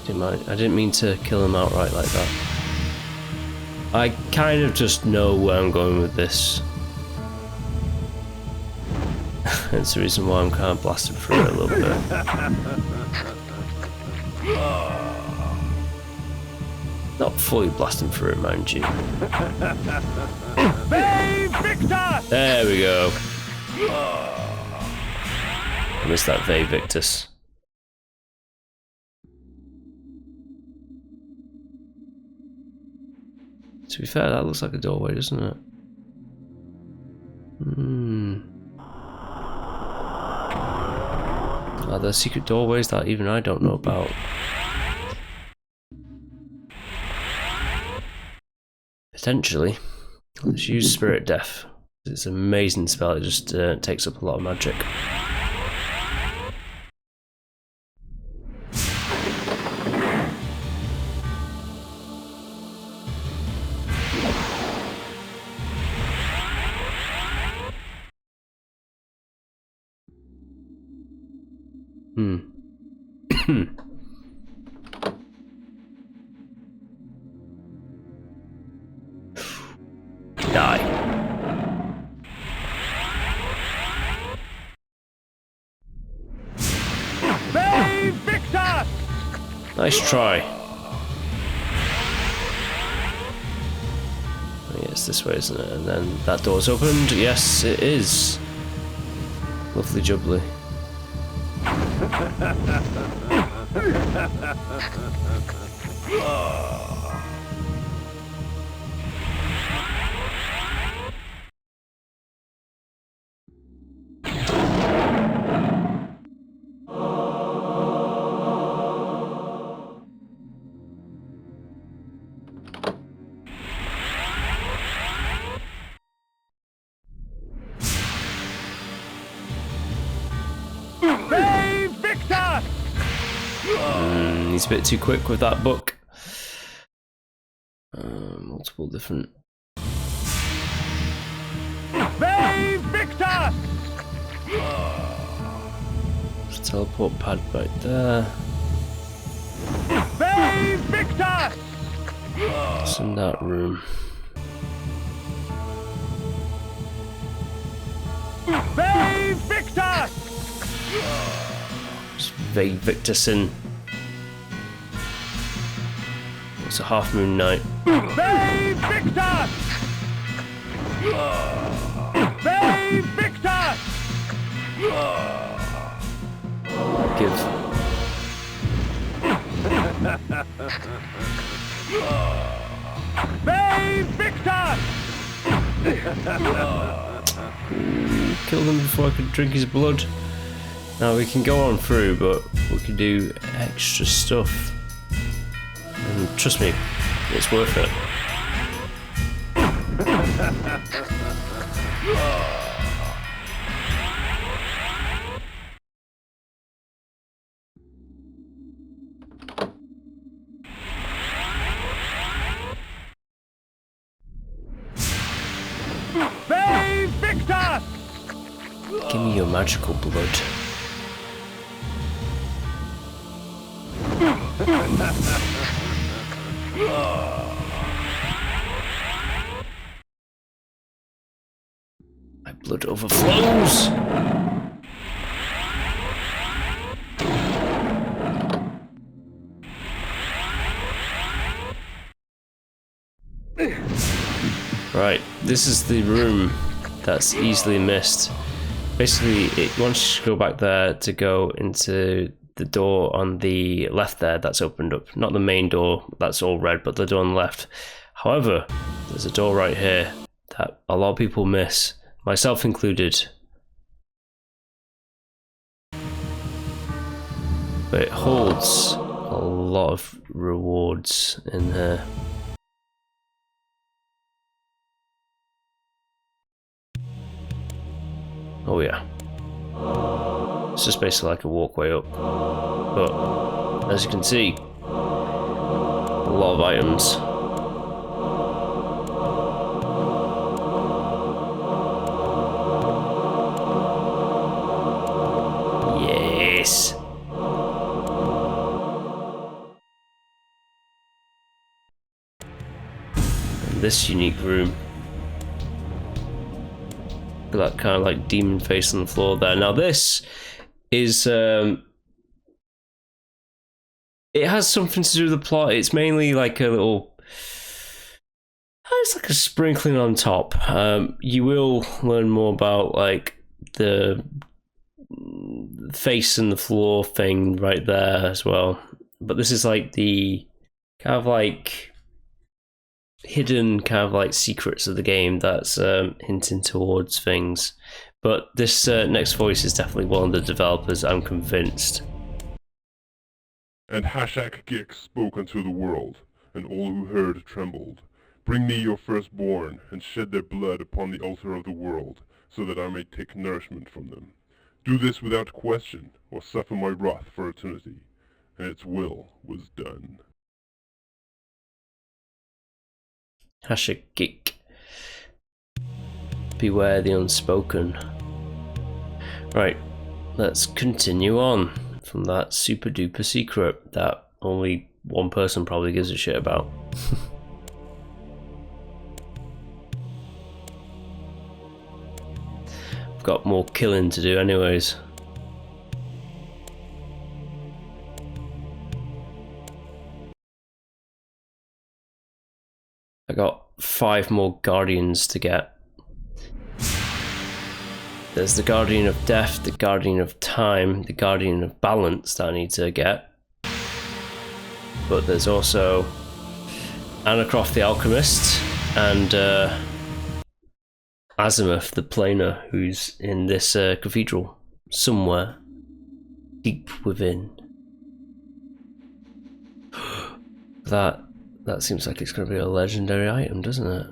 Speaker 1: I didn't mean to kill him outright like that. I kind of just know where I'm going with this. That's the reason why I'm kind of blasting through it a little bit. Not fully blasting through it, mind you. There we go. I missed that Ve Victus. To be fair, that looks like a doorway, doesn't it? Are there secret doorways that even I don't know about? Potentially. Let's use Spirit Death. It's an amazing spell, it just takes up a lot of magic. Die. Nice try. Oh, yeah, it's this way, isn't it? And then that door's opened. Yes, it is. Lovely jubbly. He's a bit too quick with that book. Multiple different. Teleport pad right there. What's in that room? It's Ve Victorson. It's a half moon night. Give. Killed him before I could drink his blood. Now we can go on through, but we can do extra stuff. And trust me, it's worth it. Give me your magical blood. My blood overflows. Right, this is the room that's easily missed. Basically, it wants you to go back there to go into the door on the left there that's opened up. Not the main door, that's all red, but the door on the left. However, there's a door right here that a lot of people miss, myself included. But it holds a lot of rewards in here. Oh yeah. It's just basically like a walkway up. But as you can see, a lot of items. Yes. this unique room. That kind of like demon face on the floor there. Now this is it has something to do with the plot. It's mainly like a little, it's like a sprinkling on top. You will learn more about like the face and the floor thing right there as well. But this is like the kind of like hidden kind of like secrets of the game that's hinting towards things. But this next voice is definitely one of the developers, I'm convinced.
Speaker 11: And Hashak Gik spoke unto the world, and all who heard trembled. Bring me your firstborn, and shed their blood upon the altar of the world, so that I may take nourishment from them. Do this without question, or suffer my wrath for eternity. And its will was done.
Speaker 1: Hashak. Beware the unspoken. Right, let's continue on from that super duper secret that only one person probably gives a shit about. I've got more killing to do anyways. I got 5 more guardians to get. There's the guardian of death, the guardian of time, the guardian of balance that I need to get. But there's also Anacroft the alchemist and Azimuth the planer, who's in this cathedral somewhere deep within. That seems like it's going to be a legendary item, doesn't it?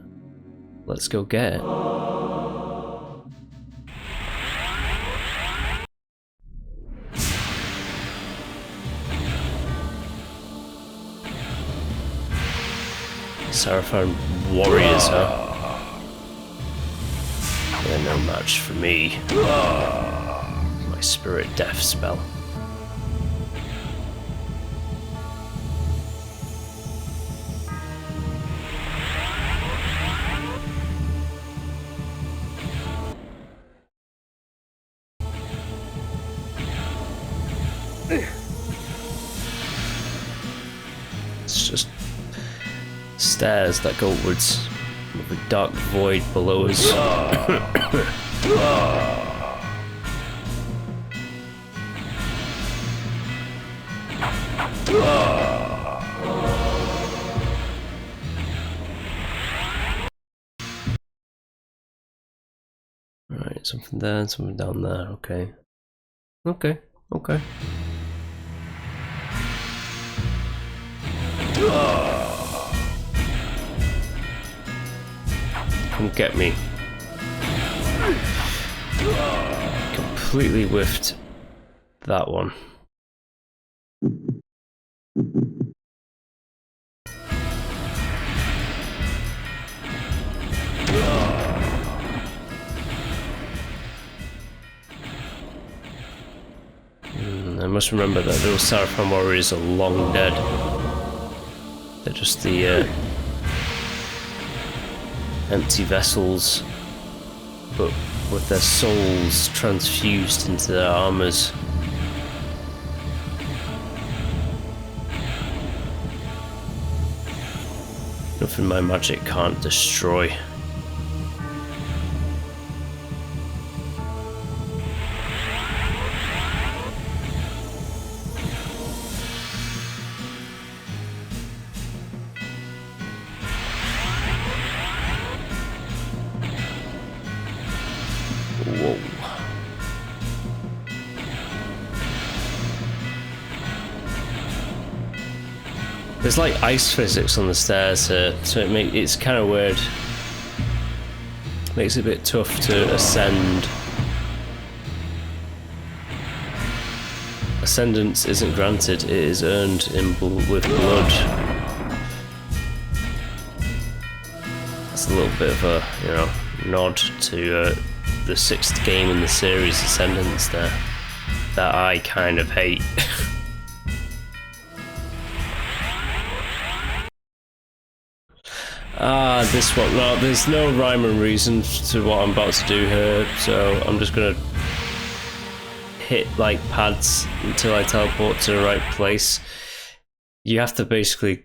Speaker 1: Let's go get it. Seraphim warriors, huh? They're no match for me. My spirit death spell. It's just stairs that go upwards with a dark void below us. Right, something there and something down there, okay. Okay. Come get me. Completely whiffed that one. I must remember that those Seraphim warriors are long dead. They're just the empty vessels, but with their souls transfused into their armors. Nothing my magic can't destroy. Whoa. There's like ice physics on the stairs here, so it's kind of weird. Makes it a bit tough to ascend. Ascendance isn't granted, it is earned with blood. That's a little bit of a, nod to the 6th game in the series, Ascendance, there, that I kind of hate. This one. No, there's no rhyme or reason to what I'm about to do here, so I'm just gonna hit like pads until I teleport to the right place. You have to basically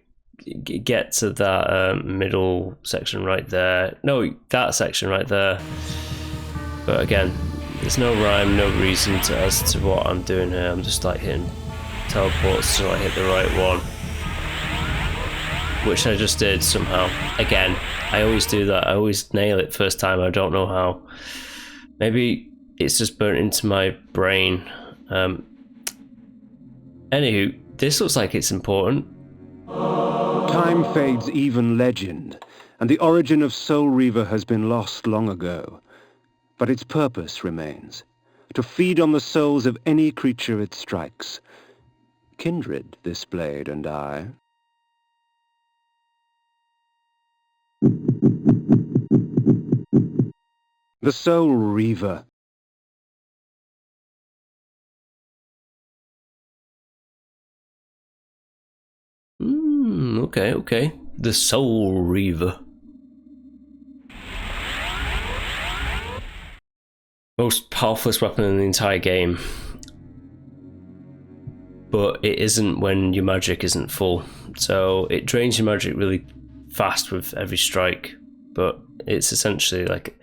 Speaker 1: get to that middle section right there. No, that section right there. But again, there's no rhyme, no reason as to what I'm doing here. I'm just like hitting teleports till I hit the right one, which I just did somehow. Again, I always do that. I always nail it first time. I don't know how. Maybe it's just burnt into my brain. Anywho, this looks like it's important.
Speaker 2: Time fades even legend, and the origin of Soul Reaver has been lost long ago. But its purpose remains, to feed on the souls of any creature it strikes. Kindred, this blade and I. The Soul Reaver.
Speaker 1: Okay. The Soul Reaver. Most powerful weapon in the entire game. But it isn't when your magic isn't full. So it drains your magic really fast with every strike. But it's essentially like,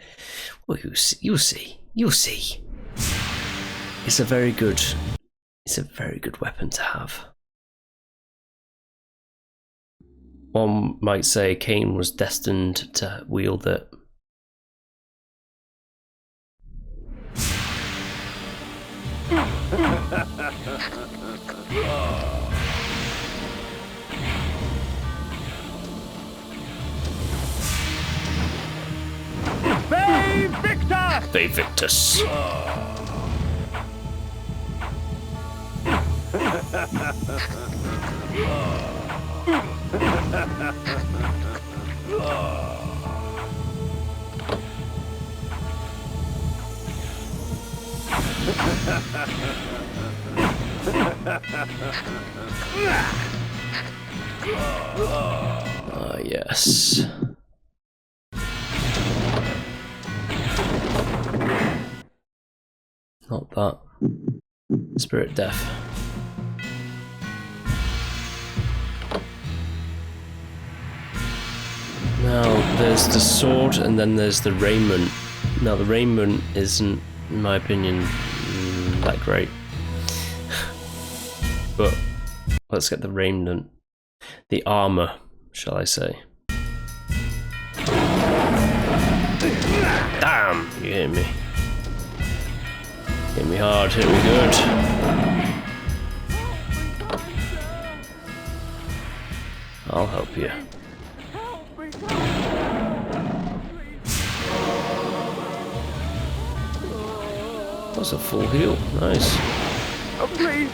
Speaker 1: well, you'll see. It's a very good weapon to have. One might say Kain was destined to wield it. Ve Victus. Yes. Not that. Spirit Death. Now, there's the sword and then there's the raiment. Now, the raiment isn't, in my opinion, that great. But let's get the raiment. The armor, shall I say. Damn! You hit me. Hit me hard, hit me good. I'll help you. That's a full heal, nice.
Speaker 9: Oh, please,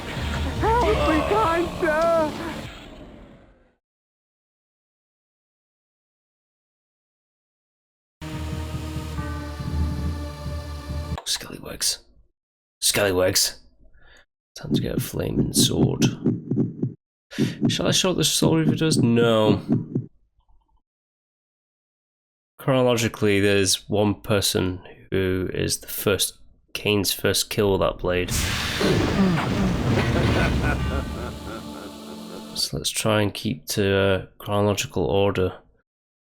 Speaker 9: help me, kind sir!
Speaker 1: Scallywags. Scallywags. Time to get a flaming sword. Shall I show what the Soul Reaver does? No. Chronologically, there's one person who is the first, Kain's first kill with that blade. So let's try and keep to chronological order.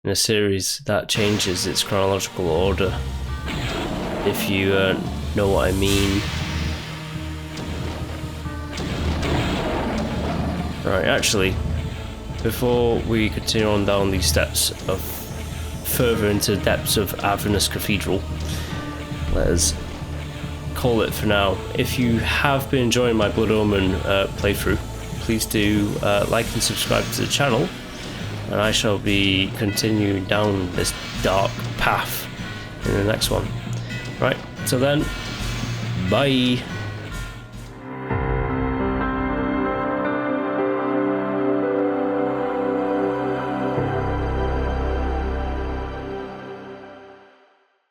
Speaker 1: In a series that changes its chronological order. If you know what I mean. Right, actually, before we continue on down these steps of further into the depths of Avernus Cathedral, let's call it for now. If you have been enjoying my Blood Omen playthrough, please do like and subscribe to the channel, and I shall be continuing down this dark path in the next one. Right, so then, bye.